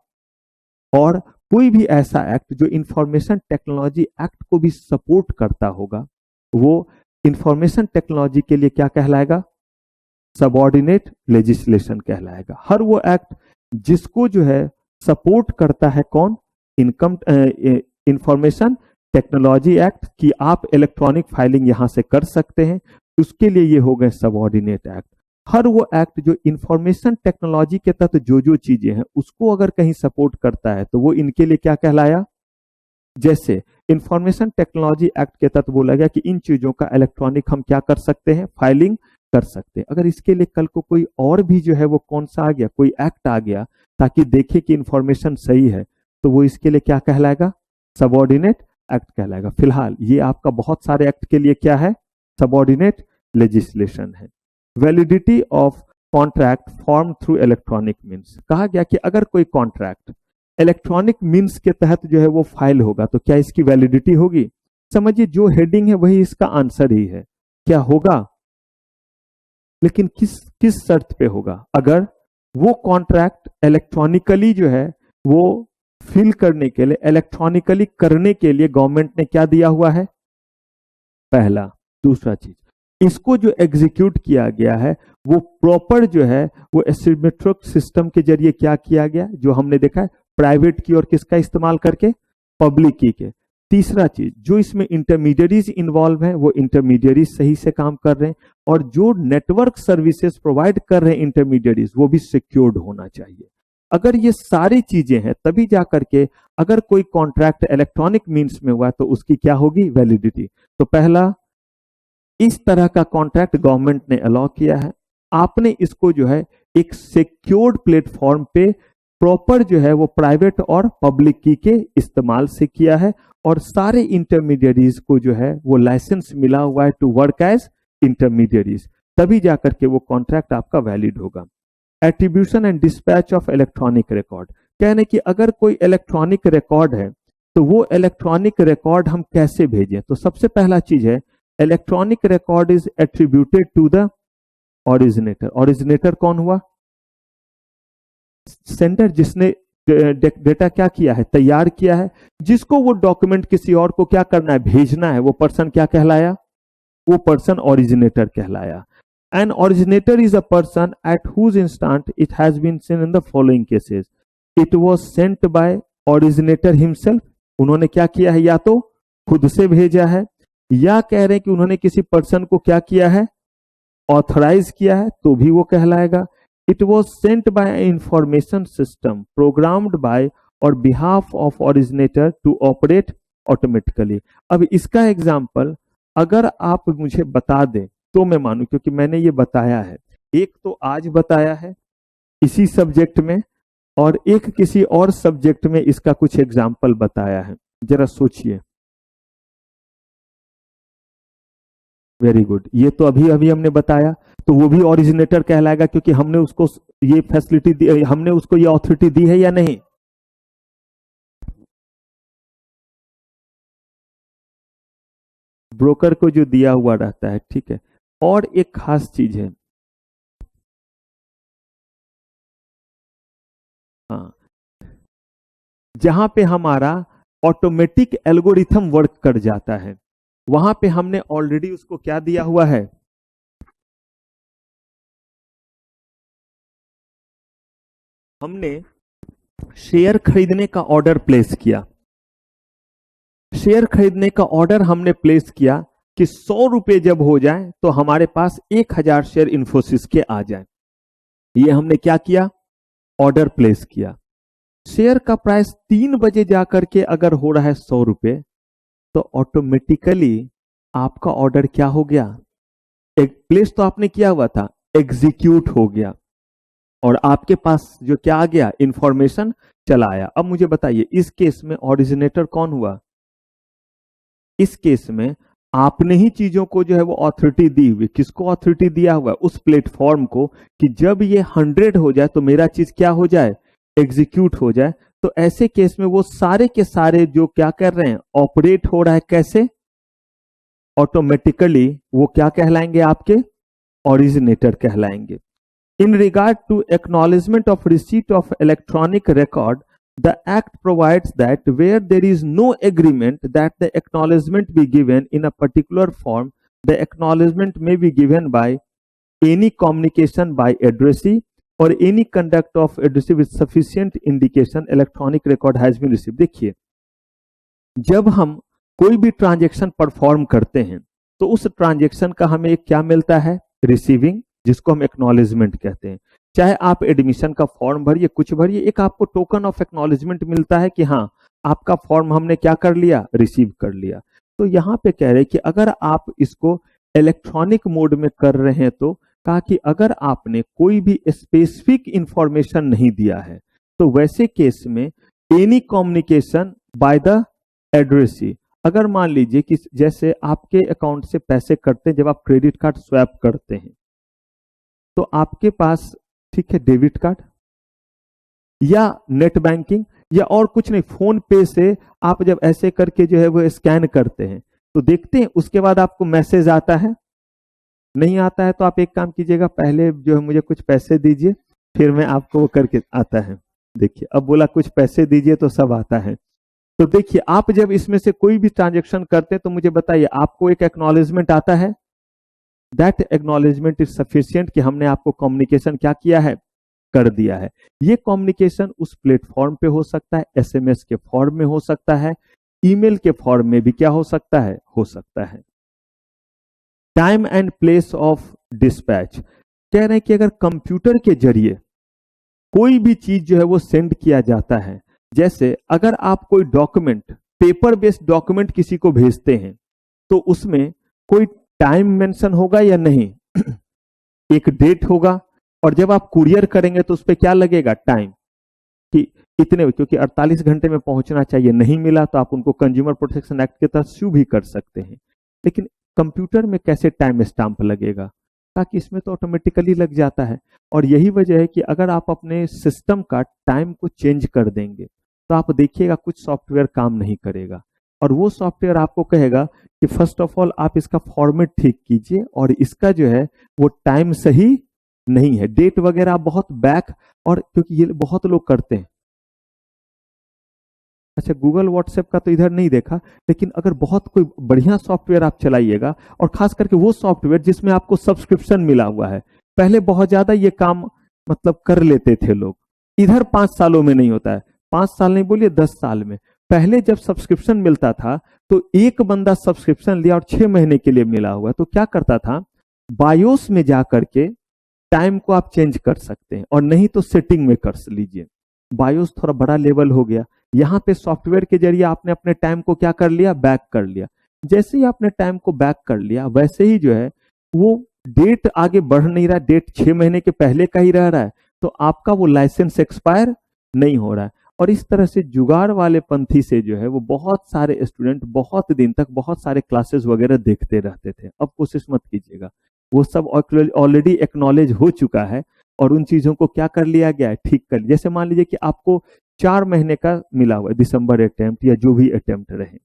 और कोई भी ऐसा एक्ट जो इंफॉर्मेशन टेक्नोलॉजी एक्ट को भी सपोर्ट करता होगा वो इंफॉर्मेशन टेक्नोलॉजी के लिए क्या कहलाएगा, सबऑर्डिनेट लेजिस्लेशन कहलाएगा। हर वो एक्ट जिसको जो है सपोर्ट करता है कौन, इनकम इंफॉर्मेशन टेक्नोलॉजी एक्ट, कि आप इलेक्ट्रॉनिक फाइलिंग यहां से कर सकते हैं, उसके लिए ये हो गए सबऑर्डिनेट एक्ट। हर वो एक्ट जो इंफॉर्मेशन टेक्नोलॉजी के तहत जो चीजें हैं उसको अगर कहीं सपोर्ट करता है तो वो इनके लिए क्या कहलाया। जैसे इंफॉर्मेशन टेक्नोलॉजी एक्ट के तहत बोला गया कि इन चीजों का इलेक्ट्रॉनिक हम क्या कर सकते हैं, फाइलिंग कर सकते हैं। अगर इसके लिए कल को कोई और भी जो है वो कौन सा आ गया, कोई एक्ट आ गया ताकि देखे कि इंफॉर्मेशन सही है, तो वो इसके लिए क्या कहलाएगा, सबऑर्डिनेट एक्ट कहलाएगा। फिलहाल ये आपका बहुत सारे एक्ट के लिए क्या है, सबऑर्डिनेट लेजिस्लेशन है। Validity of contract form through electronic means, कहा गया कि अगर कोई कॉन्ट्रैक्ट इलेक्ट्रॉनिक मीन्स के तहत जो है वो फाइल होगा तो क्या इसकी वैलिडिटी होगी। समझिए जो हेडिंग है वही इसका आंसर ही है, क्या होगा, लेकिन किस शर्त पे होगा, अगर वो कॉन्ट्रैक्ट इलेक्ट्रॉनिकली जो है वो फिल करने के लिए, इलेक्ट्रॉनिकली करने के लिए गवर्नमेंट ने क्या दिया हुआ है, पहला। दूसरा चीज, इसको जो एग्जीक्यूट किया गया है वो प्रॉपर जो है वो एसिमेट्रिक सिस्टम के जरिए क्या किया गया, जो हमने देखा है प्राइवेट की और किसका इस्तेमाल करके, पब्लिक की के। तीसरा चीज, जो इसमें इंटरमीडियरीज इन्वॉल्व हैं वो इंटरमीडियरीज सही से काम कर रहे हैं, और जो नेटवर्क सर्विसेज प्रोवाइड कर रहे हैं इंटरमीडियरीज वो भी सिक्योर्ड होना चाहिए। अगर ये सारी चीजें हैं तभी जाकर के अगर कोई कॉन्ट्रैक्ट इलेक्ट्रॉनिक मीन्स में हुआ तो उसकी क्या होगी, वैलिडिटी। तो पहला, इस तरह का कॉन्ट्रैक्ट गवर्नमेंट ने अलाउ किया है, आपने इसको जो है एक सिक्योर्ड प्लेटफॉर्म पे प्रॉपर जो है वो प्राइवेट और पब्लिक की के इस्तेमाल से किया है, और सारे इंटरमीडियरीज को जो है वो लाइसेंस मिला हुआ है टू वर्क एज इंटरमीडियरीज, तभी जाकर के वो कॉन्ट्रैक्ट आपका वैलिड होगा। Attribution and dispatch of electronic record, कहने कि अगर कोई इलेक्ट्रॉनिक रिकॉर्ड है तो वो इलेक्ट्रॉनिक रिकॉर्ड हम कैसे भेजें। तो सबसे पहला चीज है, electronic record is attributed to the originator. Originator कौन हुआ, सेंडर, जिसने डेटा क्या किया है, तैयार किया है, जिसको वो डॉक्यूमेंट किसी और को क्या करना है, भेजना है, वो पर्सन क्या कहलाया, वो पर्सन ओरिजिनेटर कहलाया। An originator is a person at whose instant it has been seen in the following cases. It was sent by originator himself, उन्होंने क्या किया है, या तो खुद से भेजा है, या कह रहे हैं कि उन्होंने किसी पर्सन को क्या किया है, ऑथराइज किया है, तो भी वो कहलाएगा। It was sent by an information system programmed by or behalf of originator to operate automatically। अब इसका एग्जाम्पल अगर आप मुझे बता दें तो मैं मानूं, क्योंकि मैंने ये बताया है, एक तो आज बताया है इसी सब्जेक्ट में, और एक किसी और सब्जेक्ट में इसका कुछ एग्जाम्पल बताया है। जरा सोचिए। वेरी गुड, ये तो अभी अभी हमने बताया, तो वो भी ओरिजिनेटर कहलाएगा, क्योंकि हमने उसको ये फैसिलिटी दी, हमने उसको ये ऑथोरिटी दी है या नहीं। ब्रोकर को जो दिया हुआ रहता है, ठीक है। और एक खास चीज है, हाँ, जहां पे हमारा ऑटोमेटिक एल्गोरिथम वर्क कर जाता है, वहां पे हमने ऑलरेडी उसको क्या दिया हुआ है, हमने शेयर खरीदने का ऑर्डर प्लेस किया। शेयर खरीदने का ऑर्डर हमने प्लेस किया कि 100 रुपए जब हो जाए तो हमारे पास 1000 शेयर इंफोसिस के आ जाए। ये हमने क्या किया, ऑर्डर प्लेस किया। शेयर का प्राइस 3 बजे जाकर के अगर हो रहा है 100 रुपए, तो ऑटोमेटिकली आपका ऑर्डर क्या हो गया, एक प्लेस तो आपने किया हुआ था, एग्जीक्यूट हो गया, और आपके पास जो क्या आ गया, इंफॉर्मेशन चला आया। अब मुझे बताइए, इस केस में ओरिजिनेटर कौन हुआ, इस केस में आपने ही चीजों को जो है वो अथॉरिटी दी हुई। किसको अथॉरिटी दिया हुआ, उस प्लेटफॉर्म को, कि जब ये 100 हो जाए तो मेरा चीज क्या हो जाए, एग्जीक्यूट हो जाए। तो ऐसे केस में वो सारे के सारे जो क्या कर रहे हैं, ऑपरेट हो रहा है, कैसे, ऑटोमेटिकली, वो क्या कहलाएंगे, आपके ओरिजिनेटर कहलाएंगे। In regard to acknowledgement of receipt of electronic record, the act provides that where there is no agreement that the acknowledgement be given in a particular form, the acknowledgement may be given by any communication by addressee or any conduct of addressee with sufficient indication electronic record has been received। देखिए, जब हम कोई भी transaction perform करते हैं तो उस transaction का हमें एक क्या मिलता है, रिसीविंग, जिसको हम एक्नॉलेजमेंट कहते हैं। चाहे आप एडमिशन का फॉर्म भरिए, कुछ भरिए, एक आपको टोकन ऑफ एक्नॉलेजमेंट मिलता है कि हाँ, आपका फॉर्म हमने क्या कर लिया, रिसीव कर लिया। तो यहाँ पे कह रहे हैं कि अगर आप इसको इलेक्ट्रॉनिक मोड में कर रहे हैं, तो कहा कि अगर आपने कोई भी स्पेसिफिक इंफॉर्मेशन नहीं दिया है, तो वैसे केस में any communication bye the addressee, अगर मान लीजिए कि जैसे आपके अकाउंट से पैसे कटते हैं, जब आप क्रेडिट कार्ड स्वैप करते हैं, तो आपके पास, ठीक है, डेबिट कार्ड या नेट बैंकिंग या और कुछ नहीं, फोन पे से आप जब ऐसे करके जो है वो स्कैन करते हैं, तो देखते हैं उसके बाद आपको मैसेज आता है, नहीं आता है तो आप एक काम कीजिएगा, पहले जो है मुझे कुछ पैसे दीजिए, फिर मैं आपको वो करके आता है। देखिए, अब बोला कुछ पैसे दीजिए तो सब आता है। तो देखिए, आप जब इसमें से कोई भी ट्रांजेक्शन करते हैं तो मुझे बताइए, आपको एक एक्नॉलेजमेंट आता है, दैट एक्नॉलेजमेंट इज सफिशिएंट कि हमने आपको कम्युनिकेशन क्या किया है, कर दिया है। ये कम्युनिकेशन उस प्लेटफॉर्म पे हो सकता है, एसएमएस के फॉर्म में हो सकता है, ईमेल के फॉर्म में भी क्या हो सकता है, हो सकता है। Time and place of dispatch, कह रहे हैं कि अगर कंप्यूटर के जरिए कोई भी चीज जो है वो सेंड किया जाता है। जैसे अगर आप कोई डॉक्यूमेंट, पेपर बेस्ड डॉक्यूमेंट किसी को भेजते हैं तो उसमें कोई टाइम मेंशन होगा या नहीं? एक डेट होगा, और जब आप कुरियर करेंगे तो उस पर क्या लगेगा? टाइम, कि इतने, क्योंकि 48 घंटे में पहुंचना चाहिए, नहीं मिला तो आप उनको कंज्यूमर प्रोटेक्शन एक्ट के तहत सू भी कर सकते हैं। लेकिन कंप्यूटर में कैसे टाइम स्टाम्प लगेगा? ताकि इसमें तो ऑटोमेटिकली लग जाता है। और यही वजह है कि अगर आप अपने सिस्टम का टाइम को चेंज कर देंगे तो आप देखिएगा कुछ सॉफ्टवेयर काम नहीं करेगा, और वो सॉफ्टवेयर आपको कहेगा कि फर्स्ट ऑफ ऑल आप इसका फॉर्मेट ठीक कीजिए, और इसका जो है वो टाइम सही नहीं है, डेट वगैरह बहुत बैक। और क्योंकि ये बहुत लोग करते हैं, अच्छा गूगल व्हाट्सएप का तो इधर नहीं देखा, लेकिन अगर बहुत कोई बढ़िया सॉफ्टवेयर आप चलाइएगा, और खास करके वो सॉफ्टवेयर जिसमें आपको सब्सक्रिप्शन मिला हुआ है, पहले बहुत ज्यादा ये काम मतलब कर लेते थे लोग, इधर 5 सालों में नहीं होता है, 5 साल नहीं बोलिए 10 साल में। पहले जब सब्सक्रिप्शन मिलता था तो एक बंदा सब्सक्रिप्शन लिया और 6 महीने के लिए मिला हुआ, तो क्या करता था, बायोस में जा करके टाइम को आप चेंज कर सकते हैं, और नहीं तो सेटिंग में कर लीजिए। बायोस थोड़ा बड़ा लेवल हो गया, यहाँ पे सॉफ्टवेयर के जरिए आपने अपने टाइम को क्या कर लिया, बैक कर लिया। जैसे ही आपने टाइम को बैक कर लिया, वैसे ही जो है वो डेट आगे बढ़ नहीं रहा, डेट 6 महीने के पहले का ही रह रहा है, तो आपका वो लाइसेंस एक्सपायर नहीं हो रहा है। और इस तरह से जुगाड़ वाले पंथी से जो है वो बहुत सारे स्टूडेंट बहुत दिन तक बहुत सारे क्लासेस वगैरह देखते रहते थे। अब कोशिश मत कीजिएगा, वो सब ऑलरेडी एक्नॉलेज हो चुका है, और उन चीजों को क्या कर लिया गया है, ठीक कर लिया। जैसे मान लीजिए कि आपको 4 महीने का मिला हुआ है, दिसंबर अटेम्प्ट या जो भी अटेम्प्ट रहे,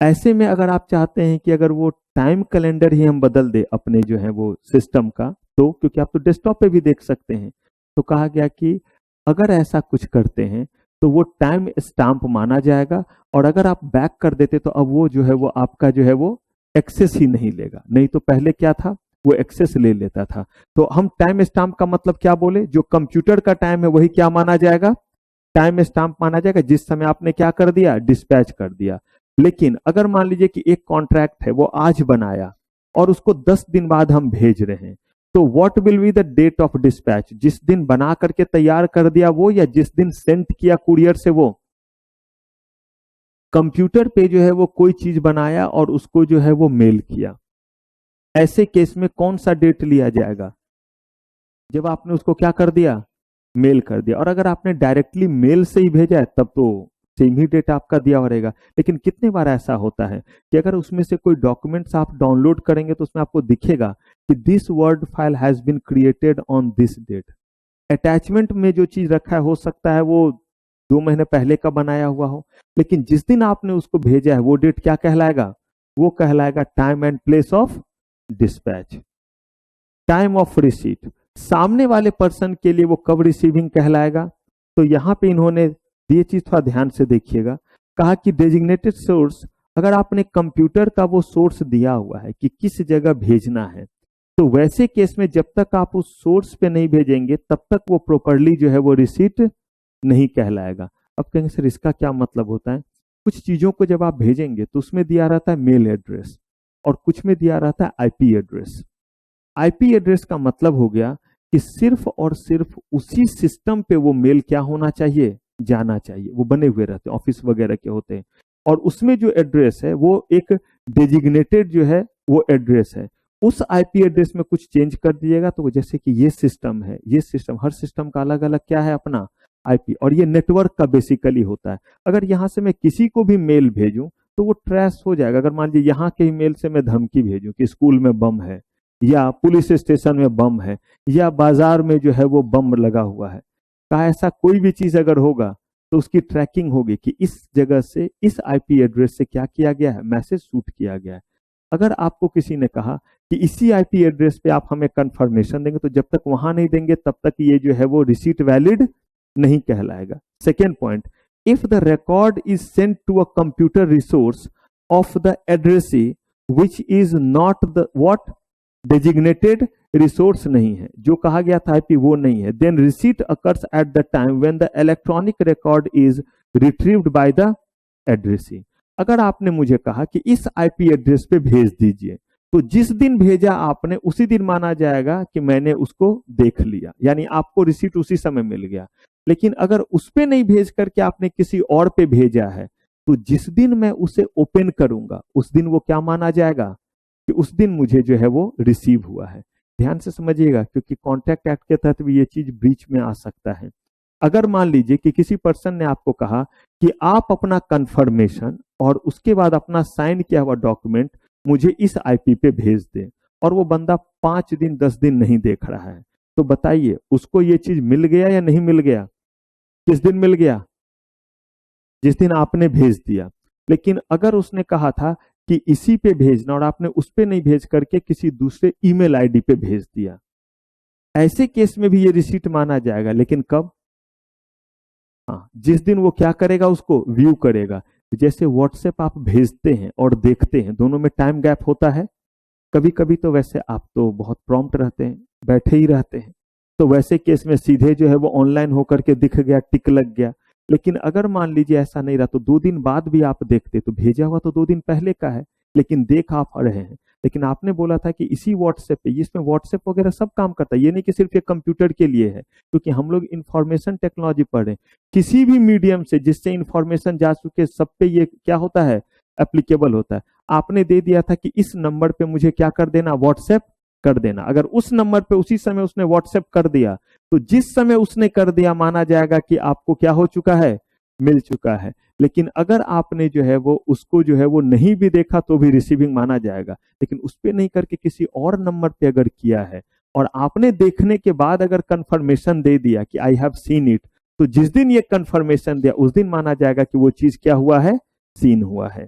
ऐसे में अगर आप चाहते हैं कि अगर वो टाइम कैलेंडर ही हम बदल दे अपने जो है वो सिस्टम का, तो क्योंकि आप तो डेस्कटॉप पे भी देख सकते हैं, तो कहा गया कि अगर ऐसा कुछ करते हैं तो वो टाइम स्टाम्प माना जाएगा, और अगर आप बैक कर देते तो अब वो जो है वो आपका जो है वो एक्सेस ही नहीं लेगा। नहीं तो पहले क्या था, वो एक्सेस ले लेता था। तो हम टाइम स्टाम्प का मतलब क्या बोले, जो कंप्यूटर का टाइम है वही क्या माना जाएगा, टाइम स्टाम्प माना जाएगा, जिस समय आपने क्या कर दिया, डिस्पैच कर दिया। लेकिन अगर मान लीजिए कि एक कॉन्ट्रैक्ट है वो आज बनाया और उसको 10 दिन बाद हम भेज रहे हैं, तो what will be the date of dispatch? जिस दिन बना करके तैयार कर दिया वो, या जिस दिन सेंड किया कुरियर से वो? कंप्यूटर पे जो है वो कोई चीज बनाया और उसको जो है वो मेल किया, ऐसे केस में कौन सा डेट लिया जाएगा? जब आपने उसको क्या कर दिया, मेल कर दिया। और अगर आपने डायरेक्टली मेल से ही भेजा है तब तो सेम ही डेट आपका दिया हुआ रहेगा। लेकिन कितने बार ऐसा होता है कि अगर उसमें से कोई डॉक्यूमेंट्स आप डाउनलोड करेंगे तो उसमें आपको दिखेगा कि this word file has been created on this date. Attachment में जो चीज रखा है हो सकता है वो 2 महीने पहले का बनाया हुआ हो, लेकिन जिस दिन आपने उसको भेजा है वो डेट क्या कहलाएगा, वो कहलाएगा time and place of dispatch. Time of receipt सामने वाले पर्सन के लिए वो कब रिसीविंग कहलाएगा? तो यहां पे इन्होंने ये चीज थोड़ा ध्यान से देखिएगा, कहा कि डेजिग्नेटेड सोर्स, अगर आपने कंप्यूटर का वो सोर्स दिया हुआ है कि किस जगह भेजना है, तो वैसे केस में जब तक आप उस सोर्स पे नहीं भेजेंगे तब तक वो प्रॉपर्ली जो है वो रिसीट नहीं कहलाएगा। अब कहेंगे सर इसका क्या मतलब होता है? कुछ चीजों को जब आप भेजेंगे तो उसमें दिया रहता है मेल एड्रेस, और कुछ में दिया रहता है आईपी एड्रेस। आईपी एड्रेस का मतलब हो गया कि सिर्फ और सिर्फ उसी सिस्टम पे वो मेल क्या होना चाहिए, जाना चाहिए। वो बने हुए रहते हैं, ऑफिस वगैरह के होते हैं, और उसमें जो एड्रेस है वो एक डेजिग्नेटेड जो है वो एड्रेस है। उस आईपी एड्रेस में कुछ चेंज कर दीजिएगा तो जैसे कि ये सिस्टम है, ये सिस्टम, हर सिस्टम का अलग अलग क्या है अपना आईपी, और ये नेटवर्क का बेसिकली होता है। अगर यहाँ से मैं किसी को भी मेल भेजूं तो वो ट्रेस हो जाएगा। अगर मान लीजिए यहाँ के ईमेल से मैं धमकी भेजूं कि स्कूल में बम है, या पुलिस स्टेशन में बम है, या बाजार में जो है वो बम लगा हुआ है, कहा ऐसा कोई भी चीज अगर होगा तो उसकी ट्रैकिंग होगी कि इस जगह से, इस आईपी एड्रेस से क्या किया गया है, मैसेज शूट किया गया है। अगर आपको किसी ने कहा कि इसी आईपी एड्रेस पे आप हमें कंफर्मेशन देंगे, तो जब तक वहां नहीं देंगे तब तक ये जो है वो रिसीट वैलिड नहीं कहलाएगा। Second point, if the record is sent to a computer resource of the addressee which is not the what designated resource नहीं है, जो कहा गया था आईपी वो नहीं है, then receipt occurs at the time when the electronic record is retrieved by the addressee. अगर आपने मुझे कहा कि इस आईपी एड्रेस पे भेज दीजिए, तो जिस दिन भेजा आपने उसी दिन माना जाएगा कि मैंने उसको देख लिया, यानी आपको रिसीट उसी समय मिल गया। लेकिन अगर उस पे नहीं भेज करके आपने किसी और पे भेजा है, तो जिस दिन मैं उसे ओपन करूंगा उस दिन वो क्या माना जाएगा कि उस दिन मुझे जो है वो रिसीव हुआ है। ध्यान से समझिएगा, क्योंकि कॉन्ट्रैक्ट एक्ट के तहत भी ये चीज ब्रीच में आ सकता है। अगर मान लीजिए कि किसी पर्सन ने आपको कहा कि आप अपना कंफर्मेशन और उसके बाद अपना साइन किया हुआ डॉक्यूमेंट मुझे इस आईपी पे भेज दे, और वो बंदा 5 दिन 10 दिन नहीं देख रहा है, तो बताइए उसको ये चीज मिल गया या नहीं मिल गया? किस दिन मिल गया? जिस दिन आपने भेज दिया। लेकिन अगर उसने कहा था कि इसी पे भेजना और आपने उस पे नहीं भेज करके किसी दूसरे ईमेल आईडी पे भेज दिया, ऐसे केस में भी ये रिसीट माना जाएगा। लेकिन कब? हाँ, जिस दिन वो क्या करेगा, उसको व्यू करेगा। जैसे व्हाट्सएप आप भेजते हैं और देखते हैं, दोनों में टाइम गैप होता है। कभी कभी तो वैसे आप तो बहुत प्रॉम्प्ट रहते हैं, बैठे ही रहते हैं, तो वैसे केस में सीधे जो है वो ऑनलाइन होकर के दिख गया, टिक लग गया। लेकिन अगर मान लीजिए ऐसा नहीं रहा, तो 2 दिन बाद भी आप देखते, तो भेजा हुआ तो 2 दिन पहले का है, लेकिन देख आप रहे हैं। लेकिन आपने बोला था कि इसी व्हाट्सएप पे, इसमें व्हाट्सएप वगैरह सब काम करता है, ये नहीं कि सिर्फ ये कंप्यूटर के लिए है, क्योंकि हम लोग इंफॉर्मेशन टेक्नोलॉजी पढ़ रहे हैं। किसी भी मीडियम से जिससे इंफॉर्मेशन जा चुके सब पे ये क्या होता है, एप्लीकेबल होता है। आपने दे दिया था कि इस नंबर पे मुझे क्या कर देना, व्हाट्सएप कर देना। अगर उस नंबर पे उसी समय उसने व्हाट्सएप कर दिया, तो जिस समय उसने कर दिया माना जाएगा कि आपको क्या हो चुका है, मिल चुका है। लेकिन अगर आपने जो है वो उसको जो है वो नहीं भी देखा तो भी रिसीविंग माना जाएगा। लेकिन उस पे नहीं करके किसी और नंबर पे अगर किया है और आपने देखने के बाद अगर कंफर्मेशन दे दिया कि आई हैव सीन इट, तो जिस दिन ये कंफर्मेशन दिया उस दिन माना जाएगा कि वो चीज क्या हुआ है, सीन हुआ है।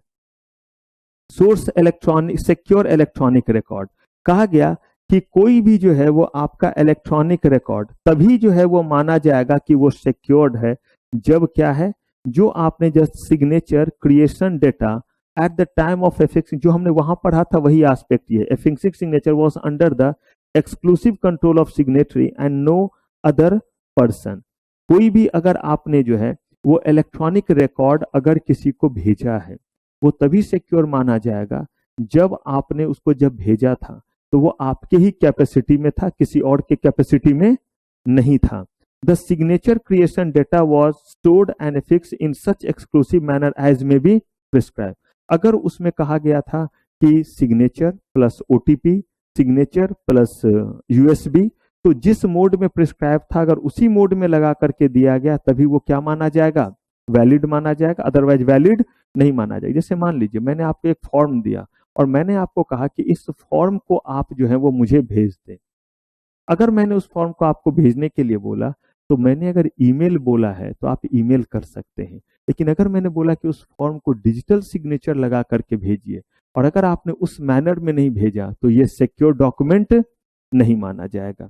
Source electronic, secure electronic record, कहा गया कि कोई भी जो है वो आपका इलेक्ट्रॉनिक रिकॉर्ड तभी जो है वो माना जाएगा कि वो सिक्योर्ड है, जब क्या है, जो आपने just signature creation data at the time of affixing, जो हमने वहां पढ़ा था वही एस्पेक्ट ये, affixing signature was under the exclusive control of signatory and no other person. कोई भी अगर आपने जो है वो इलेक्ट्रॉनिक रिकॉर्ड अगर किसी को भेजा है, वो तभी सिक्योर माना जाएगा जब आपने उसको जब भेजा था तो वो आपके ही कैपेसिटी में था, किसी और के कैपेसिटी में नहीं था। The signature creation data was stored and fix in such exclusive manner as may be prescribe. अगर उसमें कहा गया था कि signature plus OTP, signature plus USB, तो जिस मोड में प्रिस्क्राइब था अगर उसी मोड में लगा करके दिया गया तभी वो क्या माना जाएगा, वैलिड माना जाएगा, अदरवाइज वैलिड नहीं माना जाएगा। जैसे मान लीजिए मैंने आपको एक फॉर्म दिया और मैंने आपको कहा कि इस फॉर्म को आप जो है वो मुझे भेज दें। अगर मैंने उस फॉर्म को आपको भेजने के लिए बोला, तो मैंने अगर ईमेल बोला है तो आप ईमेल कर सकते हैं। लेकिन अगर मैंने बोला कि उस फॉर्म को डिजिटल सिग्नेचर लगा करके भेजिए, और अगर आपने उस मैनर में नहीं भेजा, तो ये सिक्योर डॉक्यूमेंट नहीं माना जाएगा।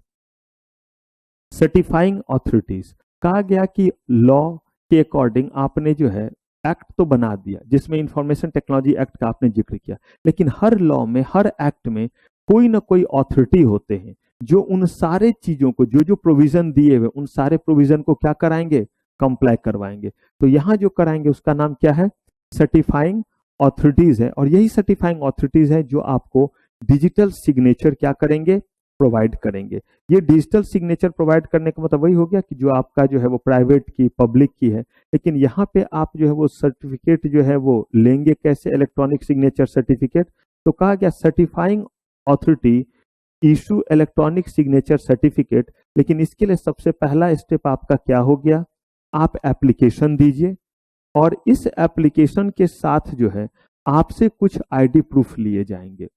सर्टिफाइंग ऑथोरिटीज, कहा गया कि लॉ के अकॉर्डिंग आपने जो है एक्ट तो बना दिया जिसमें इंफॉर्मेशन टेक्नोलॉजी एक्ट का आपने जिक्र किया, लेकिन हर लॉ में, हर एक्ट में कोई ना कोई ऑथोरिटी होते हैं जो उन सारे चीजों को, जो जो प्रोविजन दिए हुए उन सारे प्रोविजन को क्या कराएंगे, कंप्लाई करवाएंगे। तो यहाँ जो कराएंगे उसका नाम क्या है, सर्टिफाइंग ऑथोरिटीज है। और यही सर्टिफाइंग ऑथोरिटीज है जो आपको डिजिटल सिग्नेचर क्या करेंगे, प्रोवाइड करेंगे। ये डिजिटल सिग्नेचर प्रोवाइड करने का मतलब वही हो गया कि जो आपका जो है वो प्राइवेट की, पब्लिक की है। लेकिन यहाँ पे आप जो है वो सर्टिफिकेट जो है वो लेंगे कैसे, इलेक्ट्रॉनिक सिग्नेचर सर्टिफिकेट। तो कहा गया certifying authority issue electronic signature certificate. लेकिन इसके लिए सबसे पहला स्टेप आपका क्या हो गया, आप एप्लीकेशन दीजिए, और इस एप्लीकेशन के साथ जो है आपसे कुछ आईडी प्रूफ लिए जाएंगे,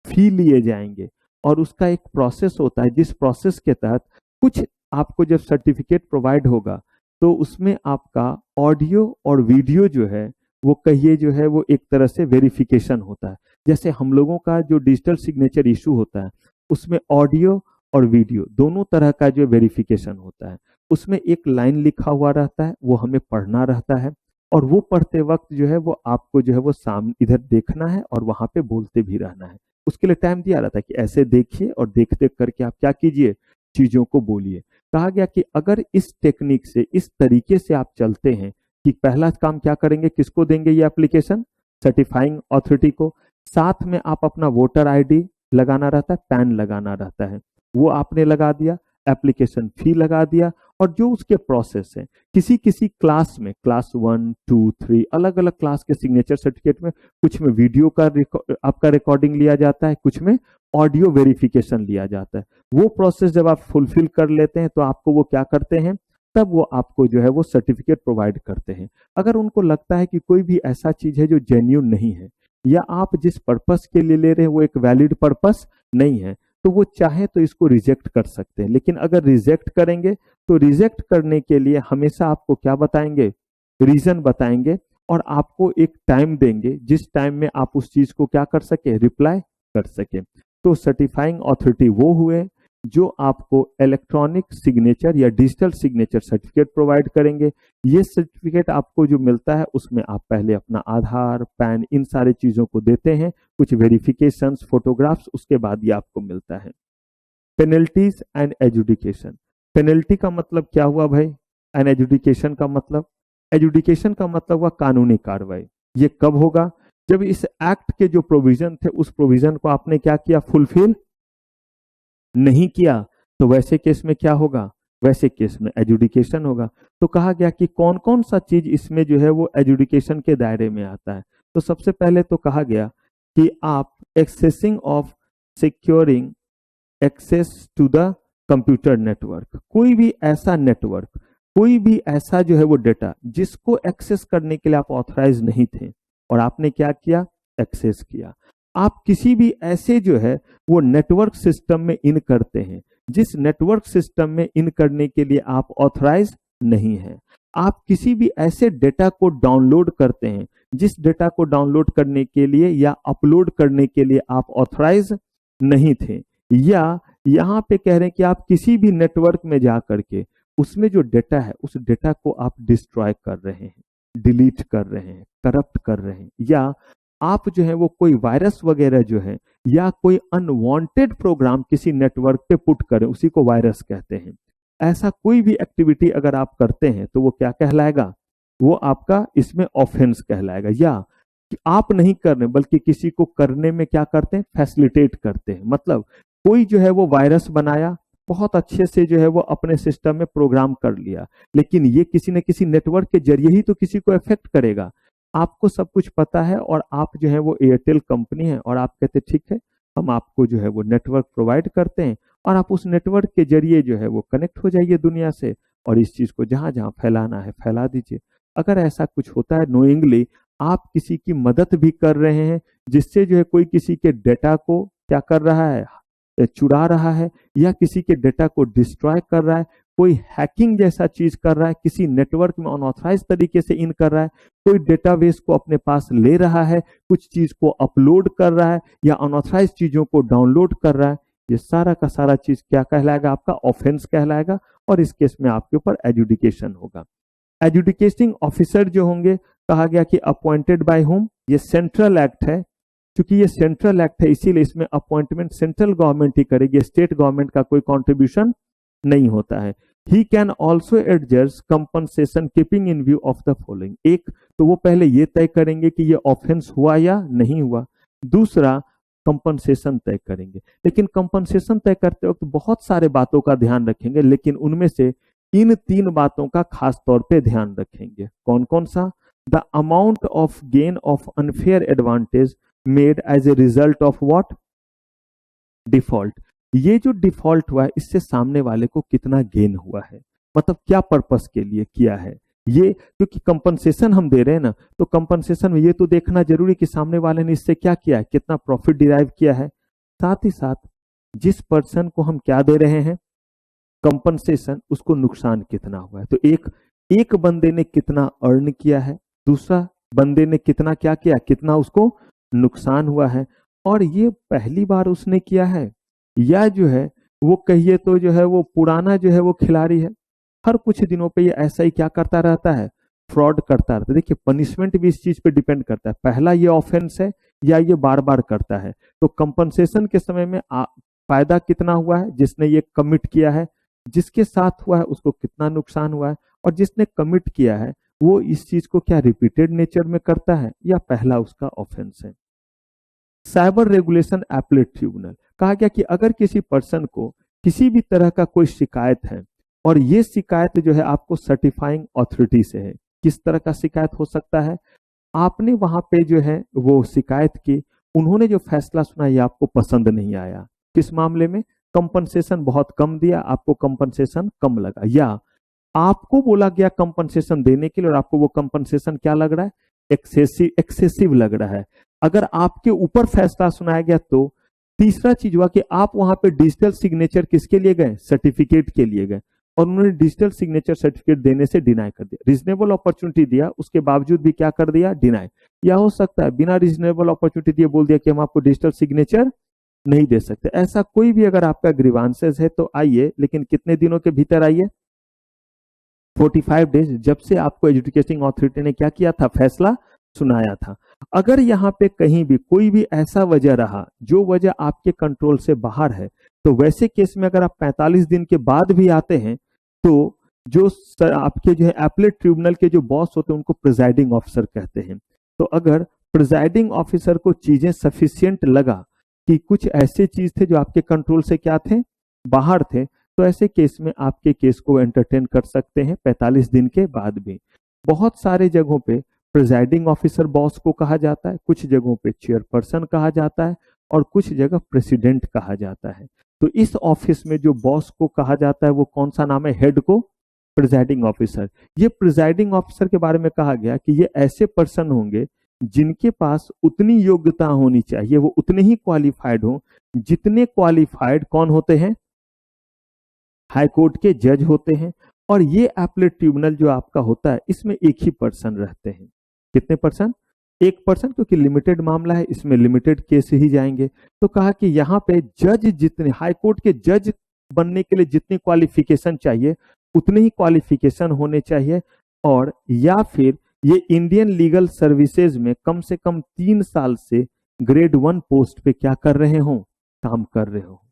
फी लिए जाएंगे, और उसका एक प्रोसेस होता है जिस प्रोसेस के तहत कुछ आपको जब सर्टिफिकेट प्रोवाइड होगा तो उसमें आपका ऑडियो और वीडियो जो है वो कहिए जो है वो एक तरह से वेरिफिकेशन होता है। जैसे हम लोगों का जो डिजिटल सिग्नेचर इशू होता है उसमें ऑडियो और वीडियो दोनों तरह का जो वेरिफिकेशन होता है। उसमें एक लाइन लिखा हुआ रहता है, वो हमें पढ़ना रहता है, और वो पढ़ते वक्त जो है वो आपको जो है वो सामने इधर देखना है और वहां पे बोलते भी रहना है। उसके लिए टाइम दिया रहता है कि ऐसे देखिए और देख देख करके आप क्या कीजिए, चीजों को बोलिए। कहा गया कि अगर इस टेक्निक से, इस तरीके से आप चलते हैं कि पहला काम क्या करेंगे, किसको देंगे ये एप्लीकेशन, सर्टिफाइंग ऑथोरिटी को। साथ में आप अपना वोटर आईडी लगाना रहता है, पैन लगाना रहता है, वो आपने लगा दिया, एप्लीकेशन फी लगा दिया, और जो उसके प्रोसेस है, किसी किसी क्लास में, क्लास 1, 2, 3 अलग अलग क्लास के सिग्नेचर सर्टिफिकेट में, कुछ में वीडियो का आपका रिकॉर्डिंग लिया जाता है, कुछ में ऑडियो वेरिफिकेशन लिया जाता है। वो प्रोसेस जब आप फुलफिल कर लेते हैं तो आपको वो क्या करते हैं, तब वो आपको जो है वो सर्टिफिकेट प्रोवाइड करते हैं। अगर उनको लगता है कि कोई भी ऐसा चीज है जो जेन्यून नहीं है, या आप जिस पर्पस के लिए ले रहे हैं वो एक वैलिड पर्पस नहीं है, तो वो चाहे तो इसको रिजेक्ट कर सकते हैं। लेकिन अगर रिजेक्ट करेंगे तो रिजेक्ट करने के लिए हमेशा आपको क्या बताएंगे, रीजन बताएंगे, और आपको एक टाइम देंगे जिस टाइम में आप उस चीज को क्या कर सके, रिप्लाई कर सके। तो सर्टिफाइंग अथॉरिटी वो हुए जो आपको इलेक्ट्रॉनिक सिग्नेचर या डिजिटल सिग्नेचर सर्टिफिकेट प्रोवाइड करेंगे। ये सर्टिफिकेट आपको जो मिलता है उसमें आप पहले अपना आधार, पैन, इन सारे चीजों को देते हैं, कुछ वेरिफिकेशंस, फोटोग्राफ्स, उसके बाद ये आपको मिलता है। Penalties and adjudication. पेनल्टी का मतलब क्या हुआ भाई, एंड एजुडिकेशन का मतलब, एजुडिकेशन का मतलब हुआ कानूनी कार्रवाई। ये कब होगा, जब इस एक्ट के जो प्रोविजन थे उस प्रोविजन को आपने क्या किया, फुलफिल नहीं किया, तो वैसे केस में क्या होगा, वैसे केस में एजुडिकेशन होगा। तो कहा गया कि कौन कौन सा चीज इसमें जो है वो एजुडिकेशन के दायरे में आता है। तो सबसे पहले तो कहा गया कि आप accessing of securing access to the computer network, कोई भी ऐसा नेटवर्क, कोई भी ऐसा जो है वो डेटा जिसको एक्सेस करने के लिए आप ऑथराइज नहीं थे और आपने क्या किया, एक्सेस किया। आप किसी भी ऐसे जो है वो नेटवर्क सिस्टम में इन करते हैं जिस नेटवर्क सिस्टम में इन करने के लिए आप ऑथराइज नहीं है। आप किसी भी ऐसे डेटा को डाउनलोड करते हैं जिस डेटा को डाउनलोड करने के लिए या अपलोड करने के लिए आप ऑथराइज नहीं थे। या यहाँ पे कह रहे हैं कि आप किसी भी नेटवर्क में जा करके उसमें जो डेटा है उस डेटा को आप डिस्ट्रॉय कर रहे हैं, डिलीट कर रहे हैं, करप्ट कर रहे हैं, या आप जो है वो कोई वायरस वगैरह जो है या कोई अनवांटेड प्रोग्राम किसी नेटवर्क पे पुट करें, उसी को वायरस कहते हैं। ऐसा कोई भी एक्टिविटी अगर आप करते हैं तो वो क्या कहलाएगा, वो आपका इसमें ऑफेंस कहलाएगा। या कि आप नहीं कर रहे बल्कि किसी को करने में क्या करते हैं, फैसिलिटेट करते हैं। मतलब कोई जो है वो वायरस बनाया, बहुत अच्छे से जो है वो अपने सिस्टम में प्रोग्राम कर लिया, लेकिन ये किसी न किसी नेटवर्क के जरिए ही तो किसी को इफेक्ट करेगा। आपको सब कुछ पता है और आप जो है वो एयरटेल कंपनी है और आप कहते ठीक है हम आपको जो है वो नेटवर्क प्रोवाइड करते हैं और आप उस नेटवर्क के जरिए जो है वो कनेक्ट हो जाइए दुनिया से और इस चीज को जहां जहां फैलाना है फैला दीजिए। अगर ऐसा कुछ होता है नोइंगली आप किसी की मदद भी कर रहे हैं जिससे जो है कोई किसी के डेटा को क्या कर रहा है, चुरा रहा है, या किसी के डेटा को डिस्ट्रॉय कर रहा है, कोई हैकिंग जैसा चीज कर रहा है, किसी नेटवर्क में अनऑथराइज तरीके से इन कर रहा है, कोई डेटाबेस को अपने पास ले रहा है, कुछ चीज को अपलोड कर रहा है या अनऑथराइज चीजों को डाउनलोड कर रहा है, ये सारा का सारा चीज क्या कहलाएगा, आपका ऑफेंस कहलाएगा और इस केस में आपके ऊपर एजुडिकेशन होगा। एजुडिकेटिंग ऑफिसर जो होंगे, कहा गया कि अपॉइंटेड बाय होम, ये सेंट्रल एक्ट है, क्योंकि ये सेंट्रल एक्ट है इसीलिए इसमें अपॉइंटमेंट सेंट्रल गवर्नमेंट ही करेगी, स्टेट गवर्नमेंट का कोई कंट्रीब्यूशन नहीं होता है। He can also adjust compensation keeping in view of the following. एक तो वो पहले ये तय करेंगे कि ये ऑफेंस हुआ या नहीं हुआ, दूसरा कंपनसेशन तय करेंगे। लेकिन कंपनसेशन तय करते वक्त बहुत सारे बातों का ध्यान रखेंगे, लेकिन उनमें से इन 3 बातों का खास तौर पे ध्यान रखेंगे। कौन कौन सा, the amount of gain of unfair advantage made as a result of what, default. ये जो डिफॉल्ट हुआ है इससे सामने वाले को कितना गेन हुआ है, मतलब क्या पर्पस के लिए किया है ये, क्योंकि कंपनसेशन हम दे रहे हैं ना, तो कंपनसेशन में ये तो देखना जरूरी कि सामने वाले ने इससे क्या किया है, कितना प्रॉफिट डिराइव किया है। साथ ही साथ जिस पर्सन को हम क्या दे रहे हैं कंपनसेशन, उसको नुकसान कितना हुआ है। तो एक बंदे ने कितना अर्न किया है, दूसरा बंदे ने कितना क्या किया, कितना उसको नुकसान हुआ है, और ये पहली बार उसने किया है या जो है वो कहिए तो जो है वो पुराना जो है वो खिलाड़ी है, हर कुछ दिनों पे ये ऐसा ही क्या करता रहता है, फ्रॉड करता रहता है। देखिए पनिशमेंट भी इस चीज पे डिपेंड करता है, पहला ये ऑफेंस है या ये बार बार करता है। तो कंपनसेशन के समय में फायदा कितना हुआ है, जिसने ये कमिट किया है, जिसके साथ हुआ है उसको कितना नुकसान हुआ है, और जिसने कमिट किया है वो इस चीज को क्या रिपीटेड नेचर में करता है या पहला उसका ऑफेंस है। साइबर रेगुलेशन एपलेट ट्रिब्यूनल, कहा गया कि अगर किसी पर्सन को किसी भी तरह का कोई शिकायत है और ये शिकायत जो है आपको सर्टिफाइंग अथॉरिटी से है, किस तरह का शिकायत हो सकता है, आपने वहां पे जो है वो शिकायत की, उन्होंने जो फैसला सुना ये आपको पसंद नहीं आया, किस मामले में, कंपनसेशन बहुत कम दिया, आपको कंपनसेशन कम लगा, या आपको बोला गया कंपनसेशन देने के लिए और आपको वो कंपनसेशन क्या लग रहा है, एक्सेसिव लग रहा है। अगर आपके ऊपर फैसला सुनाया गया तो तीसरा चीज हुआ कि आप वहां पे डिजिटल सिग्नेचर किसके लिए गए, सर्टिफिकेट के लिए गए, और उन्होंने डिजिटल सिग्नेचर सर्टिफिकेट देने से डिनाई कर दिया। रीजनेबल अपॉर्चुनिटी दिया, उसके बावजूद भी क्या कर दिया, डिनाई। या हो सकता है बिना रीजनेबल अपॉर्चुनिटी दिए बोल दिया कि हम आपको डिजिटल सिग्नेचर नहीं दे सकते। ऐसा कोई भी अगर आपका ग्रीवांसेस है तो आइए, लेकिन कितने दिनों के भीतर आइए, 45 डेज, जब से आपको एजुकेटिंग अथॉरिटी ने क्या किया था, फैसला सुनाया था। अगर यहाँ पे कहीं भी कोई भी ऐसा वजह रहा जो वजह आपके कंट्रोल से बाहर है, तो वैसे केस में अगर आप 45 दिन के बाद भी आते हैं तो जो आपके जो है एपलेट ट्रिब्यूनल के जो बॉस होते हैं उनको प्रिजाइडिंग ऑफिसर कहते हैं। तो अगर प्रिजाइडिंग ऑफिसर को चीजें सफिशिएंट लगा कि कुछ ऐसे चीज थे जो आपके कंट्रोल से क्या थे, बाहर थे, तो ऐसे केस में आपके केस को एंटरटेन कर सकते हैं 45 दिन के बाद भी। बहुत सारे जगहों पे प्रिजाइडिंग ऑफिसर बॉस को कहा जाता है, कुछ जगहों पे चेयरपर्सन कहा जाता है और कुछ जगह प्रेसिडेंट कहा जाता है। तो इस ऑफिस में जो बॉस को कहा जाता है वो कौन सा नाम है, हेड को प्रिजाइडिंग ऑफिसर। ये प्रिजाइडिंग ऑफिसर के बारे में कहा गया कि ये ऐसे पर्सन होंगे जिनके पास उतनी योग्यता होनी चाहिए, वो उतने ही क्वालिफाइड हो जितने क्वालिफाइड कौन होते हैं, हाई कोर्ट के जज होते हैं। और ये एपलेट ट्रिब्यूनल जो आपका होता है इसमें एक ही पर्सन रहते हैं। कितने पर्सन, एक पर्सन, क्योंकि लिमिटेड मामला है, इसमें लिमिटेड केस ही जाएंगे। तो कहा कि यहाँ पे जज जितने, हाई कोर्ट के जज बनने के लिए जितनी क्वालिफिकेशन चाहिए उतने ही क्वालिफिकेशन होने चाहिए, और या फिर ये इंडियन लीगल सर्विसेज में कम से कम 3 साल से ग्रेड 1 पोस्ट पे क्या कर रहे हो, काम कर रहे हो।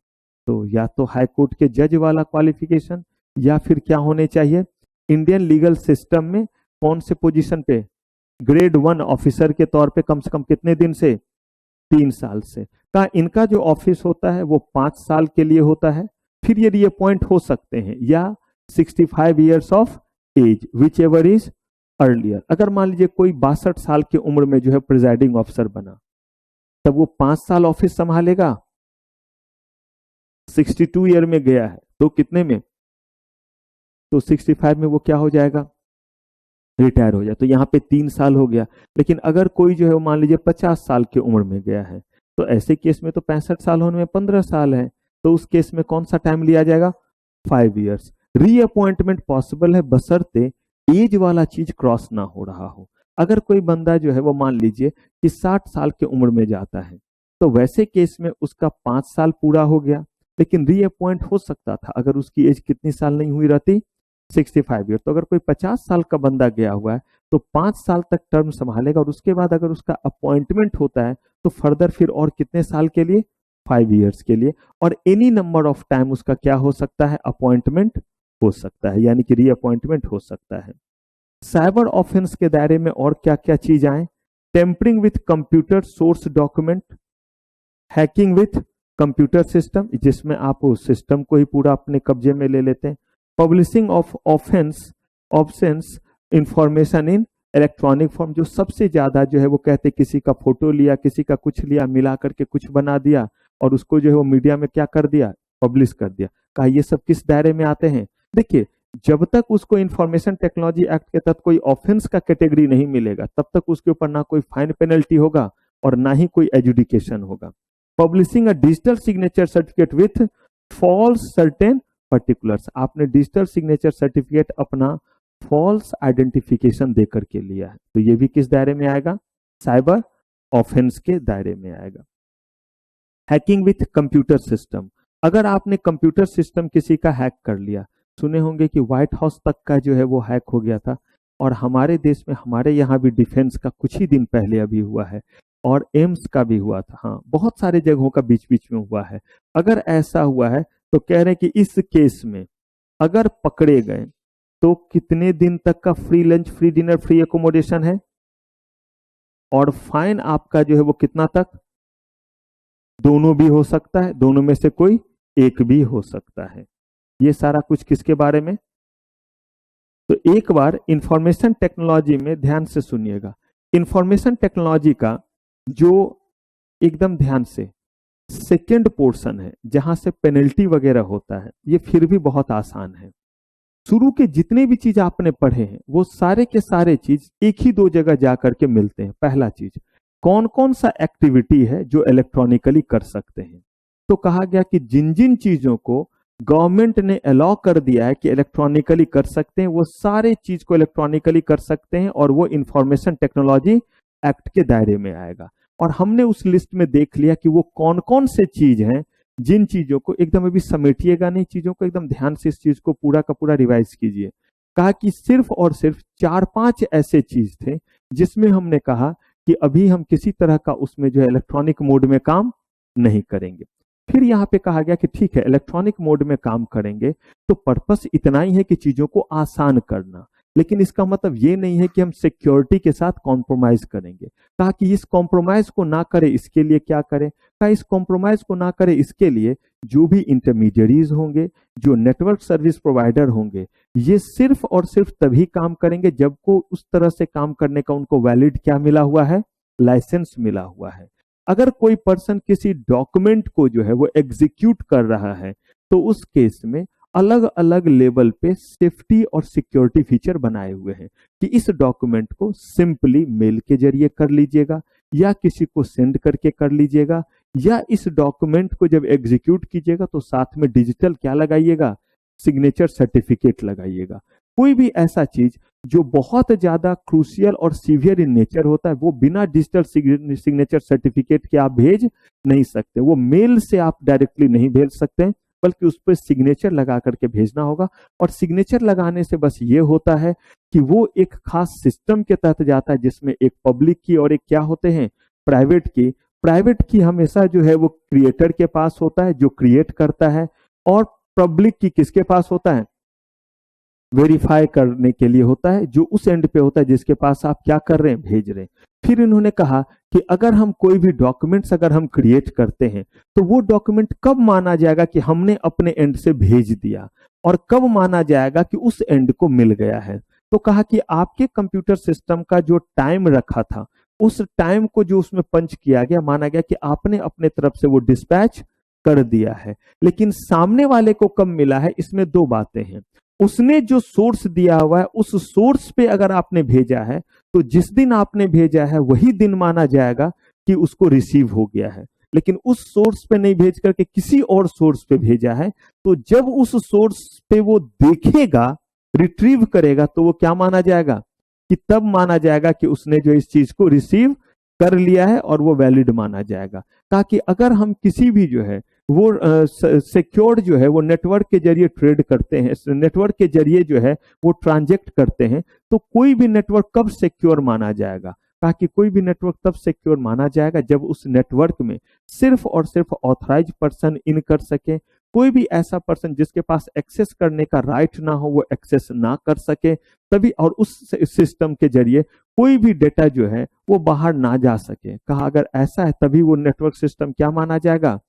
तो या तो हाई कोर्ट के जज वाला क्वालिफिकेशन, या फिर क्या होने चाहिए, इंडियन लीगल सिस्टम में कौन से पोजीशन पे, ग्रेड 1 ऑफिसर के तौर पे कम से कम कितने दिन से, 3 साल से। का इनका जो ऑफिस होता है वो 5 साल के लिए होता है। फिर ये रिअपॉइंट हो सकते हैं, या 65 years of age, whichever is earlier. अगर मान लीजिए कोई 62 साल की उम्र में जो है प्रिजाइडिंग ऑफिसर बना, तब वो 5 साल ऑफिस संभालेगा, 62 ईयर में गया है तो कितने में, तो 65 में वो क्या हो जाएगा, रिटायर हो जाए। तो यहाँ पे 3 साल हो गया। लेकिन अगर कोई जो है मान लीजिए 50 साल की उम्र में गया है, तो ऐसे केस में तो 65 साल होने में 15 साल है, तो उस केस में कौन सा टाइम लिया जाएगा, 5 ईयर्स। रीअपॉइंटमेंट पॉसिबल है बशर्ते एज वाला चीज क्रॉस ना हो रहा हो। अगर कोई बंदा जो है वो मान लीजिए कि 60 साल की उम्र में जाता है, तो वैसे केस में उसका 5 साल पूरा हो गया, लेकिन रीअपॉइंट हो सकता था अगर उसकी एज कितनी साल नहीं हुई रहती, 65 ईयर। तो अगर कोई 50 साल का बंदा गया हुआ है तो 5 साल तक टर्म संभालेगा, और उसके बाद अगर उसका अपॉइंटमेंट होता है तो फर्दर फिर और कितने साल के लिए, 5 ईयर्स के लिए। और एनी नंबर ऑफ टाइम उसका क्या हो सकता है, अपॉइंटमेंट हो सकता है, यानी कि रीअपॉइंटमेंट हो सकता है। साइबर ऑफेंस के दायरे में और क्या क्या चीज आए, tampering with computer source document, hacking with computer system, जिसमें आप उस सिस्टम को ही पूरा अपने कब्जे में ले लेते हैं, publishing of offence information in electronic form, जो सबसे ज्यादा जो है वो कहते किसी का फोटो लिया, किसी का कुछ लिया, मिला करके कुछ बना दिया और उसको जो है वो मीडिया में क्या कर दिया, पब्लिश कर दिया। कहा ये सब किस दायरे में आते हैं, देखिए जब तक उसको इंफॉर्मेशन टेक्नोलॉजी एक्ट के तहत कोई ऑफेंस का कैटेगरी नहीं मिलेगा तब तक उसके ऊपर ना कोई फाइन पेनल्टी होगा और ना ही कोई एजुडिकेशन होगा। Publishing a digital signature certificate with false certain particulars, आपने डिजिटल सिग्नेचर सर्टिफिकेट अपना फॉल्स आइडेंटिफिकेशन देकर के लिया है, तो ये भी किस दायरे में आएगा, साइबर ऑफेंस के दायरे में आएगा। हैकिंग विथ कंप्यूटर सिस्टम, अगर आपने कंप्यूटर सिस्टम किसी का हैक कर लिया, सुने होंगे कि व्हाइट हाउस तक का जो है वो हैक हो गया था, और हमारे देश में, हमारे यहाँ भी डिफेंस का कुछ ही दिन पहले अभी हुआ है, और एम्स का भी हुआ था, हाँ बहुत सारे जगहों का बीच बीच में हुआ है। अगर ऐसा हुआ है तो कह रहे हैं कि इस केस में अगर पकड़े गए तो कितने दिन तक का free lunch, free dinner, free accommodation है, और फाइन आपका जो है वो कितना तक, दोनों भी हो सकता है, दोनों में से कोई एक भी हो सकता है। ये सारा कुछ किसके बारे में? तो एक बार इंफॉर्मेशन टेक्नोलॉजी में ध्यान से सुनिएगा। इंफॉर्मेशन टेक्नोलॉजी का जो एकदम ध्यान से सेकेंड पोर्शन है, जहां से पेनल्टी वगैरह होता है, ये फिर भी बहुत आसान है। शुरू के जितने भी चीज आपने पढ़े हैं वो सारे के सारे चीज एक ही दो जगह जाकर के मिलते हैं। पहला चीज, कौन कौन सा एक्टिविटी है जो इलेक्ट्रॉनिकली कर सकते हैं। तो कहा गया कि जिन जिन चीजों को गवर्नमेंट ने अलाउ कर दिया है कि इलेक्ट्रॉनिकली कर सकते हैं, वो सारे चीज को इलेक्ट्रॉनिकली कर सकते हैं और वो इंफॉर्मेशन टेक्नोलॉजी एक्ट के दायरे में आएगा। और हमने उस लिस्ट में देख लिया कि वो कौन कौन से चीज हैं, जिन चीजों को एकदम अभी समेटिएगा नहीं, चीजों को एकदम ध्यान से इस चीज को पूरा का पूरा रिवाइज कीजिए। कहा कि सिर्फ और सिर्फ 4-5 ऐसे चीज थे जिसमें हमने कहा कि अभी हम किसी तरह का उसमें जो है इलेक्ट्रॉनिक मोड में काम नहीं करेंगे। फिर यहाँ पे कहा गया कि ठीक है, इलेक्ट्रॉनिक मोड में काम करेंगे तो पर्पस इतना ही है कि चीजों को आसान करना, लेकिन इसका मतलब ये नहीं है कि हम सिक्योरिटी के साथ कॉम्प्रोमाइज करेंगे। कहा कि इस कॉम्प्रोमाइज को ना करें, इसके लिए क्या करें? कहा इस कॉम्प्रोमाइज को ना करें, इसके लिए जो भी इंटरमीडियरीज होंगे, जो नेटवर्क सर्विस प्रोवाइडर होंगे, ये सिर्फ और सिर्फ तभी काम करेंगे जब को उस तरह से काम करने का उनको वैलिड क्या मिला हुआ है? लाइसेंस मिला हुआ है। अगर कोई पर्सन किसी डॉक्यूमेंट को जो है वो एग्जीक्यूट कर रहा है तो उस केस में अलग अलग लेवल पे सेफ्टी और सिक्योरिटी फीचर बनाए हुए हैं कि इस डॉक्यूमेंट को सिंपली मेल के जरिए कर लीजिएगा या किसी को सेंड करके कर लीजिएगा, या इस डॉक्यूमेंट को जब एग्जीक्यूट कीजिएगा तो साथ में डिजिटल क्या लगाइएगा? सिग्नेचर सर्टिफिकेट लगाइएगा। कोई भी ऐसा चीज जो बहुत ज्यादा क्रूशियल और सीवियर इन नेचर होता है वो बिना डिजिटल सिग्नेचर सर्टिफिकेट के आप भेज नहीं सकते। वो मेल से आप डायरेक्टली नहीं भेज सकते हैं, बल्कि उस पर सिग्नेचर लगा करके भेजना होगा। और सिग्नेचर लगाने से बस ये होता है कि वो एक खास सिस्टम के तहत जाता है जिसमें एक पब्लिक की और एक क्या होते हैं? प्राइवेट की। प्राइवेट की हमेशा जो है वो क्रिएटर के पास होता है जो क्रिएट करता है, और पब्लिक की किसके पास होता है? वेरीफाई करने के लिए होता है, जो उस एंड पे होता है जिसके पास आप क्या कर रहे हैं? भेज रहे हैं। फिर इन्होंने कहा कि अगर हम कोई भी डॉक्यूमेंट्स अगर हम क्रिएट करते हैं तो वो डॉक्यूमेंट कब माना जाएगा कि हमने अपने एंड से भेज दिया, और कब माना जाएगा कि उस एंड को मिल गया है? तो कहा कि आपके कंप्यूटर सिस्टम का जो टाइम रखा था उस टाइम को जो उसमें पंच किया गया, माना गया कि आपने अपने तरफ से वो डिस्पैच कर दिया है। लेकिन सामने वाले को कब मिला है? इसमें दो बातें हैं। उसने जो सोर्स दिया हुआ है उस सोर्स पे अगर आपने भेजा है तो जिस दिन आपने भेजा है वही दिन माना जाएगा कि उसको रिसीव हो गया है। लेकिन उस सोर्स पे नहीं भेज करके किसी और सोर्स पे भेजा है तो जब उस सोर्स पे वो देखेगा, रिट्रीव करेगा, तो वो क्या माना जाएगा? कि तब माना जाएगा कि उसने जो इस चीज को रिसीव कर लिया है और वो वैलिड माना जाएगा। ताकि अगर हम किसी भी जो है वो सिक्योर्ड जो है वो नेटवर्क के जरिए ट्रेड करते हैं, नेटवर्क के जरिए जो है वो ट्रांजेक्ट करते हैं, तो कोई भी नेटवर्क कब सिक्योर माना जाएगा? ताकि कोई भी नेटवर्क तब सिक्योर माना जाएगा जब उस नेटवर्क में सिर्फ और सिर्फ ऑथराइज पर्सन इन कर सके। कोई भी ऐसा पर्सन जिसके पास एक्सेस करने का राइट ना हो वो एक्सेस ना कर सके तभी, और उस सिस्टम के जरिए कोई भी डेटा जो है वो बाहर ना जा सके। कहा अगर ऐसा है तभी वो नेटवर्क सिस्टम क्या माना जाएगा?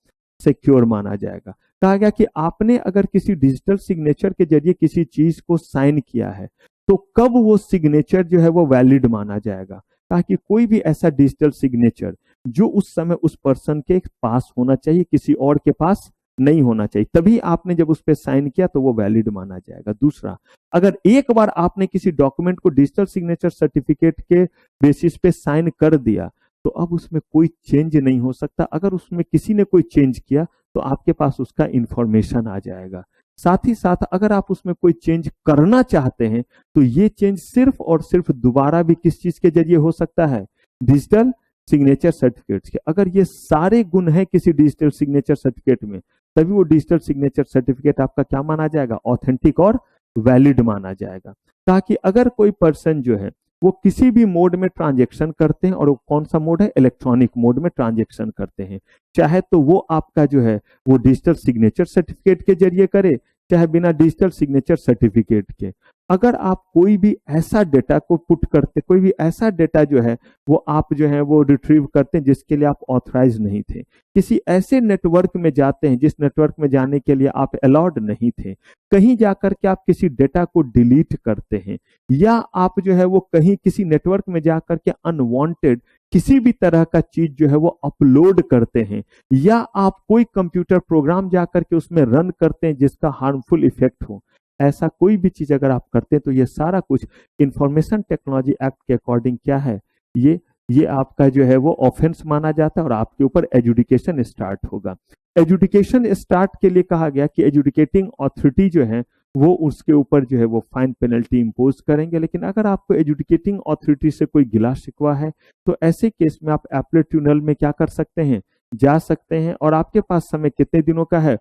सिक्योर माना जाएगा। कहा गया कि आपने अगर किसी डिजिटल सिग्नेचर के जरिए किसी चीज को साइन किया है तो कब वो सिग्नेचर जो है वो वैलिड माना जाएगा? कहा कि कोई भी ऐसा डिजिटल सिग्नेचर जो उस समय उस पर्सन के पास होना चाहिए, किसी और के पास नहीं होना चाहिए, तभी आपने जब उस पर साइन किया तो वो वैलिड माना जाएगा। दूसरा, अगर एक बार आपने किसी डॉक्यूमेंट को डिजिटल सिग्नेचर सर्टिफिकेट के बेसिस पे साइन कर दिया तो अब उसमें कोई चेंज नहीं हो सकता। अगर उसमें किसी ने कोई चेंज किया तो आपके पास उसका इंफॉर्मेशन आ जाएगा। साथ ही साथ अगर आप उसमें कोई चेंज करना चाहते हैं तो ये चेंज सिर्फ और सिर्फ दोबारा भी किस चीज के जरिए हो सकता है? डिजिटल सिग्नेचर सर्टिफिकेट्स के। अगर ये सारे गुण हैं किसी डिजिटल सिग्नेचर सर्टिफिकेट में तभी वो डिजिटल सिग्नेचर सर्टिफिकेट आपका क्या माना जाएगा? ऑथेंटिक और वैलिड माना जाएगा। ताकि अगर कोई पर्सन जो है वो किसी भी मोड में ट्रांजैक्शन करते हैं, और वो कौन सा मोड है? इलेक्ट्रॉनिक मोड में ट्रांजैक्शन करते हैं, चाहे तो वो आपका जो है वो डिजिटल सिग्नेचर सर्टिफिकेट के जरिए करे चाहे बिना डिजिटल सिग्नेचर सर्टिफिकेट के। अगर आप कोई भी ऐसा डेटा को पुट करते, कोई भी ऐसा डेटा जो है वो आप जो है वो रिट्रीव करते हैं जिसके लिए आप ऑथराइज नहीं थे, किसी ऐसे नेटवर्क में जाते हैं जिस नेटवर्क में जाने के लिए आप अलाउड नहीं थे, कहीं जाकर के आप किसी डेटा को डिलीट करते हैं, या आप जो है वो कहीं किसी नेटवर्क में जाकर के अनवांटेड किसी भी तरह का चीज जो है वो अपलोड करते हैं, या आप कोई कंप्यूटर प्रोग्राम जाकर के उसमें रन करते हैं जिसका हार्मफुल इफेक्ट हो, ऐसा कोई भी चीज अगर आप करते हैं तो ये सारा कुछ इंफॉर्मेशन टेक्नोलॉजी एक्ट के अकॉर्डिंग क्या है, ये आपका जो है वो ऑफेंस माना जाता है और आपके ऊपर एजुडिकेशन स्टार्ट होगा। एजुडिकेशन स्टार्ट के लिए कहा गया कि एजुडिकेटिंग अथॉरिटी जो है वो उसके ऊपर जो है वो फाइन पेनल्टी इंपोज करेंगे। लेकिन अगर आपको एजुडिकेटिंग अथॉरिटी से कोई गिला शिकवा है तो ऐसे केस में आप एपलेट ट्रिब्यूनल में क्या कर सकते हैं, जा सकते हैं, और आपके पास समय कितने दिनों का है,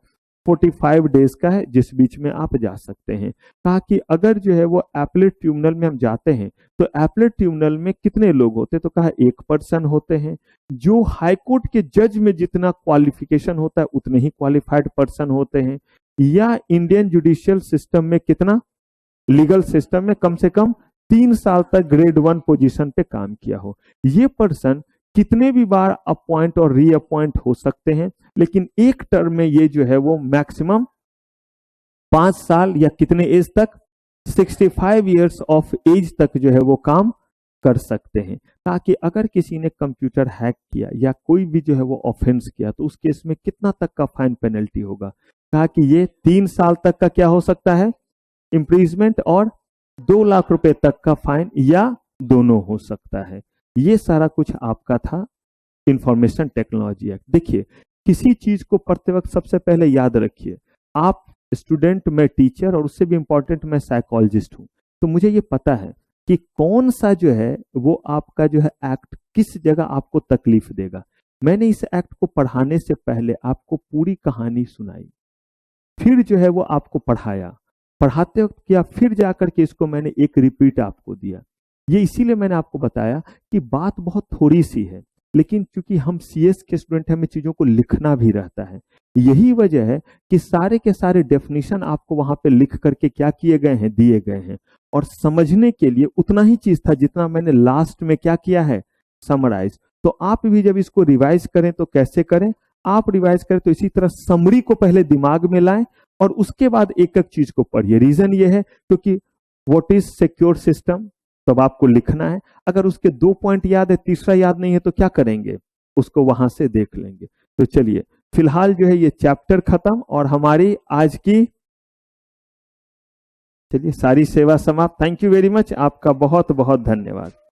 45 डेज का है, जिस बीच में आप जा सकते हैं। कहा कि अगर जो है वो एपलेट ट्रिब्यूनल में हम जाते हैं तो एपलेट ट्रिब्यूनल में कितने लोग होते हैं, तो कहा 1 पर्सन होते हैं। जो हाई कोर्ट के जज में जितना क्वालिफिकेशन होता है उतने ही क्वालिफाइड पर्सन होते हैं, या इंडियन जुडिशियल सिस्टम में कितना, लीगल सिस्टम में कम से कम 3 साल तक ग्रेड 1 पोजीशन पे काम किया हो। ये पर्सन कितने भी बार अपॉइंट और रीअपॉइंट हो सकते हैं, लेकिन एक टर्म में ये जो है वो मैक्सिमम 5 साल या कितने एज तक, 65 ईयर्स ऑफ एज तक जो है वो काम कर सकते हैं। ताकि अगर किसी ने कंप्यूटर हैक किया या कोई भी जो है वो ऑफेंस किया तो उस केस में कितना तक का फाइन पेनल्टी होगा। कहा कि ये 3 साल तक का क्या हो सकता है, इम्प्रीजमेंट, और 2 लाख रुपए तक का फाइन, या दोनों हो सकता है। ये सारा कुछ आपका था इंफॉर्मेशन टेक्नोलॉजी एक्ट। देखिए, किसी चीज को पढ़ते वक्त सबसे पहले याद रखिए, आप स्टूडेंट, मैं टीचर, और उससे भी इंपॉर्टेंट मैं साइकोलॉजिस्ट हूं, तो मुझे ये पता है कि कौन सा जो है वो आपका जो है एक्ट किस जगह आपको तकलीफ देगा। मैंने इस एक्ट को पढ़ाने से पहले आपको पूरी कहानी सुनाई, फिर जो है वो आपको पढ़ाया, पढ़ाते वक्त किया, फिर जाकर के इसको मैंने एक रिपीट आपको दिया। ये इसीलिए मैंने आपको बताया कि बात बहुत थोड़ी सी है, लेकिन चूंकि हम सीएस के स्टूडेंट हैं, हमें चीजों को लिखना भी रहता है। यही वजह है कि सारे के सारे डेफिनेशन आपको वहां पे लिख करके क्या किए गए हैं, दिए गए हैं, और समझने के लिए उतना ही चीज था जितना मैंने लास्ट में क्या किया है, समराइज। तो आप भी जब इसको रिवाइज करें तो कैसे करें, आप रिवाइज करें तो इसी तरह समरी को पहले दिमाग में लाएं और उसके बाद एक एक चीज को पढ़िए। रीजन ये है क्योंकि व्हाट इज सिक्योर सिस्टम, तब आपको लिखना है। अगर उसके 2 पॉइंट याद है, तीसरा याद नहीं है, तो क्या करेंगे, उसको वहां से देख लेंगे। तो चलिए, फिलहाल जो है ये चैप्टर खत्म और हमारी आज की चलिए सारी सेवा समाप्त। थैंक यू वेरी मच, आपका बहुत बहुत धन्यवाद।